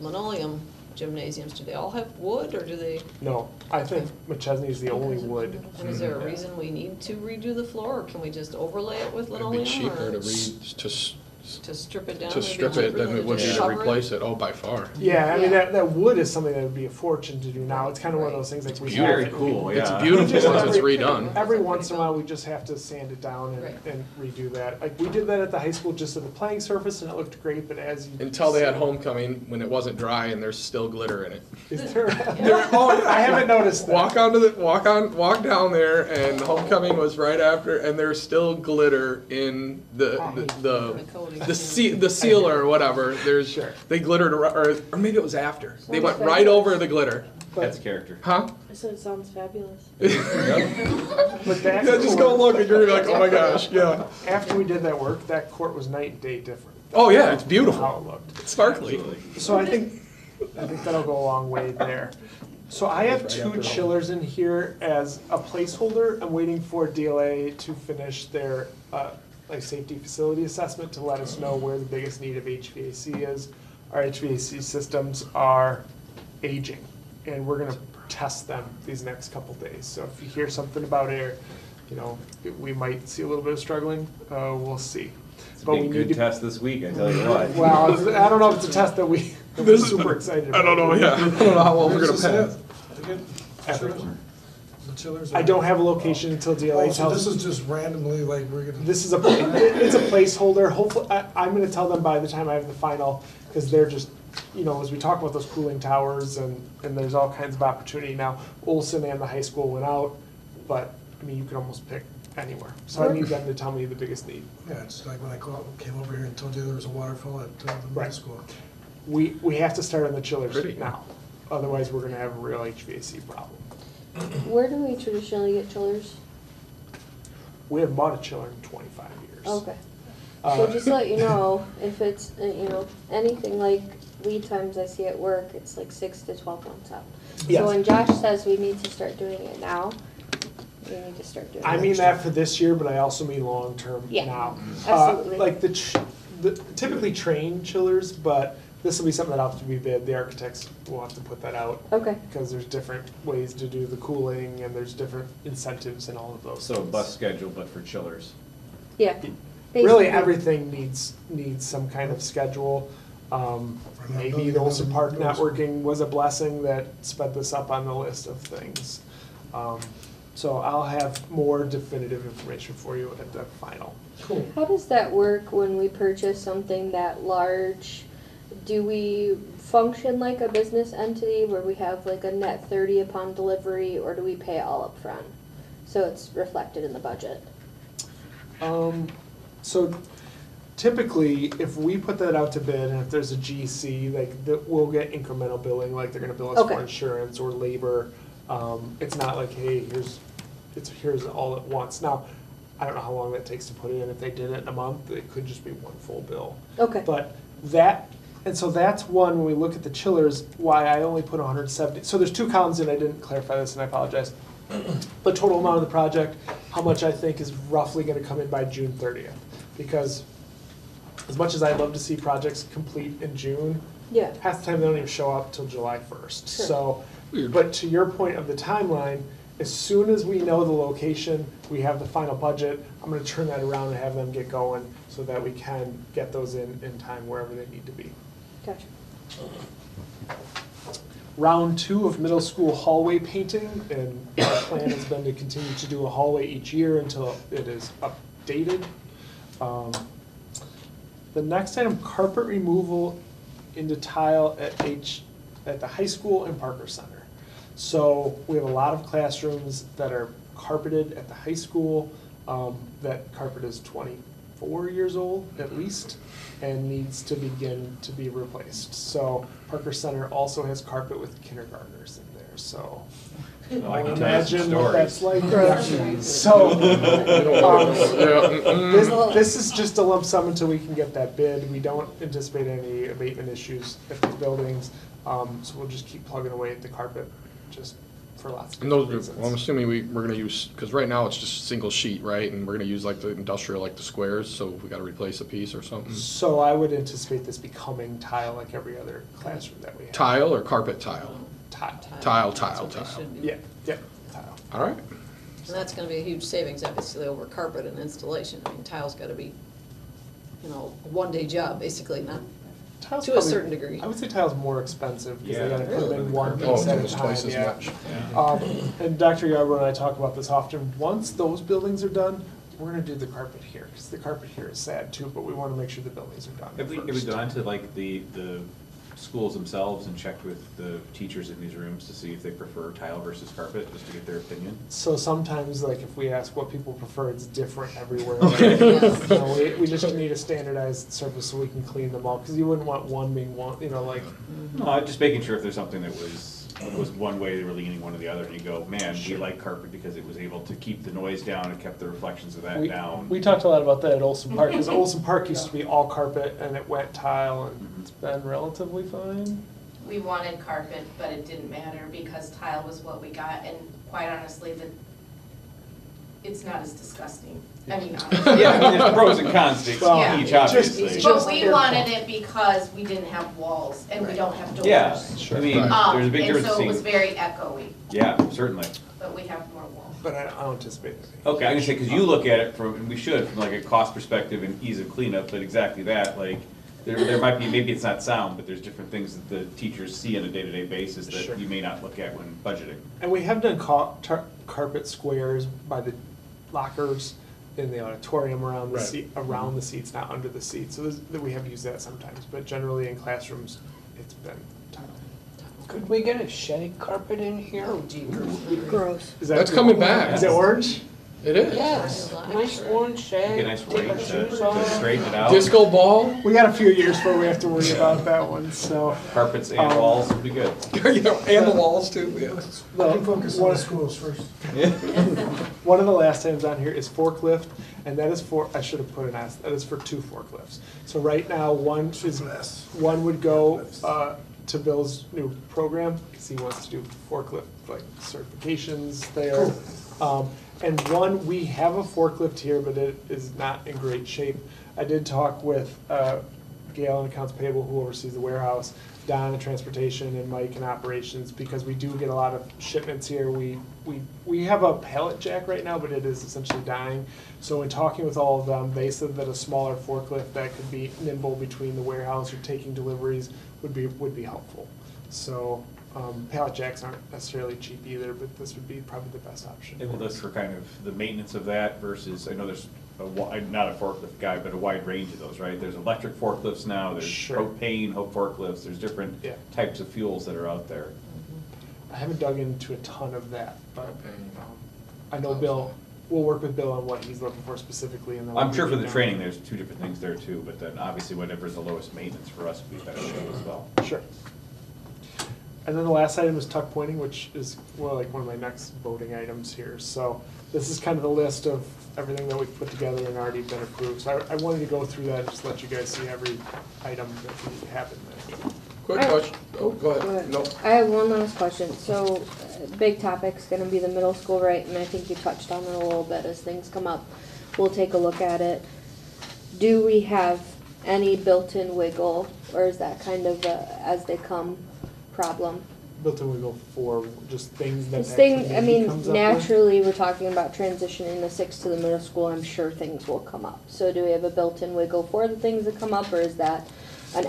J: linoleum gymnasiums, do they all have wood, or do they?
C: no, I think McChesney is the only wood.
J: And is there a reason we need to redo the floor, or can we just overlay it with
L: It'd
J: linoleum?
L: be cheaper
J: or to strip it down?
L: to
J: would be
L: strip it
J: cheaper
L: than it would be
J: just
L: to
J: cover it?
L: replace it. Oh, by far.
C: Yeah, I mean, that wood is something that would be a fortune to do now. It's kind of one of those things like we
M: Very
C: have.
M: cool,
L: It's
M: yeah.
L: beautiful
C: Just
L: once it's
C: every-
L: redone.
C: Every once in a while, we just have to sand it down
J: Right.
C: and redo that. Like, we did that at the high school, just at the playing surface, and it looked great, but as you.
L: Until they had homecoming, when it wasn't dry and there's still glitter in it.
C: Is there, oh, I haven't noticed that.
L: Walk down there, and homecoming was right after, and there's still glitter in the sealer or whatever. There's they glittered or maybe it was after. They went right over the glitter.
M: That's character.
L: Huh?
N: I said it sounds fabulous.
C: But that
L: Yeah, just go look and you're gonna be like, oh my gosh, yeah.
C: After we did that work, that court was night and day different.
L: Oh yeah, it's
C: How
L: beautiful.
C: it looked.
L: It's sparkly.
C: So I think that'll go a long way there. So I have two chillers in here as a placeholder. I'm waiting for DLA to finish their like safety facility assessment to let us know where the biggest need of HVAC is. Our HVAC systems are aging, and we're gonna test them these next couple days. So if you hear something about air, you know, we might see a little bit of struggling. We'll see.
M: It's
C: But
M: a
C: we
M: big
C: need
M: good
C: to.
M: test this week, I tell you what.
C: Well, I don't know if it's a test that we're super excited about.
L: I don't know, yeah. I don't know how well we're gonna pass.
C: Average.
A: The chillers?
C: I don't have a location until DLA
A: Oh, so
C: tells.
A: this is just randomly, like, we're gonna.
C: This is it's a placeholder. Hopefully, I'm gonna tell them by the time I have the final, because they're just, as we talk about those cooling towers and there's all kinds of opportunity now. Olson and the high school went out, but, I mean, you can almost pick anywhere. So I need them to tell me the biggest need.
A: Yeah, it's like when I came over here and told you there was a waterfall at the middle
C: Right.
A: school.
C: We have to start on the chillers
L: Pretty.
C: now. Otherwise, we're gonna have a real HVAC problem.
N: Where do we traditionally get chillers?
C: We haven't bought a chiller in 25 years.
N: Okay.
C: Uh,
N: So just to let you know, if it's, anything like lead times I see at work, it's like 6 to 12 months out.
C: Yes.
N: So when Josh says we need to start doing it now, we need to start doing it.
C: I mean that for this year, but I also mean long-term
N: Yeah,
C: now.
N: absolutely.
C: Like the typically train chillers, but this will be something that'll have to be bid. The architects will have to put that out.
N: Okay.
C: Because there's different ways to do the cooling and there's different incentives and all of those
M: So
C: things.
M: bus schedule, but for chillers.
N: Yeah.
C: Really,
N: Basically.
C: everything needs some kind of schedule. Maybe the Olson Park networking was a blessing that sped this up on the list of things. So I'll have more definitive information for you at the final.
A: Cool.
N: How does that work when we purchase something that large? Do we function like a business entity where we have like a net 30 upon delivery, or do we pay all up front? So it's reflected in the budget.
C: So typically, if we put that out to bid and if there's a GC, we'll get incremental billing, like they're gonna bill us
N: Okay.
C: for insurance or labor. It's not like, hey, here's all at once. Now, I don't know how long that takes to put in. If they did it in a month, it could just be one full bill.
N: Okay.
C: But so that's one, when we look at the chillers, why I only put 170. So there's two columns and I didn't clarify this and I apologize. The total amount of the project, how much I think is roughly gonna come in by June 30th. Because as much as I'd love to see projects complete in June,
N: Yeah.
C: half the time they don't even show up till July 1st.
N: Sure.
C: So, but to your point of the timeline, as soon as we know the location, we have the final budget, I'm gonna turn that around and have them get going so that we can get those in time wherever they need to be.
N: Gotcha.
C: Round 2 of middle school hallway painting, and our plan has been to continue to do a hallway each year until it is updated. The next item, carpet removal into tile at the high school and Parker Center. So we have a lot of classrooms that are carpeted at the high school. That carpet is 24 years old at least and needs to begin to be replaced. So Parker Center also has carpet with kindergartners in there, so
M: I can tell you some
C: imagine what that's
M: stories.
C: like. So, this is just a lump sum until we can get that bid. We don't anticipate any abatement issues at these buildings, so we'll just keep plugging away at the carpet, just for lots of
L: And
C: different
L: those,
C: reasons.
L: well, I'm assuming we're gonna use, because right now it's just single sheet, right? And we're gonna use like the industrial, like the squares, so we gotta replace a piece or something.
C: So I would anticipate this becoming tile like every other classroom that we have.
L: Tile or carpet tile?
C: Tile.
L: Tile.
J: That's what they should be.
C: Yeah, tile.
L: All right.
J: And that's gonna be a huge savings, obviously, over carpet and installation. I mean, tile's gotta be, a one-day job, basically, not
C: Tile's
J: to a
C: probably-
J: certain degree.
C: I would say tile's more expensive because they
M: Yeah.
C: gotta put them in one
L: Oh,
C: piece at a
L: it's
C: time,
L: twice as
C: yeah.
L: much.
C: And Dr. Yarbrough and I talk about this often. Once those buildings are done, we're gonna do the carpet here, because the carpet here is sad too, but we wanna make sure the buildings are done
M: Have we
C: first.
M: gone to like the schools themselves and checked with the teachers in these rooms to see if they prefer tile versus carpet, just to get their opinion?
C: So sometimes, like, if we ask what people prefer, it's different everywhere.
L: Okay.
C: We just need a standardized surface so we can clean them all, because you wouldn't want one being one, like,
M: No, I'm just making sure if there's something that was one way, they were leaning one or the other, and you go, man, we like carpet because it was able to keep the noise down and kept the reflections of that down.
C: We talked a lot about that at Olson Park, because Olson Park used to be all carpet and it went tile, and it's been relatively fine.
P: We wanted carpet, but it didn't matter because tile was what we got, and quite honestly, it's not as disgusting. I mean, honestly.
M: Yeah, I mean, there's pros and cons to
P: Yeah.
M: each, obviously.
P: But we wanted it because we didn't have walls and we don't have doors.
M: Yeah, I mean, there's a big difference
P: And so it was
M: between,
P: very echoey,
M: yeah, certainly.
P: but we have more walls.
C: But I don't anticipate anything.
M: Okay, I'm gonna say, because you look at it from, and we should, from like a cost perspective and ease of cleanup, but exactly that, like, there might be, maybe it's not sound, but there's different things that the teachers see on a day-to-day basis
C: Sure.
M: that you may not look at when budgeting.
C: And we have done carpet squares by the lockers in the auditorium around the
L: Right.
C: seat, around the seats, not under the seats. So we have used that sometimes, but generally in classrooms, it's been tile.
I: Could we get a shag carpet in here?
B: Oh, gee.
N: Gross.
C: Is that
L: That's coming back.
C: Is it orange?
L: It is.
I: Yes, nice orange shag.
M: Get a nice
I: take
M: range
I: our
M: to
I: shoes off.
M: straighten it out.
L: Disco ball.
C: We got a few years before we have to worry about that one, so.
M: Carpets and walls would be good.
L: Yeah, and the walls too, yeah.
A: We can focus on the schools first.
C: One of the last items on here is forklift, and that is for, I should have put an S, that is for 2 forklifts. So right now, one would go to Bill's new program, because he wants to do forklift, like certifications there. And one, we have a forklift here, but it is not in great shape. I did talk with Gail in Accounts Payable, who oversees the warehouse, Don in Transportation, and Mike in Operations, because we do get a lot of shipments here. We have a pallet jack right now, but it is essentially dying. So in talking with all of them, they said that a smaller forklift that could be nimble between the warehouse or taking deliveries would be helpful. So pallet jacks aren't necessarily cheap either, but this would be probably the best option.
M: And this for kind of the maintenance of that versus, I know there's I'm not a forklift guy, but a wide range of those, right? There's electric forklifts now, there's
C: Sure.
M: propane, forklifts, there's different
C: Yeah.
M: types of fuels that are out there.
C: I haven't dug into a ton of that, but I know Bill, we'll work with Bill on what he's looking for specifically, and then.
M: I'm sure for
C: we'll
M: the
C: get
M: training,
C: down.
M: there's 2 different things there too, but then obviously whatever's the lowest maintenance for us would be better as well.
C: Sure. And then the last item is tuck pointing, which is, well, like one of my next voting items here. So this is kind of the list of everything that we've put together and already been approved. So I wanted to go through that and just let you guys see every item that we have in there.
L: Quick question. Oh, go ahead. No.
N: I have one last question. So, big topic's gonna be the middle school, right? And I think you touched on it a little bit as things come up. We'll take a look at it. Do we have any built-in wiggle, or is that kind of a as they come problem?
C: Built-in wiggle for just things that.
N: This
C: that
N: thing, I
C: committee
N: mean,
C: comes up with.
N: naturally, we're talking about transitioning the 6 to the middle school. I'm sure things will come up. So do we have a built-in wiggle for the things that come up, or is that an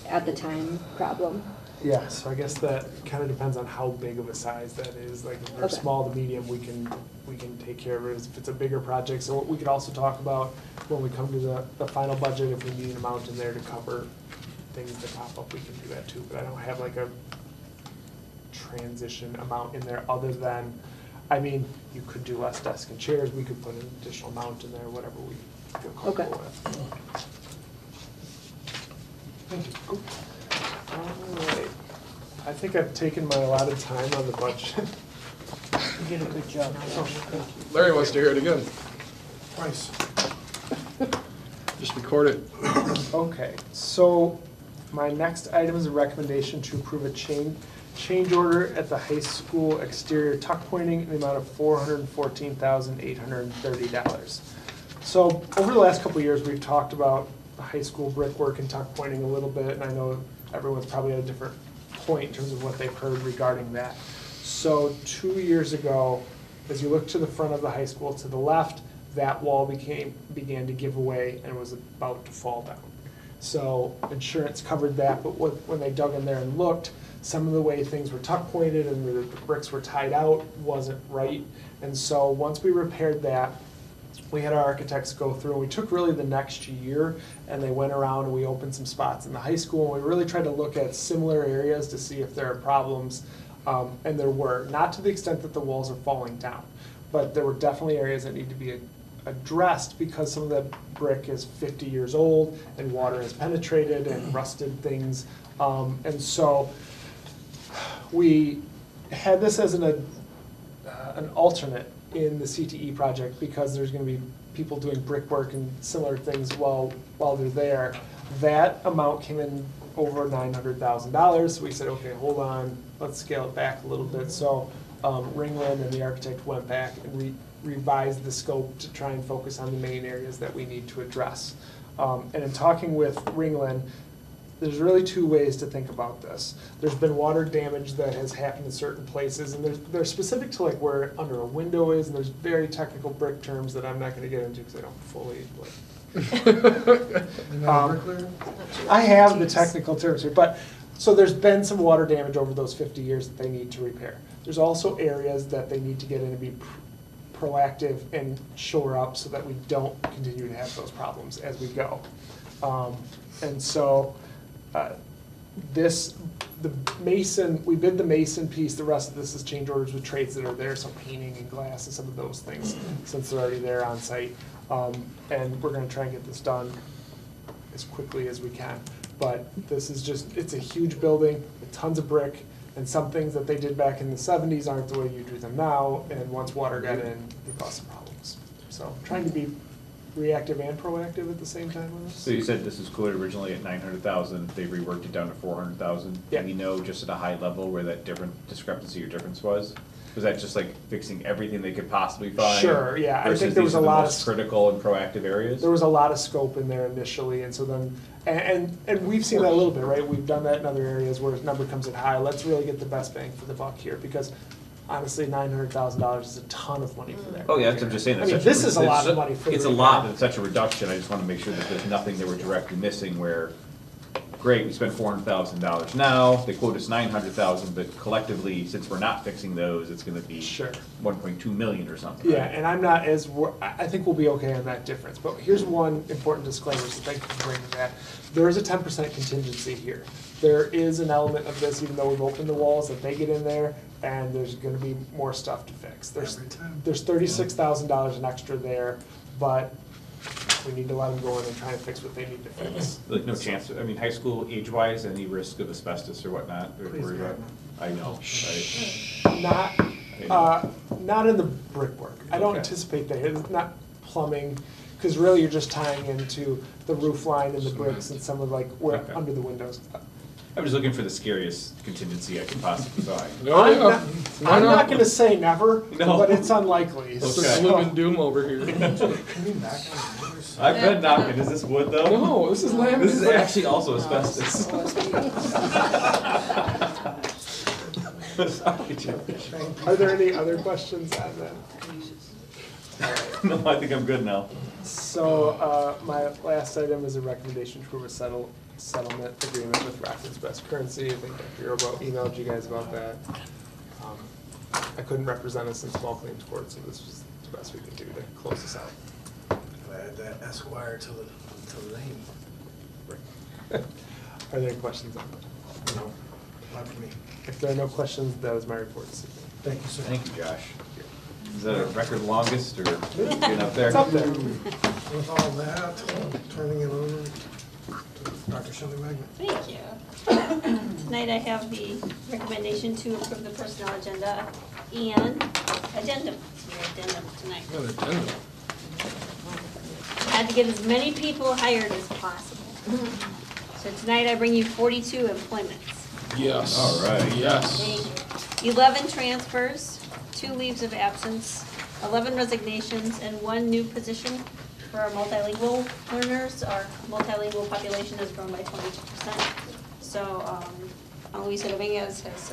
N: at the time problem?
C: Yeah, so I guess that kind of depends on how big of a size that is. Like if they're
N: Okay.
C: small to medium, we can take care of it. If it's a bigger project, so we could also talk about when we come to the final budget, if we need an amount in there to cover things that pop up, we can do that too. But I don't have like a transition amount in there other than, I mean, you could do less desk and chairs. We could put an additional amount in there, whatever we feel comfortable with. Thank you. All right. I think I've taken my allotted time on the budget.
I: You did a good job.
L: Larry wants to hear it again.
A: Twice.
L: Just record it.
C: Okay, so my next item is a recommendation to approve a change order at the high school exterior tuck pointing in the amount of $414,830. So over the last couple of years, we've talked about the high school brickwork and tuck pointing a little bit, and I know everyone's probably at a different point in terms of what they've heard regarding that. So 2 years ago, as you look to the front of the high school to the left, that wall began to give away and was about to fall down. So insurance covered that, but when they dug in there and looked, some of the way things were tuck pointed and the bricks were tied out wasn't right. And so once we repaired that, we had our architects go through, and we took really the next year, and they went around and we opened some spots in the high school, and we really tried to look at similar areas to see if there are problems, and there were. Not to the extent that the walls are falling down, but there were definitely areas that need to be addressed because some of the brick is 50 years old and water has penetrated and rusted things. And so we had this as an alternate in the CTE project because there's going to be people doing brickwork and similar things while they're there. That amount came in over $900,000. So we said, okay, hold on, let's scale it back a little bit. So Ringland and the architect went back and revised the scope to try and focus on the main areas that we need to address. And in talking with Ringland, there's really two ways to think about this. There's been water damage that has happened in certain places, and they're specific to like where under a window is, and there's very technical brick terms that I'm not going to get into because I don't fully I have the technical terms here, but, so there's been some water damage over those 50 years that they need to repair. There's also areas that they need to get in and be proactive and shore up so that we don't continue to have those problems as we go. And so, the mason, we bid the mason piece, the rest of this is change orders with trades that are there, so painting and glass and some of those things, since they're already there on site. And we're gonna try and get this done as quickly as we can. But this is just, it's a huge building, with tons of brick, and some things that they did back in the 70s aren't the way you do them now, and once water got in, they caused some problems. So trying to be reactive and proactive at the same time with this.
M: So you said this was quoted originally at 900,000, they reworked it down to 400,000.
C: Yeah.
M: Do we know just at a high level where that discrepancy or difference was? Was that just like fixing everything they could possibly find?
C: Sure, yeah, I
M: versus
C: think there was
M: these are
C: a
M: the
C: lot
M: most
C: of
M: critical and proactive areas?
C: There was a lot of scope in there initially, and so then, and we've seen that a little bit, right? We've done that in other areas where a number comes in high, let's really get the best bang for the buck here, because honestly, $900,000 is a ton of money for that.
M: Oh, yeah, that's what I'm just saying.
C: I mean, this is a lot of money for the
M: It's a
C: repair.
M: lot, but it's such a reduction, I just wanna make sure that there's nothing that we're directly missing where, great, we spent $400,000 now, they quote us 900,000, but collectively, since we're not fixing those, it's gonna be
C: Sure.
M: 1.2 million or something.
C: Yeah,
M: right?
C: and I'm not as, I think we'll be okay on that difference, but here's one important disclaimer, so thank you for bringing that. There is a 10% contingency here. There is an element of this, even though we've opened the walls, that they get in there, and there's gonna be more stuff to fix. There's $36,000 in extra there, but we need to let them go in and try and fix what they need to fix.
M: Like, no chance, I mean, high school, age-wise, any risk of asbestos or whatnot? Or
A: Please,
M: worry about?
A: God.
M: I know, right?
C: Not in the brickwork. I don't
M: Okay.
C: anticipate that. It's not plumbing, because really you're just tying into the roof line and the bricks and some of like where,
M: Okay.
C: under the windows.
M: I'm just looking for the scariest contingency I can possibly find.
C: I'm not gonna say never,
M: No.
C: but it's unlikely.
L: This
C: so-
L: is living doom over here.
M: I've been knocking, is this wood though?
L: No, this is laminate.
M: This is actually also asbestos. Sorry, George.
C: Are there any other questions on that?
M: No, I think I'm good now.
C: So, my last item is a recommendation to approve a settlement agreement with Rockland's Best Currency. I think Dr. Yobo emailed you guys about that. I couldn't represent us in small claims court, so this was the best we could do to close this out.
A: Add that Esquire to the name.
C: Are there any questions on that?
A: No, not for me.
C: If there are no questions, that is my report this evening.
A: Thank you, sir.
M: Thank you, Josh. Is that a record longest or getting up there?
C: It's up there.
A: With all that, turning it over to Dr. Shelley Wagner.
F: Thank you. Tonight I have the recommendation to approve the personnel agenda and addendum. Your addendum tonight. Had to get as many people hired as possible. So tonight I bring you 42 employments.
L: Yes.
M: All right.
L: Yes.
F: Thank you. 11 transfers, 2 leaves of absence, 11 resignations, and 1 new position for our multilingual learners. Our multilingual population has grown by 22%. So Luisa Dominguez has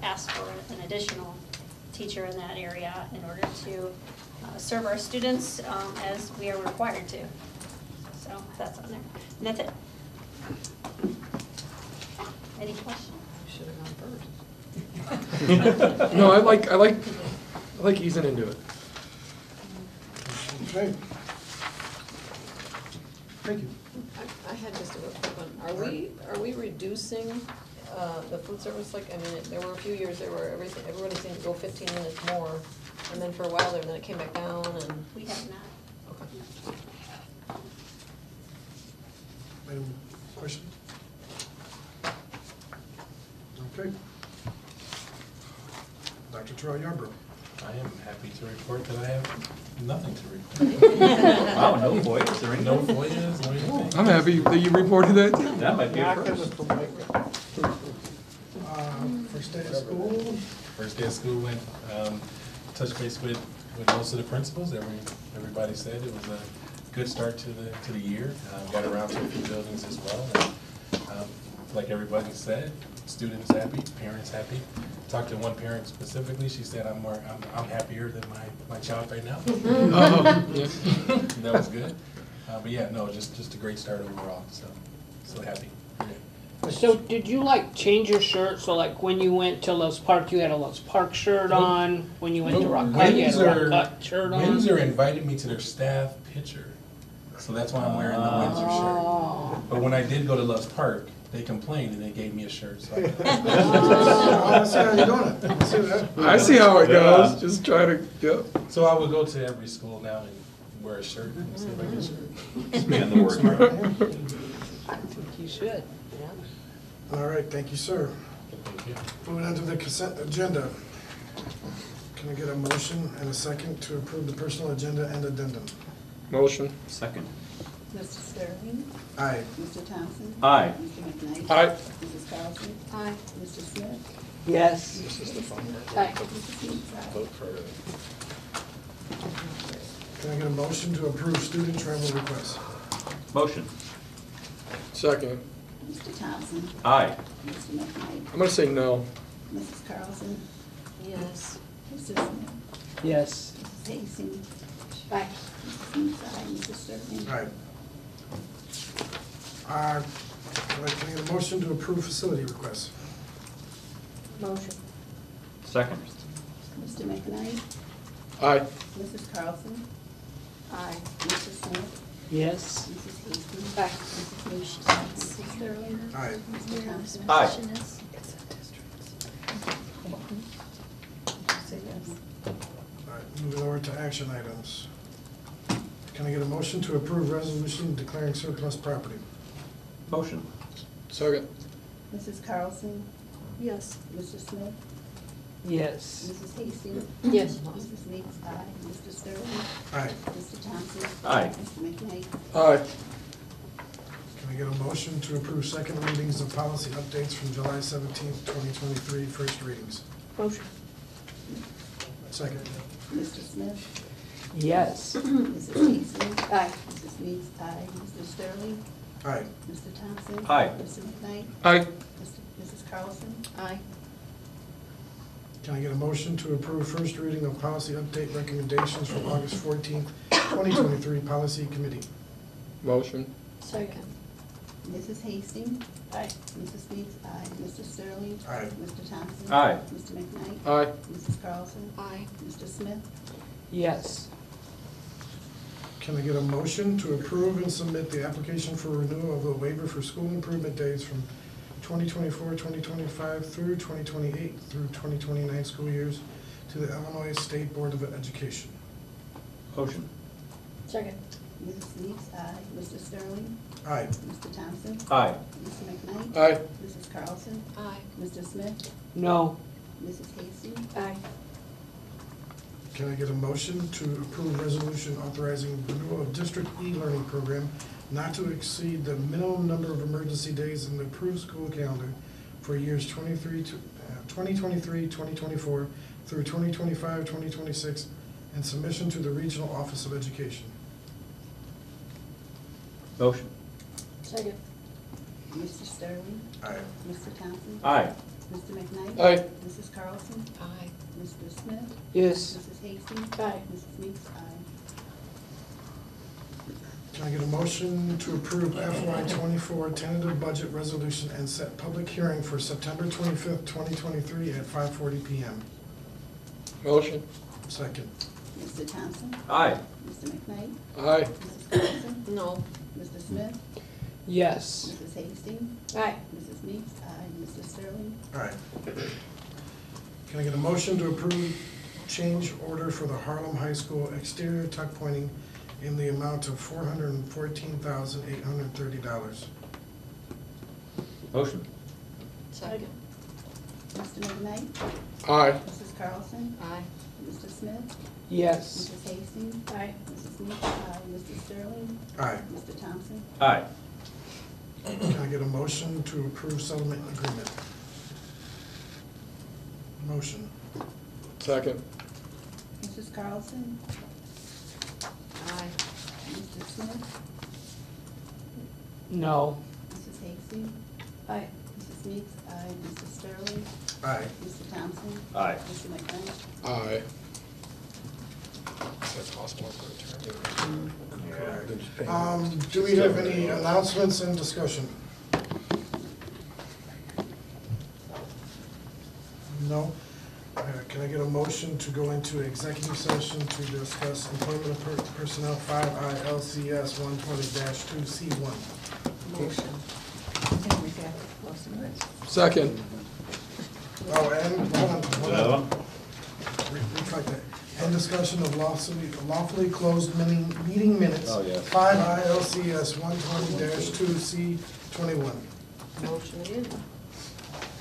F: asked for an additional teacher in that area in order to serve our students as we are required to. So that's on there. And that's it. Any questions?
J: Should have gone first.
L: No, I like easing into it.
A: Okay. Thank you.
J: I had just a real quick one. Are we reducing the food service? Like, I mean, there were a few years there where everybody seemed to go 15 minutes more, and then for a while there, then it came back down, and.
F: We have not.
J: Okay.
A: Any questions? Okay. Dr. Terrell Yarbrough.
E: I am happy to report that I have nothing to report.
M: Wow, no FOIAs or anything?
E: No FOIAs or anything.
L: I'm happy that you reported that too.
M: That might be a
C: Knock on
M: first.
C: the mic.
A: First day of school.
E: First day of school went, touched base with most of the principals. Everybody said it was a good start to the year. Got around to a few buildings as well. And, like everybody said, students happy, parents happy. Talked to one parent specifically. She said, I'm happier than my child right now.
L: Oh, yeah.
E: That was good. But yeah, no, just a great start overall, so happy. Yeah.
I: So did you like change your shirt? So like when you went to Loves Park, you had a Loves Park shirt on. When you went to Rock Cut, you had a Rock Cut shirt on.
E: Windsor invited me to their staff picture, so that's why I'm wearing the Windsor shirt. But when I did go to Loves Park, they complained and they gave me a shirt. So
A: I see how you're doing it. I see that.
L: I see how it goes. Just try to go.
E: So I would go to every school now and wear a shirt and see if I get a shirt.
M: Expand the word.
I: I think you should.
A: All right, thank you, sir.
E: Thank you.
A: Moving on to the consent agenda. Can I get a motion and a second to approve the personal agenda and addendum?
L: Motion.
M: Second.
B: Mr. Sterling?
A: Aye.
B: Mr. Thompson?
M: Aye.
B: Mr. McKnight?
L: Aye.
B: Mrs. Carlson?
N: Aye.
B: Mr. Smith?
I: Yes.
L: This is the fun
N: Aye.
B: Mrs. Meeks? Aye.
L: Vote for it.
A: Can I get a motion to approve student travel requests?
M: Motion.
L: Second.
B: Mr. Thompson?
M: Aye.
B: Mr. McKnight?
L: I'm gonna say no.
B: Mrs. Carlson?
N: Yes.
B: Mr. Smith?
I: Yes.
B: Mrs. Hastings?
N: Aye.
B: Mrs. Meeks? Aye. Mr. Sterling?
A: Aye. Can I get a motion to approve facility requests?
N: Motion.
M: Second.
B: Mr. McKnight?
L: Aye.
B: Mrs. Carlson?
N: Aye.
B: Mr. Smith?
I: Yes.
B: Mrs. Hastings?
N: Aye.
B: Mrs. Meeks? Aye. Mrs. Sterling?
A: Aye.
B: Mr. Thompson?
M: Aye.
B: Say yes.
A: All right, moving over to action items. Can I get a motion to approve resolution declaring surplus property?
M: Motion.
L: Second.
B: Mrs. Carlson?
N: Yes.
B: Mr. Smith?
I: Yes.
B: Mrs. Hastings?
N: Yes.
B: Mrs. Meeks? Aye. Mr. Sterling?
A: Aye.
B: Mr. Thompson?
M: Aye.
B: Mr. McKnight?
L: Aye.
A: Can I get a motion to approve second readings of policy updates from July 17th, 2023, first readings?
N: Motion.
A: Second.
B: Mr. Smith?
I: Yes.
B: Mrs. Hastings?
N: Aye.
B: Mrs. Meeks? Aye. Mr. Sterling?
A: Aye.
B: Mr. Thompson?
M: Aye.
B: Mr. McKnight?
L: Aye.
B: Mrs. Carlson?
N: Aye.
A: Can I get a motion to approve first reading of policy update recommendations from August 14th, 2023, policy committee?
L: Motion.
N: Second.
B: Mrs. Hastings?
N: Aye.
B: Mrs. Meeks? Aye. Mr. Sterling?
A: Aye.
B: Mr. Thompson?
M: Aye.
B: Mr. McKnight?
L: Aye.
B: Mrs. Carlson?
N: Aye.
B: Mr. Smith?
I: Yes.
A: Can I get a motion to approve and submit the application for renewal of the waiver for school improvement days from 2024, 2025 through 2028 through 2029 school years to the Illinois State Board of Education?
M: Motion.
N: Second.
B: Mrs. Meeks? Aye. Mr. Sterling?
A: Aye.
B: Mr. Thompson?
M: Aye.
B: Mr. McKnight?
L: Aye.
B: Mrs. Carlson?
N: Aye.
B: Mr. Smith?
I: No.
B: Mrs. Hastings?
N: Aye.
A: Can I get a motion to approve resolution authorizing renewal of District E-Learning Program not to exceed the minimum number of emergency days in the approved school calendar for years 2023, 2024 through 2025, 2026, and submission to the Regional Office of Education?
M: Motion.
N: Second.
B: Mr. Sterling?
A: Aye.
B: Mr. Thompson?
M: Aye.
B: Mr. McKnight?
L: Aye.
B: Mrs. Carlson?
N: Aye.
B: Mr. Smith?
I: Yes.
B: Mrs. Hastings?
N: Aye.
B: Mrs. Meeks? Aye.
A: Can I get a motion to approve FY '24 tentative budget resolution and set public hearing for September 25th, 2023 at 5:40 PM?
L: Motion.
A: Second.
B: Mr. Thompson?
M: Aye.
B: Mr. McKnight?
L: Aye.
B: Mrs. Carlson?
N: No.
B: Mr. Smith?
I: Yes.
B: Mrs. Hastings?
N: Aye.
B: Mrs. Meeks? Aye. Mr. Sterling?
A: All right. Can I get a motion to approve change order for the Harlem High School exterior tuck pointing in the amount of $414,830?
M: Motion.
N: Second.
B: Mr. McKnight?
L: Aye.
B: Mrs. Carlson?
N: Aye.
B: Mr. Smith?
I: Yes.
B: Mrs. Hastings?
N: Aye.
B: Mrs. Meeks? Aye. Mr. Sterling?
A: Aye.
B: Mr. Thompson?
M: Aye.
A: Can I get a motion to approve settlement agreement? Motion.
L: Second.
B: Mrs. Carlson?
N: Aye.
B: Mr. Smith?
I: No.
B: Mrs. Hastings?
N: Aye.
B: Mrs. Meeks? Aye. Mr. Sterling?
A: Aye.
B: Mr. Thompson?
M: Aye.
B: Mr. McKnight?
L: Aye. that's possible for a term.
A: Do we have any announcements and discussion? No? Can I get a motion to go into executive session to discuss employment of personnel 5 ILCS 120-2C1?
O: Motion.
L: Second.
A: Oh, and, hold on. Retract that. And discussion of lawfully closed meeting minutes.
M: Oh, yes.
A: 5 ILCS 120-2C21.
J: Motion again.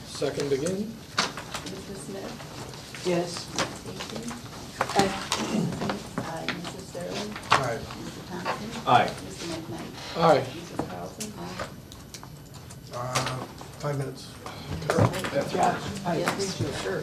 L: Second again.
B: Mrs. Smith?
O: Yes.
B: Aye. Mrs. Sterling?
A: Aye.
B: Mr. Thompson?
M: Aye.
B: Mr. McKnight?
L: Aye.
B: Mrs. Carlson?
A: 5 minutes.
B: Yes, we sure.